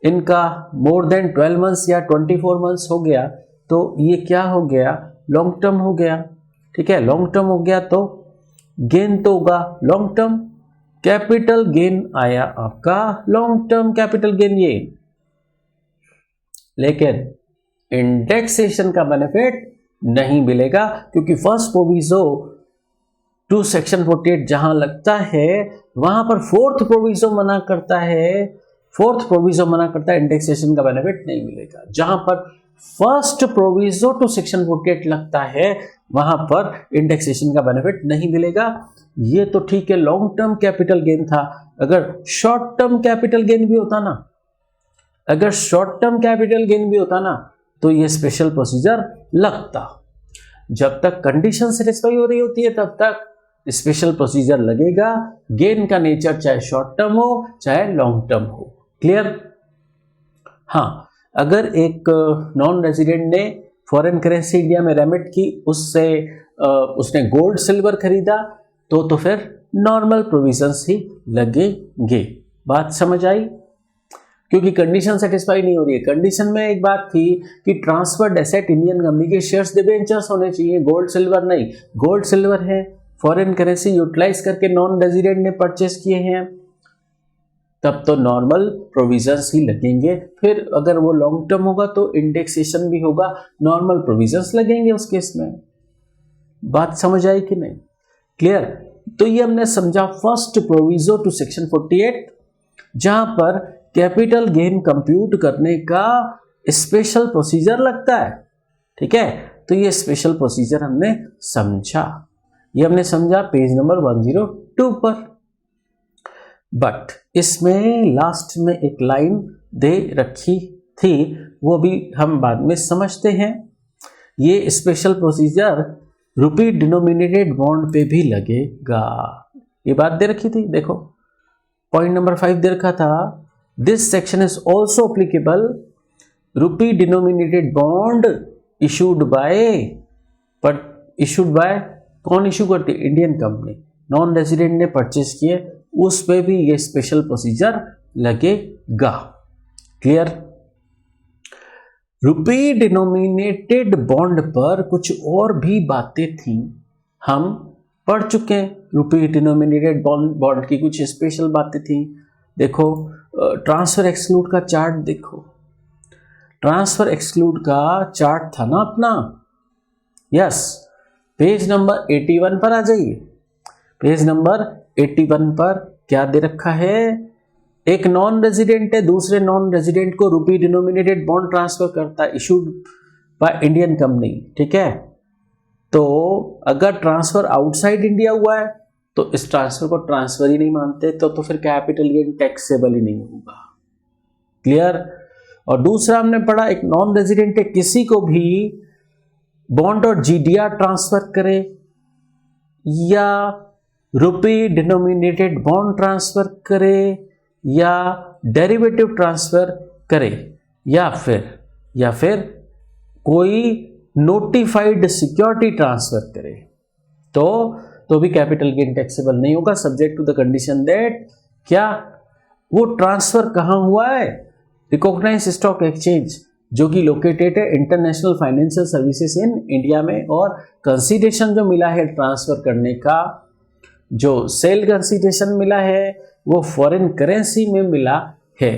इनका मोर देन 12 मंथ्स या 24 मंथ्स हो गया तो ये क्या हो गया? लॉन्ग टर्म हो गया, ठीक है। लॉन्ग टर्म हो गया तो गेन तो होगा लॉन्ग टर्म, कैपिटल गेन आया आपका लॉन्ग टर्म कैपिटल गेन ये। लेकिन इंडेक्सेशन का बेनिफिट नहीं मिलेगा, क्योंकि फर्स्ट प्रोविजो टू सेक्शन 48 जहां लगता है वहां पर फोर्थ प्रोविजो मना करता है, इंडेक्सेशन का बेनिफिट नहीं मिलेगा। जहां पर फर्स्ट प्रोविजो टू सेक्शन 48 लगता है वहां पर इंडेक्सेशन का बेनिफिट नहीं मिलेगा। ये तो ठीक है, लॉन्ग टर्म कैपिटल गेन था। अगर शॉर्ट टर्म कैपिटल गेन भी होता ना, तो ये स्पेशल प्रोसीजर लगता। जब तक कंडीशन सेटिस्फाई हो रही होती है तब तक स्पेशल प्रोसीजर लगेगा, गेन का नेचर चाहे शॉर्ट टर्म हो चाहे लॉन्ग टर्म हो। क्लियर? हाँ, अगर एक नॉन रेजिडेंट ने फॉरेन करेंसी इंडिया में रेमिट की, उसने गोल्ड सिल्वर खरीदा तो फिर नॉर्मल प्रोविजंस ही लगेंगे। बात समझ आई? क्योंकि कंडीशन सेटिस्फाई नहीं हो रही है। कंडीशन में एक बात थी कि ट्रांसफर्ड एसेट इंडियन कंपनी के शेयर्स डिबेंचर्स होने चाहिए, गोल्ड सिल्वर नहीं। गोल्ड सिल्वर है, फॉरेन करेंसी यूटिलाइज करके नॉन रेजिडेंट ने परचेस किए हैं, तब तो नॉर्मल प्रोविजंस ही लगेंगे। फिर अगर वो लॉन्ग टर्म होगा तो इंडेक्सेशन भी होगा, नॉर्मल प्रोविजंस लगेंगे उस केस में। बात समझ आई कि नहीं? क्लियर? तो ये हमने समझा फर्स्ट प्रोविजो टू सेक्शन 48, जहां पर कैपिटल गेन कंप्यूट करने का स्पेशल प्रोसीजर लगता है, ठीक है। तो ये स्पेशल प्रोसीजर हमने समझा, ये हमने समझा पेज नंबर 102 पर। बट इसमें लास्ट में एक लाइन दे रखी थी, वो भी हम बाद में समझते हैं। ये स्पेशल प्रोसीजर रुपी डिनोमिनेटेड बॉन्ड पे भी लगेगा, ये बात दे रखी थी। देखो पॉइंट नंबर 5 दे रखा था, this section is also applicable rupee denominated bond issued bye कौन इशू करती? Indian company. नॉन रेजिडेंट ने परचेस किए, उस पे भी ये स्पेशल प्रोसीजर लगेगा। क्लियर? रुपी डिनोमिनेटेड बॉन्ड पर कुछ और भी बातें थी, हम पढ़ चुके हैं। रुपी डिनोमिनेटेड बॉन्ड की कुछ स्पेशल बातें थी। देखो ट्रांसफर एक्सक्लूड का चार्ट देखो, ट्रांसफर एक्सक्लूड का चार्ट था ना अपना। यस, पेज नंबर 81 पर आ जाइए। पेज नंबर 81 पर क्या दे रखा है? एक नॉन रेजिडेंट है, दूसरे नॉन रेजिडेंट को रुपी डिनोमिनेटेड बॉन्ड ट्रांसफर करता है, इशूड बाय इंडियन कंपनी, ठीक है। तो अगर ट्रांसफर आउटसाइड इंडिया हुआ है तो इस ट्रांसफर को ट्रांसफर ही नहीं मानते, तो फिर कैपिटल गेन टैक्सेबल ही नहीं होगा। क्लियर? और दूसरा हमने पढ़ा, एक नॉन रेजिडेंट है, किसी को भी बॉन्ड और जीडीआर ट्रांसफर करे या रुपी डिनोमिनेटेड बॉन्ड ट्रांसफर करे या डेरिवेटिव ट्रांसफर करे या फिर कोई नोटिफाइड सिक्योरिटी ट्रांसफर करे तो भी कैपिटल गेन टैक्सेबल नहीं होगा, subject to the condition that क्या वो ट्रांसफर कहां हुआ है, रिकॉग्नाइज्ड स्टॉक एक्सचेंज जो कि लोकेटेड है international financial services in India में, और कंसीडरेशन जो मिला है ट्रांसफर करने का, जो सेल कंसीडरेशन मिला है वो फॉरेन करेंसी में मिला है।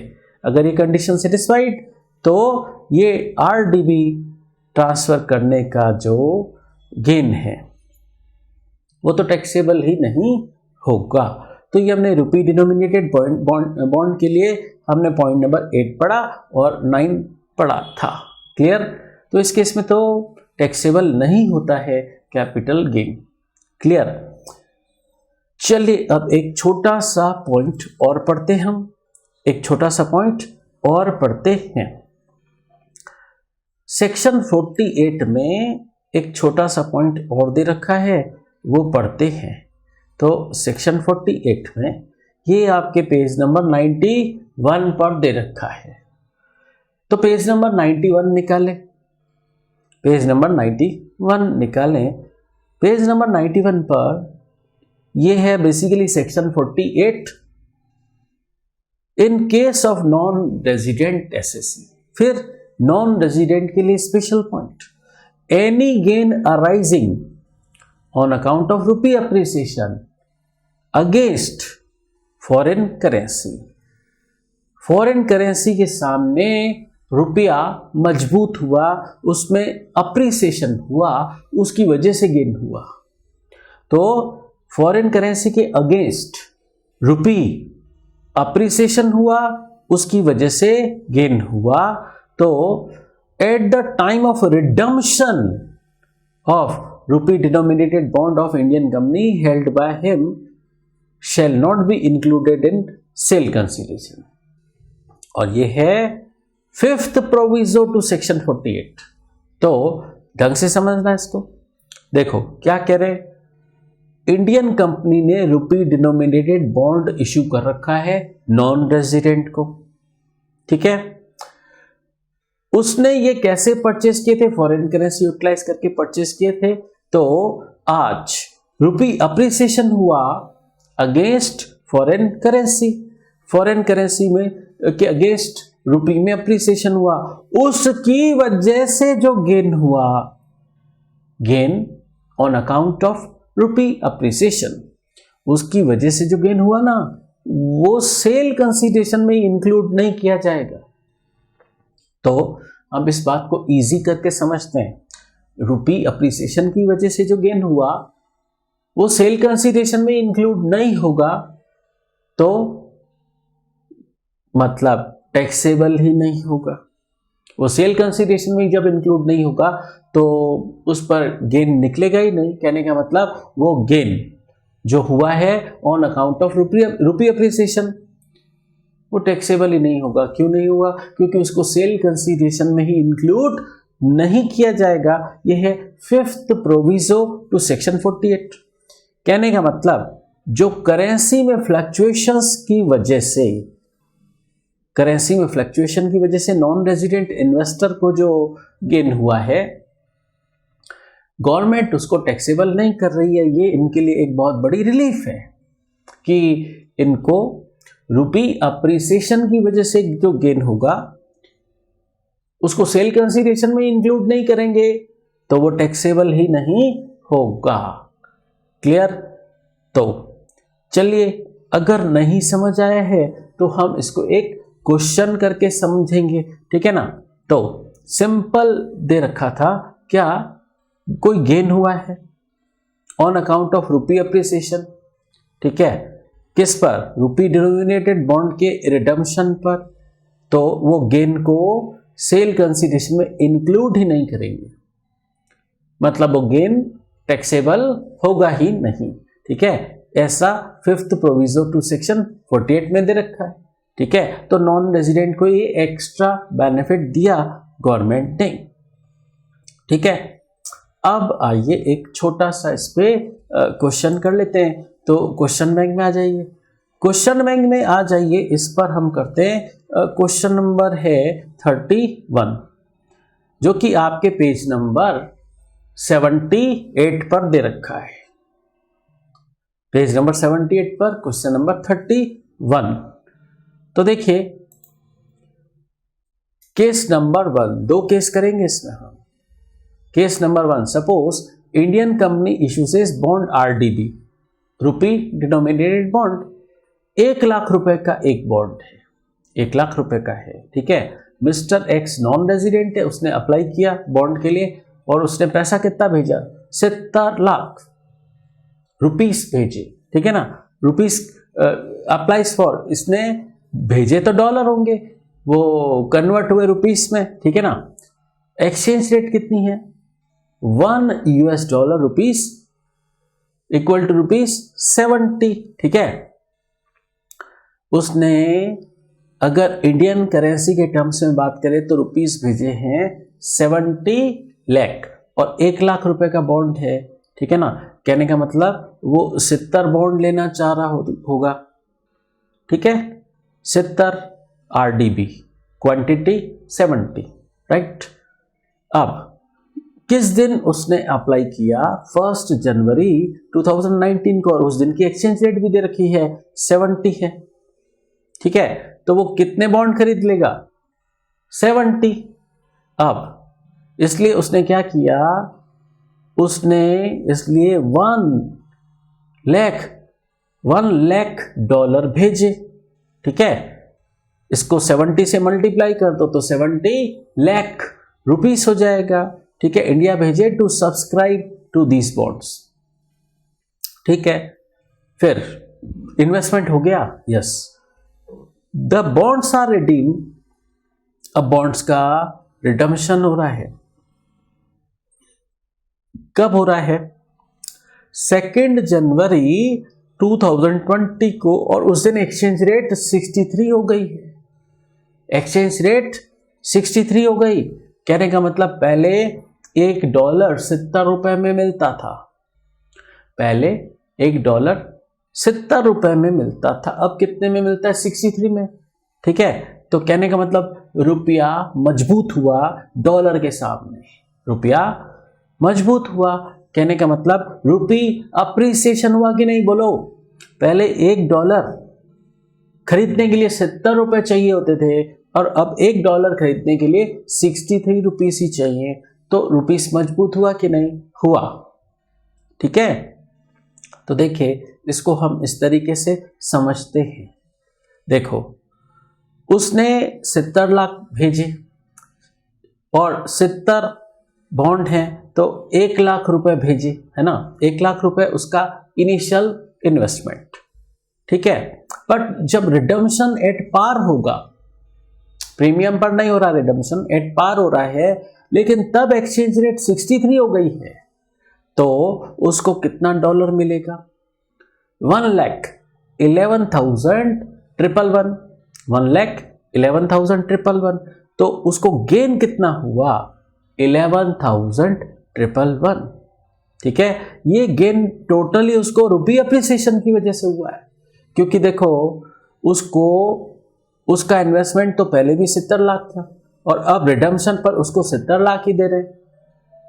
अगर ये कंडीशन सेटिस्फाइड तो ये आरडीबी ट्रांसफर करने का जो गेन है वो तो टैक्सेबल ही नहीं होगा। तो ये हमने रुपी डिनोमिनेटेड बॉन्ड के लिए हमने पॉइंट नंबर 8 पढ़ा और 9 पढ़ा था। क्लियर? तो इस केस में तो टैक्सेबल नहीं होता है कैपिटल गेन। क्लियर? चलिए अब एक छोटा सा पॉइंट और पढ़ते हैं, सेक्शन 48 में एक छोटा सा पॉइंट और दे रखा है, वो पढ़ते हैं। तो सेक्शन 48 में ये आपके पेज नंबर 91 पर दे रखा है। तो पेज नंबर 91 निकालें। पेज नंबर 91 पर ये है basically section 48 in case of non resident SSC. फिर नॉन रेजिडेंट के लिए special point, any gain arising on account of rupee appreciation against foreign currency. Foreign currency के सामने रुपया मजबूत हुआ, उसमें अप्रिसिएशन हुआ, उसकी वजह से गेन हुआ। तो फॉरेन करेंसी के अगेंस्ट रुपी अप्रिसिएशन हुआ, उसकी वजह से गेन हुआ। तो at the time of redemption of rupee denominated bond of Indian company held by him shall not be included in sale consideration. और ये है 5th प्रोविजो टू सेक्शन 48। तो ढंग से समझना इसको। देखो क्या कह रहे, इंडियन कंपनी ने रुपी डिनोमिनेटेड बॉन्ड इश्यू कर रखा है नॉन रेजिडेंट को, ठीक है। उसने ये कैसे परचेस किए थे, फॉरेन करेंसी यूटिलाइज करके परचेस किए थे। तो आज रुपी अप्रिसिएशन हुआ against foreign currency, foreign currency में के अगेंस्ट रुपी में अप्रिसिएशन हुआ, उसकी वजह से जो गेन हुआ, gain on account of rupee appreciation, उसकी वजह से जो गेन हुआ ना, वो सेल कंसीडरेशन में इंक्लूड नहीं किया जाएगा। तो अब इस बात को इजी करके समझते हैं, रुपी अप्रिसिएशन की वजह से जो गेन हुआ वो सेल कंसीडरेशन में इंक्लूड नहीं होगा, तो मतलब टैक्सेबल ही नहीं होगा। वो सेल कंसीडरेशन में जब इंक्लूड नहीं होगा तो उस पर गेन निकलेगा ही नहीं। कहने का मतलब वो गेन जो हुआ है on account of rupee appreciation वो टैक्सेबल ही नहीं होगा। क्यों नहीं होगा? क्योंकि उसको सेल कंसीडरेशन में ही इंक्लूड नहीं किया जाएगा। यह है 5th प्रोविजो टू सेक्शन 48। कहने का मतलब जो करेंसी में फ्लक्चुएशंस की वजह से, करेंसी में फ्लक्चुएशन की वजह से नॉन रेजिडेंट इन्वेस्टर को जो गेन हुआ है, गवर्नमेंट उसको टैक्सेबल नहीं कर रही है। ये इनके लिए एक बहुत बड़ी रिलीफ है कि इनको रुपी अप्रिसिएशन की वजह से जो गेन होगा उसको सेल कंसीडरेशन में इंक्लूड नहीं करेंगे, तो वो टैक्सेबल ही नहीं होगा। क्लियर? तो चलिए, अगर नहीं समझ आया है तो हम इसको एक क्वेश्चन करके समझेंगे, ठीक है ना। तो सिंपल दे रखा था, क्या कोई गेन हुआ है on account of rupee appreciation, ठीक है, किस पर? रुपी डिनोमिनेटेड बॉन्ड के रिडम्पशन पर। तो वो गेन को सेल कंसीडरेशन में इंक्लूड ही नहीं करेंगे, मतलब वो गेन टैक्सेबल होगा ही नहीं, ठीक है। ऐसा 5th प्रोविजो टू सेक्शन 48 में दे रखा है, ठीक है। तो नॉन रेजिडेंट को ये एक्स्ट्रा बेनिफिट दिया गवर्नमेंट ने, ठीक है। अब आइए एक छोटा सा इस पे क्वेश्चन कर लेते हैं। तो क्वेश्चन बैंक में आ जाइए, क्वेश्चन बैंक में आ जाइए। इस पर हम करते हैं, क्वेश्चन नंबर है 31, जो कि आपके पेज नंबर 78 पर दे रखा है। पेज नंबर 78 पर क्वेश्चन नंबर 31। तो देखिए केस नंबर 1, 2 केस करेंगे इसमें हम। Case number 1, suppose Indian company issues bond RDB, rupee denominated bond. 1 lakh रुपए का एक बॉन्ड है, 1 लाख रुपए का है, ठीक है। मिस्टर एक्स नॉन रेजिडेंट है, उसने अप्लाई किया बॉन्ड के लिए और उसने पैसा कितना भेजा, 70 लाख रुपीस भेजे, ठीक है ना। रुपीस अप्लाइज फॉर, इसने भेजे तो डॉलर होंगे, वो कन्वर्ट हुए रुपीस में, ठीक है ना। एक्सचेंज रेट कितनी है, $1 रुपीस इक्वल टू ₹70, ठीक है। उसने अगर इंडियन करेंसी के टर्म्स में बात करें तो रुपीस भेजे हैं 70 लाख और 1 लाख रुपए का बॉन्ड है, ठीक है ना। कहने का मतलब वो 70 बॉन्ड लेना चाह रहा होगा, ठीक है। 70 आरडीबी, क्वांटिटी 70, राइट। अब किस दिन उसने अप्लाई किया, 1 जनवरी 2019 को, और उस दिन की एक्सचेंज रेट भी दे रखी है 70 है, ठीक है। तो वो कितने बॉन्ड खरीद लेगा, 70। अब इसलिए उसने क्या किया, उसने इसलिए 1 लाख डॉलर भेजे, ठीक है। इसको 70 से मल्टीप्लाई कर दो तो 70 लाख रुपीस हो जाएगा, ठीक है। इंडिया भेजे to subscribe to these bonds, ठीक है। फिर इन्वेस्टमेंट हो गया, yes. The bonds are redeem, अब बॉन्ड्स का रिडम्पशन हो रहा है। कब हो रहा है, 2 जनवरी 2020 को, और उस दिन एक्सचेंज रेट 63 हो गई है। एक्सचेंज रेट 63 हो गई, कहने का मतलब पहले $1 70 रुपए में मिलता था, पहले $1 70 रुपए में मिलता था, अब कितने में मिलता है, 63 में, ठीक है। तो कहने का मतलब रुपया मजबूत हुआ डॉलर के सामने, रुपया मजबूत हुआ, कहने का मतलब रुपी अप्रिसिएशन हुआ कि नहीं, बोलो। पहले $1 खरीदने के लिए 70 रुपए चाहिए होते थे और अब $1 खरीदने के लिए 63 रुपीस ही चाहिए, तो रुपीस मजबूत हुआ कि नहीं, हुआ, ठीक है। तो देखिए इसको हम इस तरीके से समझते हैं। देखो उसने 70 लाख भेजे और 70 बॉन्ड हैं तो 1 लाख रुपए भेजे, है ना। 1 लाख रुपए उसका इनिशियल इन्वेस्टमेंट, ठीक है। बट जब रिडम्पशन एट पार होगा, प्रीमियम पर नहीं हो रहा, रिडम्पशन एट पार हो रहा है, लेकिन तब एक्सचेंज रेट 63 हो गई है, तो उसको कितना डॉलर मिलेगा, 1,11,111, 1,11,111, तो उसको गेन कितना हुआ, 11,111, ठीक है। ये गेन टोटली उसको रुपी अप्रिसिएशन की वजह से हुआ है, क्योंकि देखो उसको उसका इन्वेस्टमेंट तो पहले भी 70 लाख था और अब रिडम्पशन पर उसको 70 लाख ही दे रहे,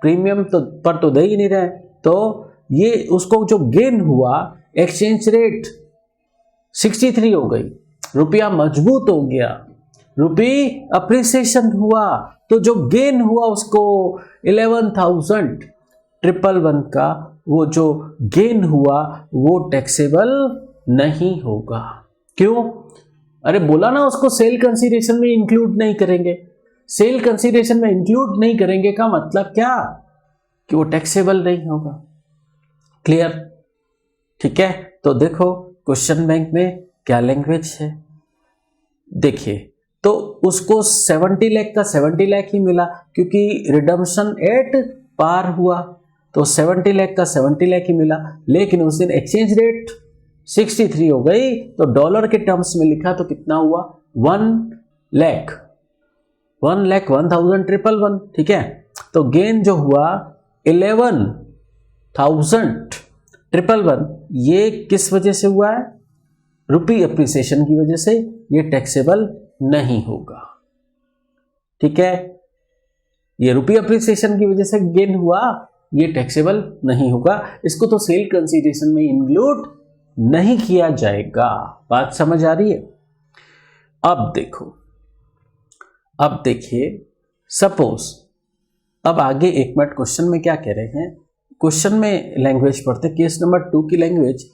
प्रीमियम तो दे ही नहीं रहे, तो ये उसको जो गेन हुआ, एक्सचेंज रेट 63 हो गई, रुपया मजबूत हो गया, रुपी अप्रिसिएशन हुआ, तो जो गेन हुआ उसको 11,111 का वो जो गेन हुआ वो टैक्सेबल नहीं होगा। क्यों, अरे बोला ना उसको सेल कंसीडरेशन में इंक्लूड नहीं करेंगे। सेल कंसीडरेशन में इंक्लूड नहीं करेंगे का मतलब क्या, कि वो टैक्सेबल नहीं होगा। क्लियर, ठीक है। तो देखो क्वेश्चन बैंक में क्या लैंग्वेज है, देखिए तो उसको 70 लाख का 70 लाख ही मिला, क्योंकि रिडम्पशन एट पार हुआ तो 70 लाख का 70 लाख ही मिला, लेकिन उस दिन एक्सचेंज रेट 63 हो गई, तो डॉलर के टर्म्स में लिखा तो कितना हुआ, 1,11,111, ठीक है। तो गेन जो हुआ 11,111 111 ये किस वजह से हुआ है? रुपी अप्रिसिएशन की वजह से, ये टैक्सेबल नहीं होगा। ठीक है, ये रुपी अप्रिसिएशन की वजह से गेन हुआ, ये टैक्सेबल नहीं होगा, इसको तो सेल कंसीडरेशन में इंक्लूड नहीं किया जाएगा। बात समझ आ रही है? अब देखो, अब देखिए, सपोज, अब आगे 1 मिनट क्वेश्चन में क्या कह रहे हैं, क्वेश्चन में लैंग्वेज पढ़ते, केस नंबर 2 की language.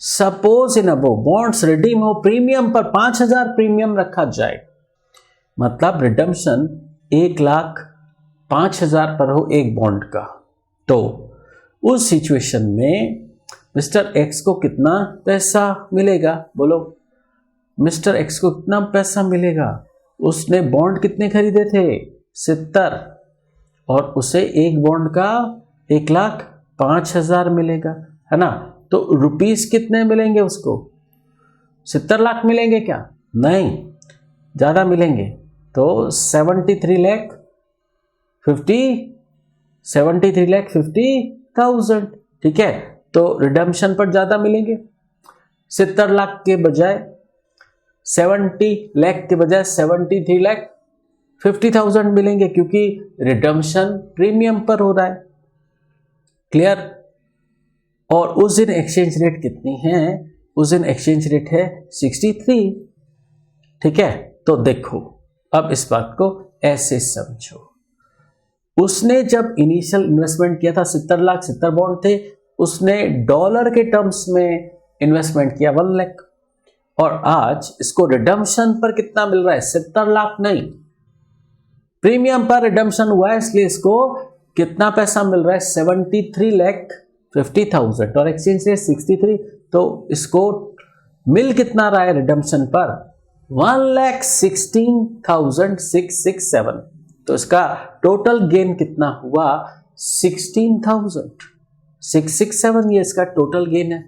Suppose in above bonds redeem हो, प्रीमियम पर 5000 प्रीमियम रखा जाए, मतलब रिडम्पशन 1,05,000 पर हो एक बॉन्ड का, तो उस सिचुएशन में मिस्टर एक्स को कितना पैसा मिलेगा? बोलो, मिस्टर एक्स को कितना पैसा मिलेगा? उसने बॉन्ड कितने खरीदे थे? 70, और उसे एक बॉन्ड का 1,05,000 मिलेगा, है ना? तो रुपीस कितने मिलेंगे उसको? 70 लाख मिलेंगे क्या? नहीं, ज्यादा मिलेंगे। तो 73,50,000, ठीक है, तो रिडम्पशन पर ज्यादा मिलेंगे। 70 लाख के बजाय 70 लाख के बजाय 73,50,000 मिलेंगे, क्योंकि रिडम्पशन प्रीमियम पर हो रहा है। क्लियर? और उस दिन एक्सचेंज रेट कितनी है? उस दिन एक्सचेंज रेट है 63। ठीक है, तो देखो, अब इस बात को ऐसे समझो, उसने जब इनिशियल इन्वेस्टमेंट किया था 70 लाख, 70 बॉन्ड थे, उसने डॉलर के टर्म्स में इन्वेस्टमेंट किया 1 लाख, और आज इसको रिडम्पशन पर कितना मिल रहा है? 70 लाख नहीं, प्रीमियम पर रिडम्पशन हुआ है, इसलिए इसको कितना पैसा मिल रहा है? 73,50,000, और एक्सचेंज रेट 63, तो इसको मिल कितना रहा है रिडम्पशन पर? 1,16,667। तो इसका टोटल गेन कितना हुआ? 16,667, ये इसका टोटल गेन है।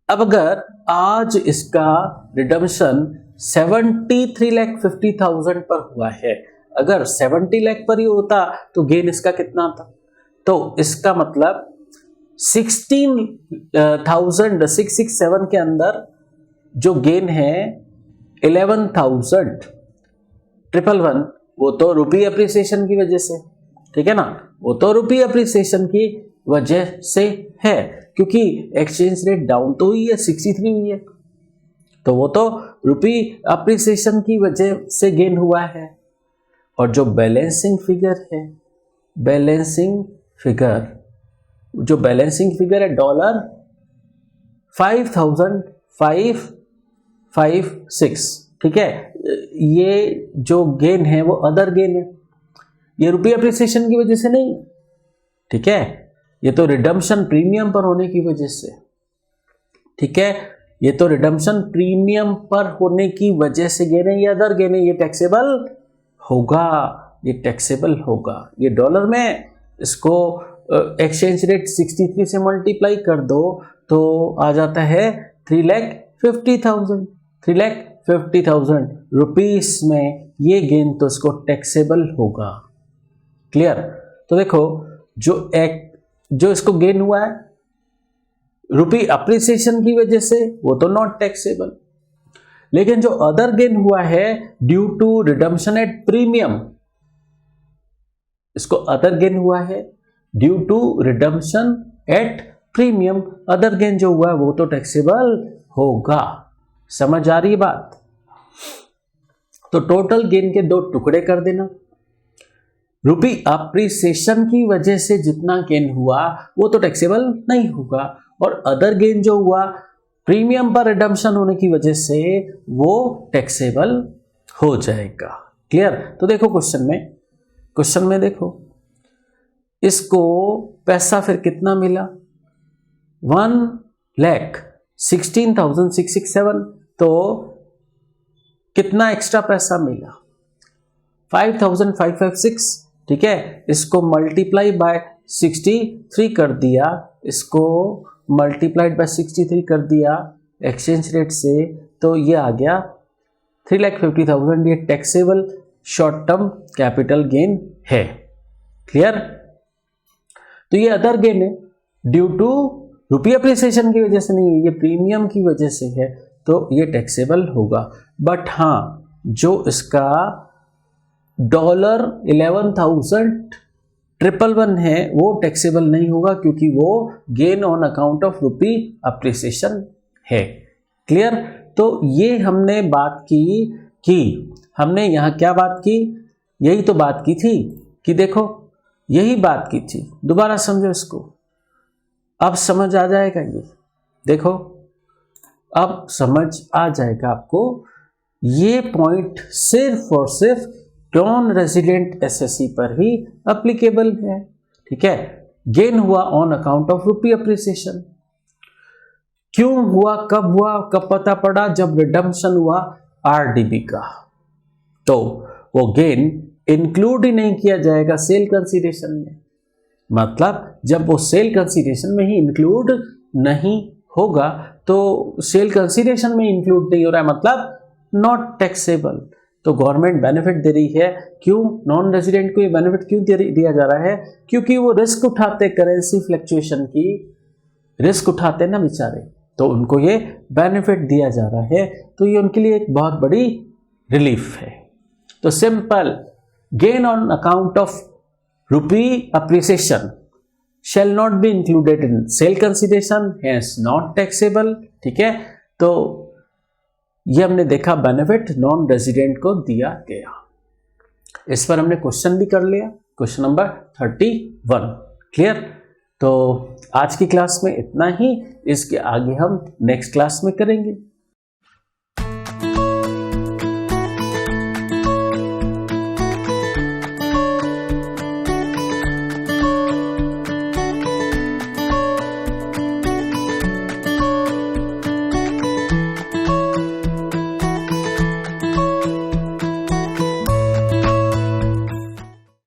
अब अगर आज इसका रिडम्पशन 73,50,000 पर हुआ है, अगर 70 लाख पर ही होता तो गेन इसका कितना था? तो इसका मतलब 16,667 के अंदर जो गेन है 11,111, वो तो रुपी अप्रिसिएशन की वजह से, ठीक है ना, वो तो रुपी अप्रिसिएशन की वजह से है, क्योंकि एक्सचेंज रेट डाउन तो हुई है, 63 हुई है, तो वो तो रुपी अप्रिसिएशन की वजह से गेन हुआ है। और जो बैलेंसिंग फिगर है, बैलेंसिंग फिगर, जो बैलेंसिंग फिगर है डॉलर 5,556, ठीक है, ये जो गेन है वो अदर गेन है, ये रुपी अप्रिसिएशन की वजह से नहीं, ठीक है, ये तो रिडम्पशन प्रीमियम पर होने की वजह से, ठीक है, ये तो रिडम्पशन प्रीमियम पर होने की वजह से गेन है, ये अदर गेन है, ये टैक्सेबल होगा, ये टैक्सेबल होगा। ये डॉलर में इसको एक्सचेंज रेट 63 से मल्टीप्लाई कर दो तो आ जाता है 3,50,000, 3,50,000 रुपीस में ये गेन, तो इसको टैक्सेबल होगा। क्लियर? तो देखो, जो इसको गेन हुआ है रुपी अप्रिसिएशन की वजह से, वो तो नॉट टैक्सेबल, लेकिन जो अदर गेन हुआ है due to redemption at premium, इसको अदर गेन हुआ है due to redemption at premium, other gain जो हुआ है वो तो टैक्सेबल होगा। समझ आ रही है बात? तो टोटल गेन के 2 टुकड़े कर देना, रुपी अप्रिसिएशन की वजह से जितना गेन हुआ वो तो टैक्सेबल नहीं होगा, और अदर गेन जो हुआ प्रीमियम पर रिडम्पशन होने की वजह से वो टैक्सेबल हो जाएगा। क्लियर? तो देखो क्वेश्चन में देखो, इसको पैसा फिर कितना मिला? 1,16,667, तो कितना एक्स्ट्रा पैसा मिला? 5,556, ठीक है, इसको मल्टीप्लाई बाय 63 कर दिया, इसको मल्टीप्लाइड बाय 63 कर दिया एक्सचेंज रेट से, तो ये आ गया 3,50,000, ये taxable short term capital gain है। क्लियर? तो ये अदर गेन है ड्यू टू रुपी अप्रिसिएशन की वजह से नहीं है, ये प्रीमियम की वजह से है, तो ये टैक्सेबल होगा। बट हाँ, जो इसका $11,111 है वो टैक्सेबल नहीं होगा, क्योंकि वो gain on account of rupee appreciation है। क्लियर? तो ये हमने बात की हमने यहाँ क्या बात की, यही तो बात की थी कि देखो यही बात की थी, दोबारा समझो इसको, अब समझ आ जाएगा। ये देखो अब समझ आ जाएगा आपको, ये पॉइंट सिर्फ और सिर्फ नॉन रेजिडेंट एसएससी पर ही अप्लीकेबल है। ठीक है, गेन हुआ on account of rupee appreciation, क्यों हुआ, कब पता पड़ा, जब रिडम्पशन हुआ आरडीबी का, तो वो गेन इंक्लूड ही नहीं किया जाएगा सेल कंसीडरेशन में। मतलब जब वो सेल कंसीडरेशन में ही इंक्लूड नहीं होगा, तो सेल कंसीडरेशन में इंक्लूड नहीं हो रहा है, मतलब नॉट टैक्सेबल। तो गवर्नमेंट बेनिफिट दे रही है, क्यों नॉन रेजिडेंट को ये बेनिफिट क्यों दिया जा रहा है, क्योंकि वो रिस्क उठाते, करेंसी फ्लक्चुएशन की रिस्क उठाते ना बेचारे, तो उनको ये बेनिफिट दिया जा रहा है, तो ये उनके लिए एक बहुत बड़ी रिलीफ है। तो simple, gain on account of rupee appreciation shall not be included in sale consideration, hence not taxable। ठीक है, तो ये हमने देखा बेनिफिट नॉन रेजिडेंट को दिया गया। इस पर हमने क्वेश्चन भी कर लिया, क्वेश्चन नंबर 31। क्लियर? तो आज की क्लास में इतना ही, इसके आगे हम नेक्स्ट क्लास में करेंगे।